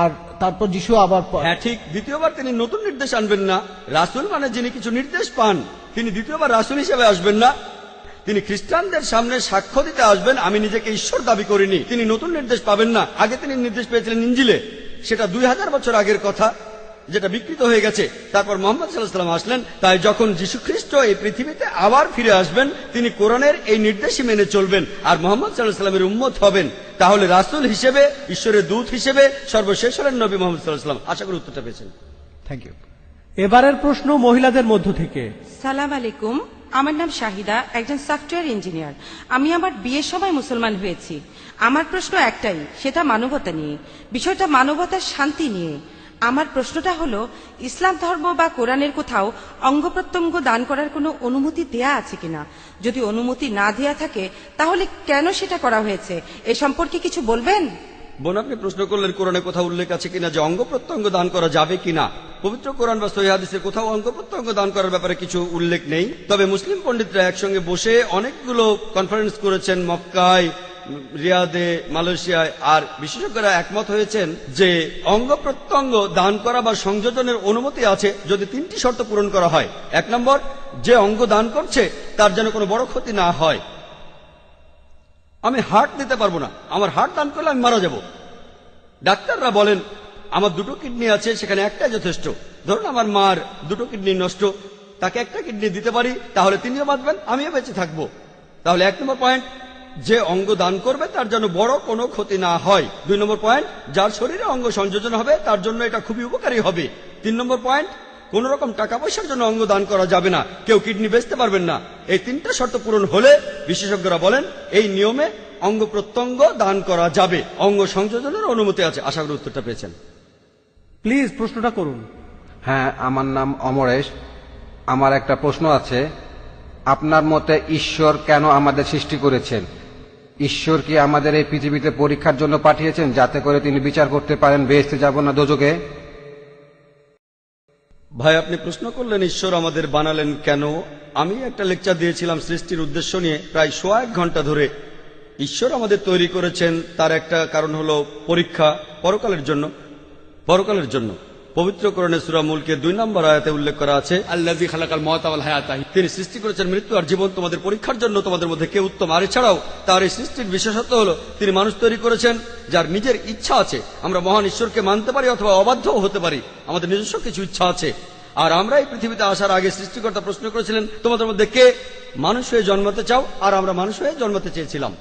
আর তারপর যিশু আবার হ্যাঁ ঠিক, দ্বিতীয়বার তিনি নতুন নির্দেশ আনবেন না। রাসূল মানে যিনি কিছু নির্দেশ পান, তিনি দ্বিতীয়বার রাসূল হিসেবে আসবেন না। তিনি খ্রিস্টানদের সামনে সাক্ষ্য দিতে আসবেন, আমি নিজেকে ঈশ্বর দাবি করিনি। তিনি নতুন নির্দেশ পাবেন না। আগে তিনি নির্দেশ পেয়েছিলেন ইঞ্জিলে, সেটা 2000 বছর আগের কথা, যেটা বিকৃত হয়ে গেছে। তারপর মুহাম্মদ সাল্লাল্লাহু আলাইহি ওয়াসাল্লাম আসলেন। তাই যখন যীশু খ্রিস্ট এই পৃথিবীতে আবার ফিরে আসবেন, তিনি কোরআনের এই নির্দেশই মেনে চলবেন আর মুহাম্মদ সাল্লাল্লাহু আলাইহি ওয়াসাল্লামের উম্মত হবেন। তাহলে রাসূল হিসেবে, ঈশ্বরের দূত হিসেবে সর্বশেষ হলেন নবী মুহাম্মদ সাল্লাল্লাহু আলাইহি ওয়াসাল্লাম। আশা করি উত্তরটা পেয়েছেন। Thank you. এবারের প্রশ্ন মহিলাদের মধ্য থেকে। সালাম আলাইকুম, আমার নাম শাহিদা, একজন সফটওয়্যার ইঞ্জিনিয়ার। আমি আমার বিয়ের সময় মুসলমান হয়েছি। আমার প্রশ্ন একটাই, সেটা মানবতা নিয়ে, বিষয়টা মানবতার শান্তি নিয়ে। আমার প্রশ্নটা হলো, ইসলাম ধর্ম বা কোরআনের কোথাও অঙ্গ প্রত্যঙ্গ দান করার কোনো অনুমতি দেয়া আছে কিনা? যদি অনুমতি না দেয়া থাকে, তাহলে কেন সেটা করা হয়েছে, এ সম্পর্কে কিছু বলবেন? বোন, আপনি প্রশ্ন করলেন কোরআনে কোথাও উল্লেখ আছে কিনা যে অঙ্গ প্রত্যঙ্গ দান করা যাবে কিনা। পবিত্র কোরআন বা সহিহ হাদিসে কোথাও অঙ্গ প্রত্যঙ্গ দান করার ব্যাপারে কিছু উল্লেখ নেই। তবে মুসলিম পণ্ডিতরা একসঙ্গে বসে অনেকগুলো কনফারেন্স করেছেন মক্কায়, রিয়াদে, মালয়েশিয়ায়, আর বিশেষজ্ঞরা একমত হয়েছেন যে অঙ্গ প্রত্যঙ্গ দান করা বা সংযোজনের অনুমতি আছে যদি 3টি শর্ত পূরণ করা হয়। 1 নম্বর, যে অঙ্গ দান করছে তার যেন কোনো বড় ক্ষতি না হয়। আমি হার্ট দিতে পারবো না, আমার হার্ট দান করলে আমি মারা যাব। ডাক্তাররা বলেন আমার 2টো কিডনি আছে, সেখানে একটাই যথেষ্ট। ধরুন আমার মার 2টো কিডনি নষ্ট, তাকে একটা কিডনি দিতে পারি, তাহলে তিনিও বাঁচবেন, আমিও বেঁচে থাকবো। তাহলে 1 নম্বর পয়েন্ট, যে অঙ্গ দান করবে তার জন্য বড় কোনো ক্ষতি না হয়। 2 নম্বর পয়েন্ট, যার শরীরে অঙ্গ সংযোজন হবে তার জন্য এটা খুবই উপকারী হবে। 3 নম্বর পয়েন্ট, কোন রকম টাকা পয়সার জন্য অঙ্গ দান করা যাবে না, কেউ কিডনি বেচতে পারবেন না। এই 3টা শর্ত পূরণ হলে বিশেষজ্ঞরা বলেন এই নিয়মে অঙ্গ প্রত্যঙ্গ দান করা যাবে, অঙ্গ সংযোজনের অনুমতি আছে। আশা করি উত্তরটা পেয়েছেন। প্লিজ প্রশ্নটা করুন। হ্যাঁ, আমার নাম অমরেশ। আমার একটা প্রশ্ন আছে। আপনার মতে ঈশ্বর কেন আমাদের সৃষ্টি করেছেন? ঈশ্বর কি আমাদের এই পৃথিবীতে পরীক্ষার জন্য পাঠিয়েছেন, যাতে করে তিনি বিচার করতে পারেন বেহেশতে যাব না দোজখে? ভাই, আপনি প্রশ্ন করলেন ঈশ্বর আমাদের বানালেন কেন। আমি একটা লেকচার দিয়েছিলাম সৃষ্টির উদ্দেশ্য নিয়ে, প্রায় 1 ঘন্টা ধরে। ঈশ্বর আমাদের তৈরি করেছেন, তার একটা কারণ হলো পরীক্ষা, পরকালের জন্য। পরকালের জন্য পবিত্র কোরআনে সূরা মুলকে 2 নম্বর আয়াতে উল্লেখ করা আছে, আল্লাযী খালাকাল মাউতা ওয়াল হায়াতা। তিনি সৃষ্টি করেছেন মৃত্যু আর জীবন তোমাদের পরীক্ষার জন্য, তোমাদের মধ্যে কে উত্তম। আর এছাড়াও তার এই সৃষ্টির বিশেষত্ব হলো তিনি মানুষ তৈরি করেছেন যার নিজের ইচ্ছা আছে। আমরা মহান ঈশ্বরকে মানতে পারি অথবা অবাধ্যও হতে পারি, আমাদের নিজস্ব কিছু ইচ্ছা আছে। আর আমরা এই পৃথিবীতে আসার আগে সৃষ্টিকর্তা প্রশ্ন করেছিলেন তোমাদের মধ্যে কে মানুষ হয়ে জন্মাতে চাও, আর আমরা মানুষ হয়ে জন্মাতে চেয়েছিলাম।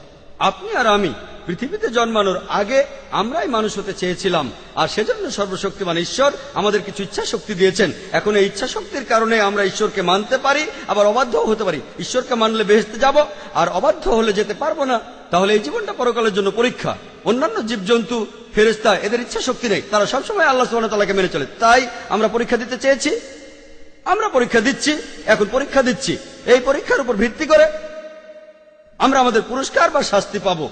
আপনি আর আমি পৃথিবীতে জন্মানোর আগে আমরাই মানুষ হতে চেয়েছিলাম, আর সেজন্য সর্বশক্তিমান ঈশ্বর আমাদের কিছু ইচ্ছা শক্তি দিয়েছেন। এখন এই ইচ্ছা শক্তির কারণে আমরা ঈশ্বরকে মানতে পারি, আবার অবাধ্যও হতে পারি। ঈশ্বরকে মানলে বেহেশতে যাব, আর অবাধ্য হলে যেতে পারবো না। তাহলে এই জীবনটা পরকালের জন্য পরীক্ষা। অন্যান্য জীবজন্তু, ফেরেশতা, এদের ইচ্ছা শক্তি নেই, তারা সবসময় আল্লাহ সুবহানাহু ওয়া তাআলাকে মেনে চলে। তাই আমরা পরীক্ষা দিতে চেয়েছি, আমরা পরীক্ষা দিচ্ছি, এখন পরীক্ষা দিচ্ছি। এই পরীক্ষার উপর ভিত্তি করে আমরা আমাদের পুরস্কার বা শাস্তি পাবো।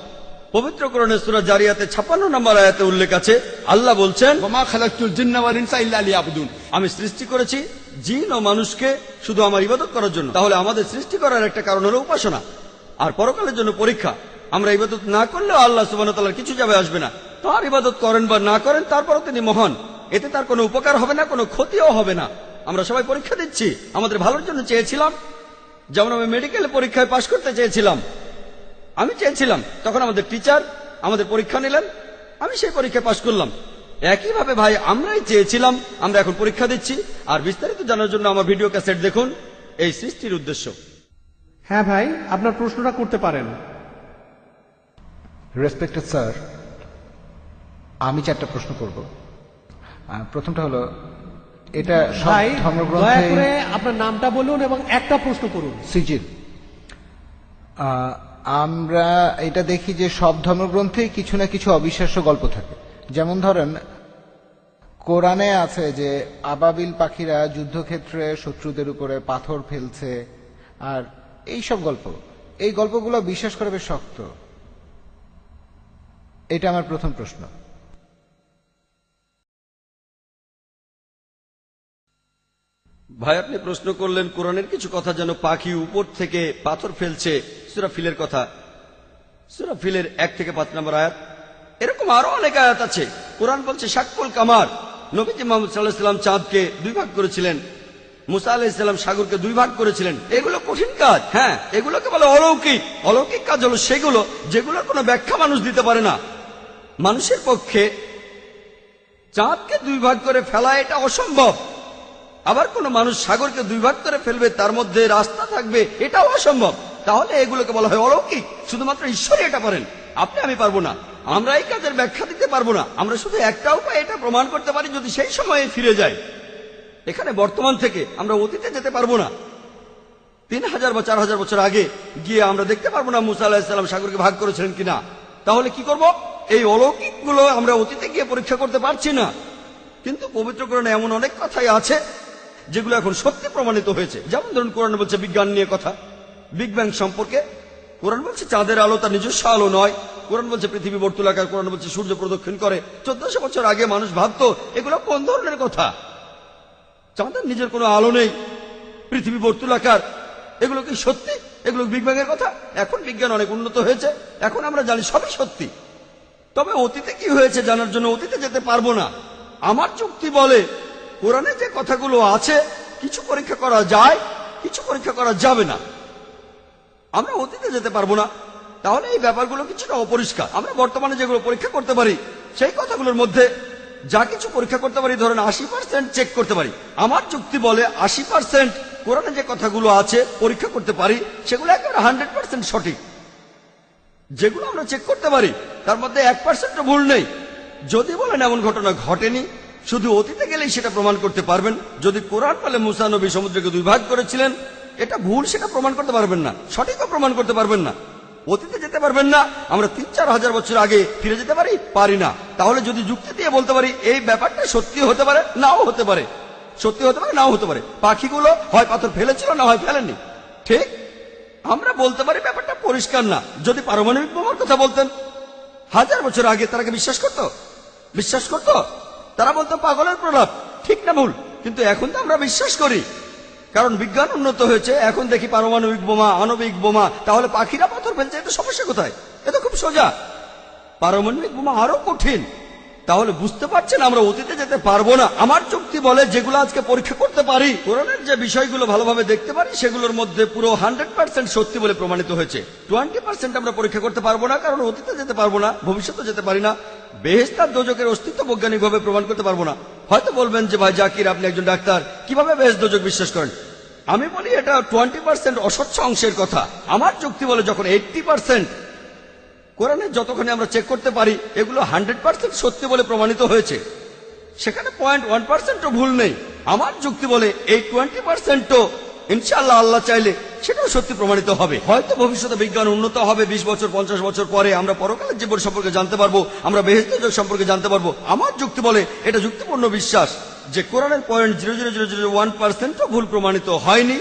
পবিত্র কোরআনে সূরা জারিয়াতে 56 নম্বর আয়াতে উল্লেখ আছে, আল্লাহ বলছেন ওয়া মা খালাকতুল জিন্না ওয়াল ইনসা ইল্লা লিয়াবুদুন। আমি সৃষ্টি করেছি জিন ও মানুষকে শুধু আমার ইবাদত করার জন্য। তাহলে আমাদের সৃষ্টি করার একটা কারণ হলো উপাসনা, আর পরকালের জন্য পরীক্ষা। আমরা ইবাদত না করলেও আল্লাহ সুবহানাহু ওয়া তাআলার কিছু যাবে আসবে না। তার ইবাদত করেন বা না করেন, তারপরও তিনি মহান, এতে তার কোনো উপকার হবে না, কোনো ক্ষতিও হবে না। আমরা সবাই পরীক্ষা দিচ্ছি, আমাদের ভালোর জন্য চেয়েছিলাম। যেমন আমি মেডিকেল পরীক্ষায় পাশ করতে চেয়েছিলাম, আমি চেয়েছিলাম, তখন আমাদের টিচার আমাদের পরীক্ষা নিলেন, আমি সেই পরীক্ষায় পাশ করলাম। একইভাবে ভাই আমরাই চেয়েছিলাম, আমরা এখন পরীক্ষা দিচ্ছি। আর বিস্তারিত জানার জন্য আমার ভিডিও ক্যাসেট দেখুন, এই সৃষ্টির উদ্দেশ্য। হ্যাঁ ভাই, আপনার প্রশ্নটা করতে পারেন। রেসপেক্টেড স্যার, আমি 4টা প্রশ্ন করব। প্রথমটা হলো, এটা সব ভাই দয়া ধর্মগ্রন্থে করে আপনার নামটা বলুন এবং একটা প্রশ্ন করুন। সিজিল। আমরা এটা দেখি যে সব ধর্মগ্রন্থেই কিছু না কিছু অবিশ্বাস্য গল্প থাকে। যেমন ধরেন, কোরআনে আছে যে আবাবিল পাখিরা যুদ্ধক্ষেত্রে শত্রুদের উপরে পাথর ফেলছে, আর এই সব গল্প, এই গল্পগুলো বিশ্বাস করা বেশ শক্ত। এটা আমার প্রথম প্রশ্ন। ভাই আপনি প্রশ্ন করলেন কোরআনের কিছু কথা যেন পাখি উপর থেকে পাথর ফেলছে, সূরা ফিলের কথা, সূরা ফিলের 1 থেকে 5 নম্বর আয়াত। এরকম আরো অনেক আয়াত আছে। কোরআন বলছে শাক্কুল কামার, নবীজি মুহাম্মদ সাল্লাল্লাহু আলাইহি ওয়াসাল্লাম চাঁদকে 2 ভাগ করেছিলেন, মুসা আলাইহিস সালাম সাগরকে 2 ভাগ করেছিলেন। এগুলো কঠিন কাজ, হ্যাঁ, এগুলোকে বলে অলৌকিক। অলৌকিক কাজ হলো সেগুলো যেগুলোর কোনো ব্যাখ্যা মানুষ দিতে পারে না। মানুষের পক্ষে চাঁদকে 2 ভাগ করে ফেলা এটা অসম্ভব। আবার কোন মানুষ সাগরকে 2 ভাগ করে ফেলবে, তার মধ্যে রাস্তা থাকবে, এটাও অসম্ভব। তাহলে এগুলোকে বলা হয় অলৌকিক। শুধুমাত্র ঈশ্বরই এটা পারেন, আপনি আমি পারবো না। আমরা এই কাজের ব্যাখ্যা দিতে পারবো না। আমরা শুধু একটা উপায় এটা প্রমাণ করতে পারি, যদি সেই সময়ে ফিরে যায়। এখানে বর্তমান থেকে আমরা অতীতে যেতে পারবো না। 3000 বা 4000 বছর আগে গিয়ে আমরা দেখতে পারবো না মুসা আলাইহিস সালাম সাগরকে ভাগ করেছিলেন কিনা। তাহলে কি করব? এই অলৌকিক গুলো আমরা অতীতে গিয়ে পরীক্ষা করতে পারছি না। কিন্তু পবিত্র কোরআনে এমন অনেক কথাই আছে যেগুলো এখন সত্যি প্রমাণিত হয়েছে। যেমন ধরুন, কোরআন বলছে বিজ্ঞান নিয়ে কথা, বিগ ব্যাং সম্পর্কে। কোরআন বলছে চাঁদের আলো তার নিজস্ব আলো নয়। কোরআন বলছে পৃথিবী বর্তুলাকার। কোরআন বলছে সূর্য প্রদক্ষিণ করে। 1400 বছর আগে মানুষ ভাবতো এগুলো কোন ধরনের কথা? চাঁদের নিজের কোনো আলো নেই, পৃথিবী বর্তুলাকার, এগুলো কি সত্যি? এগুলো বিগ ব্যাং এর কথা? এখন বিজ্ঞান অনেক উন্নত হয়েছে, এখন আমরা জানি সবই সত্যি। তবে অতীতে কি হয়েছে জানার জন্য অতীতে যেতে পারবো না। আমার যুক্তি বলে কোরআনে যে কথাগুলো আছে কিছু পরীক্ষা করা যায়, কিছু পরীক্ষা করা যাবে না। আমরা অতীতে যেতে পারবো না, তাহলে এই ব্যাপারগুলো কিছুটা অপরিষ্কার। আমরা বর্তমানে যেগুলো পরীক্ষা করতে পারি সেই কথাগুলোর মধ্যে যা কিছু পরীক্ষা করতে পারি, ধরেন 80% চেক করতে পারি। আমার যুক্তি বলে 80% কোরআনে যে কথাগুলো আছে পরীক্ষা করতে পারি, সেগুলো একেবারে 100% সঠিক। যেগুলো আমরা চেক করতে পারি তার মধ্যে 1% ভুল নেই। যদি বলেন এমন ঘটনা ঘটেনি, শুধু অতীতে গেলেই সেটা প্রমাণ করতে পারবেন। যদি কোরআন বলে মুসা নবী সমুদ্রকে 2 ভাগ করেছিলেন, এটা ভুল, সেটা প্রমাণ করতে পারবেন না, সঠিকও প্রমাণ করতে পারবেন না। অতীতে যেতে পারবেন না। আমরা 3-4 হাজার বছর আগে ফিরে যেতে পারি না। তাহলে যদি যুক্তি দিয়ে বলতে পারি এই ব্যাপারটা সত্যি হতে পারে, নাও হতে পারে, সত্যি হতে পারে, নাও হতে পারে। পাখিগুলো হয় পাথর ফেলেছিল, না হয় ফেলেননি, ঠিক? আমরা বলতে পারি ব্যাপারটা পরিষ্কার না। যদি পারমাণবিক বোমার কথা বলতেন 1000 বছর আগে, তারা কি বিশ্বাস করতো? বিশ্বাস করতো? তারা বলতো পাগলের প্রলাপ, ঠিক না ভুল? কিন্তু এখন তো আমরা বিশ্বাস করি, কারণ বিজ্ঞান উন্নত হয়েছে। এখন দেখি পারমাণবিক বোমা, আণবিক বোমা। তাহলে পাখিরা পাথর ফেলছে, এটা সমস্যা কোথায়? এটা খুব সোজা। পারমাণবিক বোমা আরো কঠিন। তাহলে বুঝতে পারছেন আমরা অতীতে যেতে পারবো না। আমার যুক্তি বলে যেগুলো আজকে পরীক্ষা করতে পারি, কোরআনের যে বিষয়গুলো ভালোভাবে দেখতে পারি, সেগুলোর মধ্যে পুরো 100% সত্যি বলে প্রমাণিত হয়েছে। 20% আমরা পরীক্ষা করতে পারবো না, কারণ অতীতে যেতে পারবো না, ভবিষ্যতে যেতে পারি না। বেহেশত আর দোজখের অস্তিত্ব বৈজ্ঞানিকভাবে প্রমাণ করতে পারবো না। হয়তো বলবেন যে ভাই জাকির, আপনি একজন ডাক্তার, কিভাবে বেহেশত দোজখ বিশ্বাস করেন? আমি বলি এটা 20% অস্বচ্ছ অংশের কথা। আমার যুক্তি বলে যখন 80% কোরআনে যতক্ষণ আমরা চেক করতে পারি এগুলো 100% সত্যি বলে প্রমাণিত হয়েছে, সেখানে 0.1% ভুল নেই। আমার যুক্তি বলে এই 20% ইনশাআল্লাহ আল্লাহ চাইলে সেটাও সত্যি প্রমাণিত হবে। হয়তো ভবিষ্যতে বিজ্ঞান উন্নত হবে, 20 বছর 50 বছর পরে আমরা পরকালের জীবন সম্পর্কে জানতে পারবো, আমরা বেহেশত দোজখ সম্পর্কে জানতে পারবো। আমার যুক্তি বলে এটা যুক্তিপূর্ণ বিশ্বাস যে কোরআনের 0.00001% ভুল প্রমাণিত হয়নি।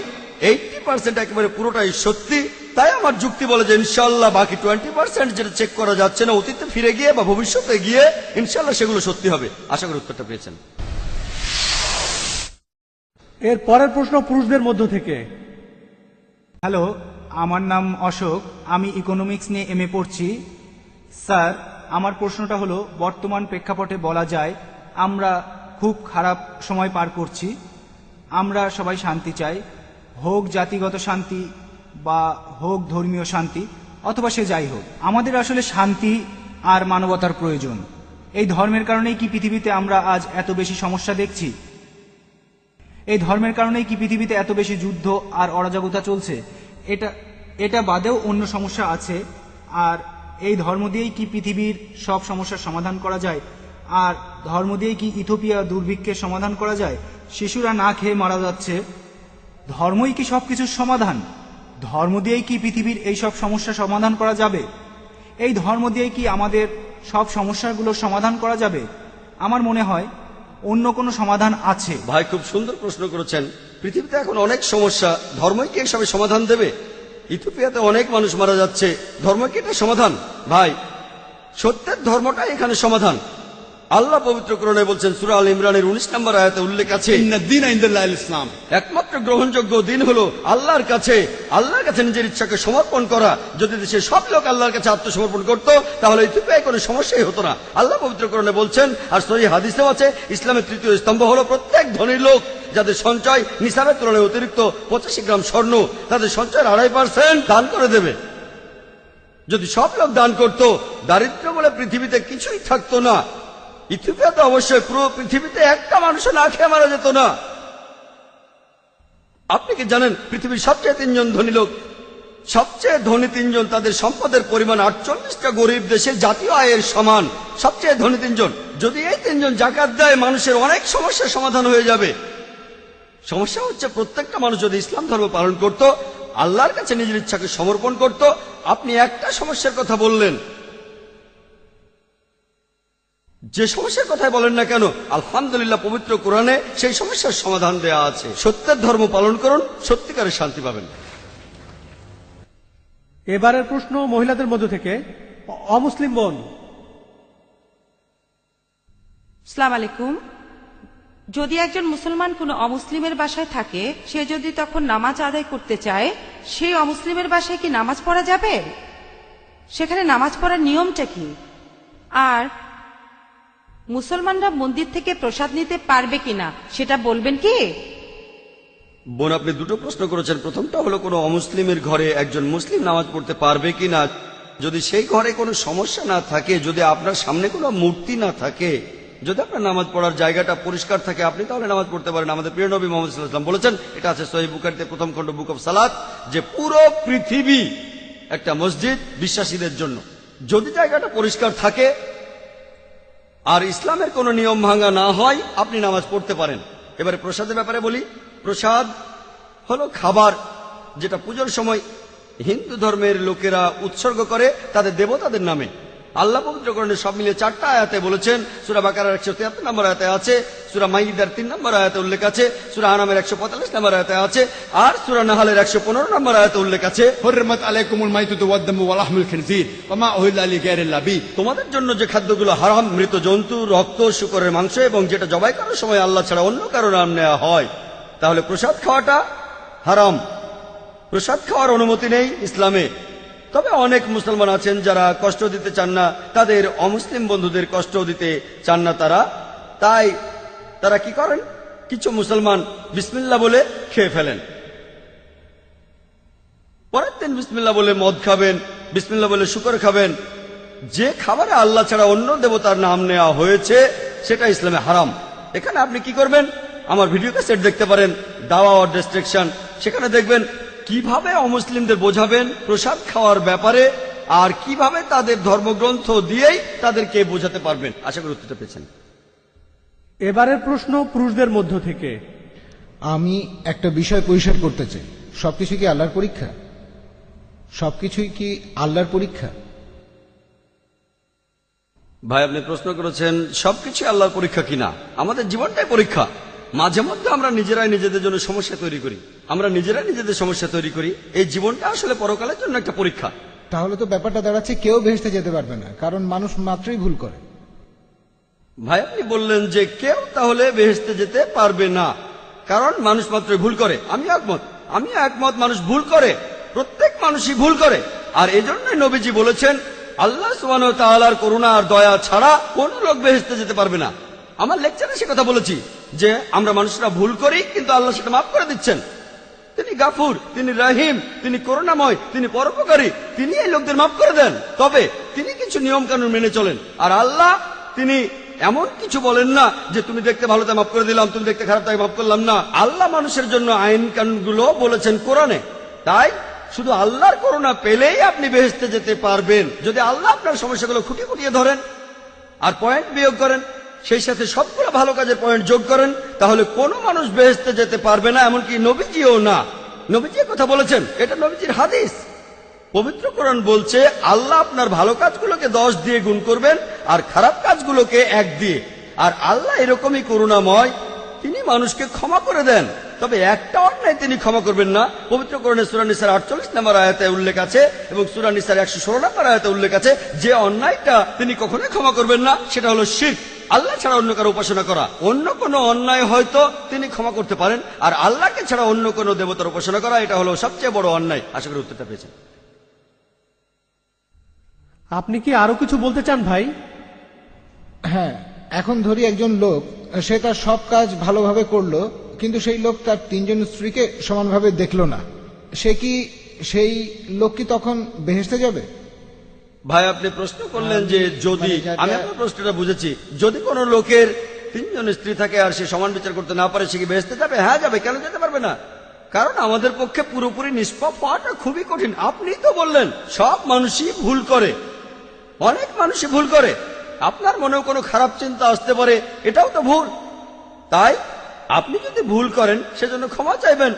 80% একেবারে পুরোটাই সত্যি। তাই আমার যুক্তি বলে যে ইনশাআল্লাহ বাকি 20% যেটা চেক করা যাচ্ছে না, অতীতে ফিরে গিয়ে বা ভবিষ্যতে গিয়ে ইনশাআল্লাহ সেগুলো সত্যি হবে। আশা করি উত্তরটা পেয়েছেন। এর পরের প্রশ্ন পুরুষদের মধ্য থেকে। হ্যালো, আমার নাম অশোক, আমি ইকোনমিক্স নিয়ে এমএ পড়ছি। স্যার, আমার প্রশ্নটা হলো, বর্তমান প্রেক্ষাপটে বলা যায় আমরা খুব খারাপ সময় পার করছি। আমরা সবাই শান্তি চাই, হোক জাতিগত শান্তি বা হোক ধর্মীয় শান্তি, অথবা সে যাই হোক। আমাদের আসলে শান্তি আর মানবতার প্রয়োজন। এই ধর্মের কারণেই কি পৃথিবীতে আমরা আজ এত বেশি সমস্যা দেখছি? এই ধর্মের কারণেই কি পৃথিবীতে এত বেশি যুদ্ধ আর অরাজকতা চলছে? এটা বাদেও অন্য সমস্যা আছে। আর এই ধর্ম দিয়েই কি পৃথিবীর সব সমস্যার সমাধান করা যায়? আর ধর্ম দিয়েই কি ইথিওপিয়া দুর্ভিক্ষের সমাধান করা যায়? শিশুরা না খেয়ে মারা যাচ্ছে। ধর্মই কি সবকিছুর সমাধান? ধর্ম দিয়েই কি পৃথিবীর এই সব সমস্যা সমাধান করা যাবে? এই ধর্ম দিয়েই কি আমাদের সব সমস্যাগুলোর সমাধান করা যাবে? আমার মনে হয় অন্য কোনো সমাধান আছে। ভাই খুব সুন্দর প্রশ্ন করেছেন। পৃথিবীতে এখন অনেক সমস্যা, ধর্মই কি এসবে সমাধান দেবে? ইথিওপিয়াতে অনেক মানুষ মারা যাচ্ছে, ধর্ম কি এটা সমাধান? ভাই, সত্যের ধর্মটাই এখানে সমাধান। আল্লাহ পবিত্র কোরআনে বলছেন, সূরা আল ইমরানের 19 নম্বর আয়াতে উল্লেখ আছে, ইন্নাদ-দীনা ইনদাল্লাহিল ইসলাম, একমাত্র গ্রহণযোগ্য দিন হলো আল্লাহর কাছে নিজের ইচ্ছাকে সমর্পণ করা। যদি দেশের সব লোক আল্লাহর কাছে আত্মসমর্পণ করত, তাহলে ইথিওপিয়ায় কোনো সমস্যাই হতো না। আল্লাহ পবিত্র কোরআনে বলছেন, আর সহিহ হাদিসেও আছে, ইসলামের তৃতীয় স্তম্ভ হলো প্রত্যেক ধনী লোক যাদের সঞ্চয় নিসাবের তুলনায় অতিরিক্ত 85 গ্রাম স্বর্ণ, তাদের সঞ্চয়ের 2.5% দান করে দেবে। যদি সব লোক দান করত, দারিদ্র্য বলে পৃথিবীতে কিছুই থাকতো না। ইথিওপিয়াতে অবশ্যই পুরো পৃথিবীতে একটা মানুষও না খেয়ে মারা যেত না। আপনি কি জানেন পৃথিবীর সবচেয়ে 3 জন ধনী লোক, সবচেয়ে ধনী 3 জন, তাদের সম্পদের পরিমাণ 48টা গরিব দেশের জাতীয় আয়ের সমান। সবচেয়ে ধনী 3 জন, যদি এই 3 জন যাকাত দেয়, মানুষের অনেক সমস্যার সমাধান হয়ে যাবে। সমস্যা হচ্ছে প্রত্যেকটা মানুষ যদি ইসলাম ধর্ম পালন করত, আল্লাহর কাছে নিজের ইচ্ছাকে সমর্পণ করত। আপনি একটা সমস্যার কথা বললেন, যে সমস্যার কথাই বলেন না কেন, আলহামদুলিল্লাহ পবিত্র কোরআনে সেই সমস্যার সমাধান দেয়া আছে। সত্যের ধর্ম পালন করুন, সত্যিকারের শান্তি পাবেন। এবারের প্রশ্ন মহিলাদের মধ্য থেকে অমুসলিম বোন। আসসালামু আলাইকুম। যদি একজন মুসলমান কোনো অমুসলিমের বাসায় থাকে, সে যদি তখন নামাজ আদায় করতে চায়, সেই অমুসলিমের বাসায় কি নামাজ পড়া যাবে? সেখানে নামাজ পড়ার নিয়মটা কি? আর মুসলমানরা মন্দির থেকে প্রসাদ নিতে পারবে কিনা সেটা বলবেন কি? বোন, আপনি দুটো প্রশ্ন করেছেন। প্রথমটা হলো কোনো অমুসলিমের ঘরে একজন মুসলিম নামাজ পড়তে পারবে কিনা। যদি সেই ঘরে কোনো সমস্যা না থাকে, যদি আপনার সামনে কোনো মূর্তি না থাকে, যদি আপনার নামাজ পড়ার জায়গাটা পরিষ্কার থাকে, আপনি তাহলে নামাজ পড়তে পারেন। আমাদের প্রিয় নবী মুহাম্মদ সাল্লাল্লাহু আলাইহি ওয়াসাল্লাম বলেছেন, এটা আছে সহিহ বুখারীতে প্রথম খণ্ড বুক অফ সালাত, যে পুরো পৃথিবী একটা মসজিদ বিশ্বাসীদের জন্য। যদি জায়গাটা পরিষ্কার থাকে আর ইসলামের কোনো নিয়ম ভাঙা না হয়, আপনি নামাজ পড়তে পারেন। এবারে প্রসাদের ব্যাপারে বলি। প্রসাদ হলো খাবার যেটা পুজোর সময় হিন্দু ধর্মের লোকেরা উৎসর্গ করে তাদের দেবতাদের নামে। আল্লাহ পবিত্র কোরআনে সব মিলিয়ে 4টা আয়াতে বলেছেন। সূরা বাকারার 173 নম্বর আয়াতে আছে, সূরা মাইদার 3 নম্বর আয়াতে উল্লেখ আছে, সূরা আনামের 145 নম্বর আয়াতে আছে, আর সূরা নাহলের 115 নম্বর আয়াতে উল্লেখ আছে, হুররিমাত আলাইকুমুল মাইতাতু ওয়াদ-দামু ওয়া লাহমুল খিনজির ওয়া মা উহিল্লা লিগাইরিল্লাহ বিহি, তোমাদের জন্য যে খাদ্যগুলো হারাম, মৃত জন্তু, রক্ত, শূকরের মাংস এবং যেটা জবাই করার সময় আল্লাহ ছাড়া অন্য কারো নাম নেওয়া হয়। তাহলে প্রসাদ খাওয়াটা হারাম, প্রসাদ খাওয়ার অনুমতি নেই ইসলামে। তবে অনেক মুসলমান আছেন যারা কষ্ট দিতে চান না, তাদের অমুসলিম বন্ধুদের কষ্ট দিতে চান না তাই তারা কি করেন, কিছু মুসলমান বিসমিল্লাহ বলে খেয়ে ফেলেন। পরের দিন বিসমিল্লাহ বলে মদ খাবেন, বিসমিল্লাহ বলে শুকর খাবেন। যে খাবারে আল্লাহ ছাড়া অন্য দেবতার নাম নেওয়া হয়েছে সেটা ইসলামে হারাম। এখানে আপনি কি করবেন, আমার ভিডিও ক্যাসেট দেখতে পারেন, দাওয়া অর ডিস্ট্রাকশন। সেখানে দেখবেন কিভাবে অমুসলিমদের বোঝাবেন প্রসাদ খাওয়ার ব্যাপারে, আর কিভাবে তাদের ধর্মগ্রন্থ দিয়েই তাদেরকে বোঝাতে পারবেন। আশা করি উত্তরটা পেয়েছেন। এবারের প্রশ্ন পুরুষদের মধ্য থেকে। আমি একটা বিষয় পরিষ্কার করতে চাই, সবকিছু কি আল্লাহর পরীক্ষা? সবকিছুই কি আল্লাহর পরীক্ষা? ভাই, আপনি প্রশ্ন করেছেন সবকিছু আল্লাহর পরীক্ষা কিনা। আমাদের জীবনটাই পরীক্ষা। মাঝে মধ্যে আমরা নিজেরাই নিজেদের জন্য সমস্যা তৈরি করি, আমরা নিজেরাই নিজেদের সমস্যা তৈরি করি। এই জীবনটা আসলে পরকালের জন্য একটা পরীক্ষা। তাহলে তো ব্যাপারটা দাঁড়াচ্ছে কেউ ভেস্তে যেতে পারবে না, কারণ মানুষ মাত্রই ভুল করে। ভাই, আপনি বললেন যে কেউ তাহলে বেহেশতে যেতে পারবে না, কারণ মানুষ মাত্রই ভুল করে। আমি একমত, মানুষ ভুল করে, প্রত্যেক মানুষই ভুল করে। আর এজন্যই নবীজি বলেছেন, আল্লাহ সুবহানাহু ওয়া তাআলার করুণা আর দয়া ছাড়া কোন লোক বেহেশতে যেতে পারবে না। আমার লেকচারে সে কথা বলেছি যে আমরা মানুষরা ভুল করি, কিন্তু আল্লাহ সেটা মাফ করে দিচ্ছেন। তিনি গাফুর, তিনি রহিম, তিনি করুণাময়, তিনি পরোপকারী, তিনি এই লোকদের মাফ করে দেন। তবে তিনি কিছু নিয়ম কানুন মেনে চলেন, আর আল্লাহ তিনি এমন কিছু বলেন না যে তুমি দেখতে ভালো তাই মাফ করে দিলাম, তুমি দেখতে খারাপ তাই মাফ করলাম না। আল্লাহ মানুষের জন্য আইন কানুনগুলো বলেছেন কোরআনে। তাই শুধু আল্লাহর করুণা পেলেই আপনি বেহেশতে যেতে পারবেন। যদি আল্লাহ আপনার সমস্যাগুলো খুঁটিয়ে খুঁটিয়ে ধরেন আর পয়েন্ট বিয়োগ করেন, সেই সাথে সবগুলো ভালো কাজের পয়েন্ট যোগ করেন, তাহলে কোনো মানুষ বেহেশতে যেতে পারবে না, এমনকি নবীজিও না। নবীজি কথা বলেছেন, এটা নবীজির হাদিস। পবিত্র কোরআন বলছে আল্লাহ আপনার ভালো কাজগুলোকে 10 দিয়ে গুণ করবেন আর খারাপ কাজগুলোকে 1 দিয়ে। আর আল্লাহ এরকমই করুণাময়, তিনি মানুষকে ক্ষমা করে দেন, তবে একটা অন্যায় তিনি ক্ষমা করবেন না। পবিত্র কোরআনে সূরা নিসার 48 নম্বর আয়াতে উল্লেখ আছে এবং সূরা নিসার 116 নম্বর আয়াতে উল্লেখ আছে যে অন্যায়টা তিনি কখনোই ক্ষমা করবেন না, সেটা হলো শিরক, আল্লাহ ছাড়া অন্য কারো উপাসনা করা। অন্য কোনো অন্যায় হয়তো তিনি ক্ষমা করতে পারেন, আর আল্লাহকে ছাড়া অন্য কোনো দেবতার উপাসনা করা, এটা হলো সবচেয়ে বড় অন্যায়। আশা করি উত্তরটা পেয়েছেন। আপনি কি আরো কিছু বলতে চান ভাই? হ্যাঁ, এখন ধরি একজন লোক, সে তার সব কাজ ভালোভাবে করলো, কিন্তু সেই লোক তার 3 জন স্ত্রীকে সমানভাবে দেখলো না, সেই লোক কি তখন বেহেশতে যাবে? ভাই আপনি প্রশ্ন করলেন যে যদি, আমি আপনার প্রশ্নটা বুঝেছি, যদি কোনো লোকের 3 জন স্ত্রী থাকে আর সে সমান বিচার করতে না পারে, সে কি বেহেশতে যাবে? হ্যাঁ যাবে। কেন যেতে পারবে না? কারণ আমাদের পক্ষে পুরোপুরি নিষ্পাপ হওয়াটা খুবই কঠিন। আপনিই তো বললেন সব মানুষই ভুল করে, অনেক মানুষই ভুল করে। আপনার মনেও কোনো খারাপ চিন্তা আসতে পারে, এটাও তো ভুল। তাই আপনি যদি ভুল করেন সেজন্য ক্ষমা চাইবেন।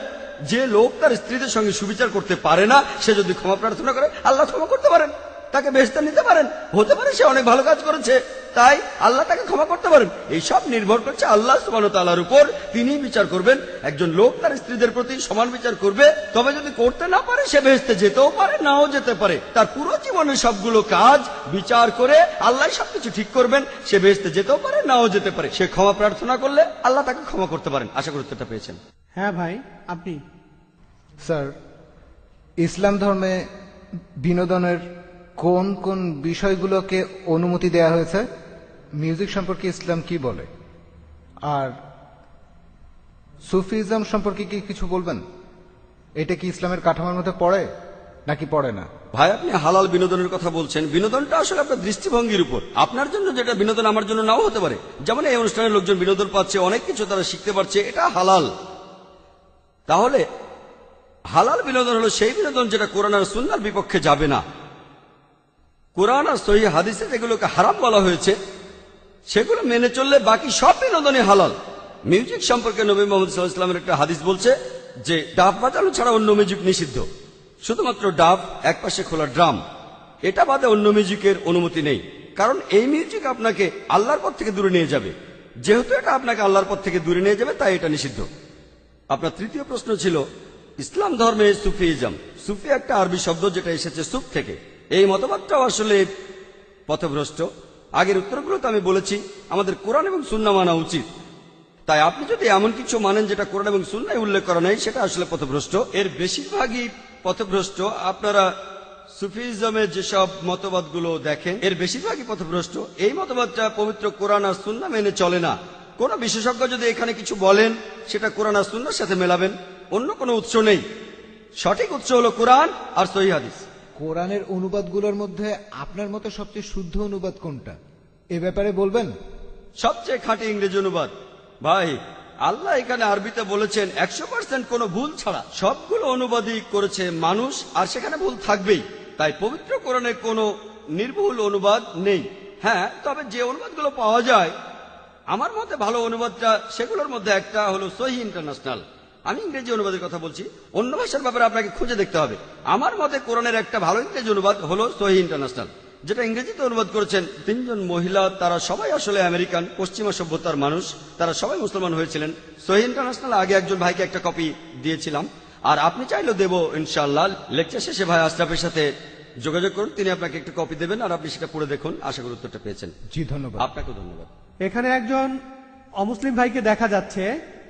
যে লোক তার স্ত্রীদের সঙ্গে সুবিচার করতে পারে না, সে যদি ক্ষমা প্রার্থনা করে আল্লাহ ক্ষমা করতে পারেন, তাকে বেহেশতে নিতে পারেন। হতে পারে সে অনেক ভালো কাজ করেছে, তাই আল্লাহ তাকে ক্ষমা করতে পারেন। এই সব নির্ভর করছে আল্লাহ সুবহানাহু ওয়া তাআলার উপর। তিনি বিচার করবেন। একজন লোক তার স্ত্রীদের প্রতি সমান বিচার করবে, তবে যদি করতে না পারে সে বেহেশতে যেতেও পারে, নাও যেতে পারে। তার পুরো জীবনের সবগুলো কাজ বিচার করে আল্লাহ সবকিছু ঠিক করবেন। সে বেহেশতে যেতেও পারে, নাও যেতে পারে। সে ক্ষমা প্রার্থনা করলে আল্লাহ তাকে ক্ষমা করতে পারেন। আশা করি উত্তরটা পেয়েছেন। হ্যাঁ ভাই, আপনি? স্যার, ইসলাম ধর্মে বিনোদনের কোন কোন বিষয়গুলোকে অনুমতি দেয়া হয়েছে? মিউজিক সম্পর্কে ইসলাম কি বলে? আর সুফিজম সম্পর্কে কি কিছু বলবেন? এটা কি ইসলামের কাঠামোর মধ্যে পড়ে নাকি পড়ে না? ভাই আপনি হালাল বিনোদনের কথা বলছেন। বিনোদনটা আসলে আপনার দৃষ্টিভঙ্গির উপর। আপনার জন্য যেটা বিনোদন আমার জন্য নাও হতে পারে। যেমন এই অনুষ্ঠানের লোকজন বিনোদন পাচ্ছে, অনেক কিছু তারা শিখতে পারছে, এটা হালাল। তাহলে হালাল বিনোদন হলো সেই বিনোদন যেটা কোরআন আর সুন্নাহর বিপক্ষে যাবে না। কোরআন আর সহিহ হাদিসে যেগুলোকে হারাম বলা হয়েছে সেগুলো মেনে চললে বাকি সব বিনোদনই হালাল। মিউজিক সম্পর্কে নবী মুহাম্মদ সাল্লাল্লাহু আলাইহি ওয়াসাল্লামের একটা হাদিস বলছে যে ডাব বাজানো ছাড়া অন্য মিউজিক নিষিদ্ধ, শুধুমাত্র ডাব, একপাশে খোলা ড্রাম, এটা বাদে অন্য মিউজিকের অনুমতি নেই। কারণ এই মিউজিক আপনাকে আল্লাহর পথ থেকে দূরে নিয়ে যাবে। যেহেতু এটা আপনাকে আল্লাহর পথ থেকে দূরে নিয়ে যাবে, তাই এটা নিষিদ্ধ। আপনার তৃতীয় প্রশ্ন ছিল ইসলাম ধর্মে সুফিজম। সুফি একটা আরবি শব্দ যেটা এসেছে সুফ থেকে। এই মতবাদটাও আসলে পথভ্রষ্ট। আগের উত্তরগুলোতে আমি বলেছি আমাদের কোরআন এবং সুন্নাহ মানা উচিত। তাই আপনি যদি এমন কিছু মানেন যেটা কোরআন এবং সুন্নাহে উল্লেখ করা নেই, সেটা আসলে পথভ্রষ্ট। এর বেশিরভাগই পথভ্রষ্ট। আপনারা সুফিজমের যেসব মতবাদগুলো দেখেন, এর বেশিরভাগই পথভ্রষ্ট। এই মতবাদটা পবিত্র কোরআন আর সুন্নাহ মেনে চলে না। কোন বিশেষজ্ঞ যদি এখানে কিছু বলেন, সেটা কোরআন আর সুন্নাহর সাথে মেলাবেন, অন্য কোনো উৎস নেই। সঠিক উৎস হলো কোরআন আর সহিহ হাদিস। কোরআনের অনুবাদগুলোর মধ্যে আপনার মতে সবচেয়ে শুদ্ধ অনুবাদ কোনটা, এ ব্যাপারে বলবেন? সবচেয়ে খাঁটি ইংরেজি অনুবাদ। ভাই আল্লাহ এখানে আরবিতে বলেছেন 100% কোনো ভুল ছাড়া। সবগুলো অনুবাদই করেছে মানুষ, আর সেখানে ভুল থাকবেই। তাই পবিত্র কোরআনে কোনো নির্ভুল অনুবাদ নেই। হ্যাঁ, তবে যে অনুবাদগুলো পাওয়া যায়, আমার মতে ভালো অনুবাদটা সেগুলোর মধ্যে একটা হলো সহিহ ইন্টারন্যাশনাল। আমি ইংরেজি অনুবাদের কথা বলছি, অন্য ভাষার ব্যাপারে আপনাকে খুঁজে দেখতে হবে। আমার মতে কোরআনের একটা ভালো ইংরেজি অনুবাদ হলো সহিহ ইন্টারন্যাশনাল, যেটা ইংরেজিতে অনুবাদ করেছেন 3 জন মহিলা। তারা সবাই আসলে আমেরিকান, পশ্চিমা সভ্যতার মানুষ। তারা সবাই মুসলমান হয়েছিলেন। সহিহ ইন্টারন্যাশনাল আগে একজন ভাইকে একটা কপি দিয়েছিলাম, আর আপনি চাইলেও দেবো ইনশাআল্লাহ। লেকচার শেষে ভাই আশরাফের সাথে যোগাযোগ করুন, তিনি আপনাকে একটা কপি দেবেন, আর আপনি সেটা পড়ে দেখুন। আশা করি উত্তরটা পেয়েছেন। জি ধন্যবাদ। আপনাকে ধন্যবাদ। এখানে একজন অমুসলিম ভাইকে দেখা যাচ্ছে।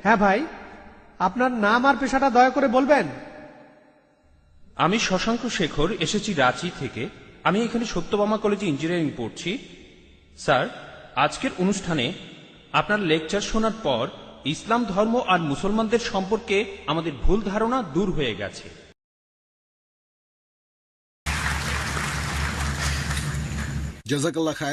হ্যাঁ ভাই, আপনার নাম আর পেশাটা দয়া করে বলবেন? আমি শশাঙ্ক শেখর, এসেছি রাঁচি থেকে। আমি এখানে সত্যভামা কলেজে ইঞ্জিনিয়ারিং পড়ছি। স্যার, আজকের অনুষ্ঠানে আপনার লেকচার শোনার পর ইসলাম ধর্ম আর মুসলমানদের সম্পর্কে আমাদের ভুল ধারণা দূর হয়ে গেছে। জাজাকাল্লাহ খায়ের।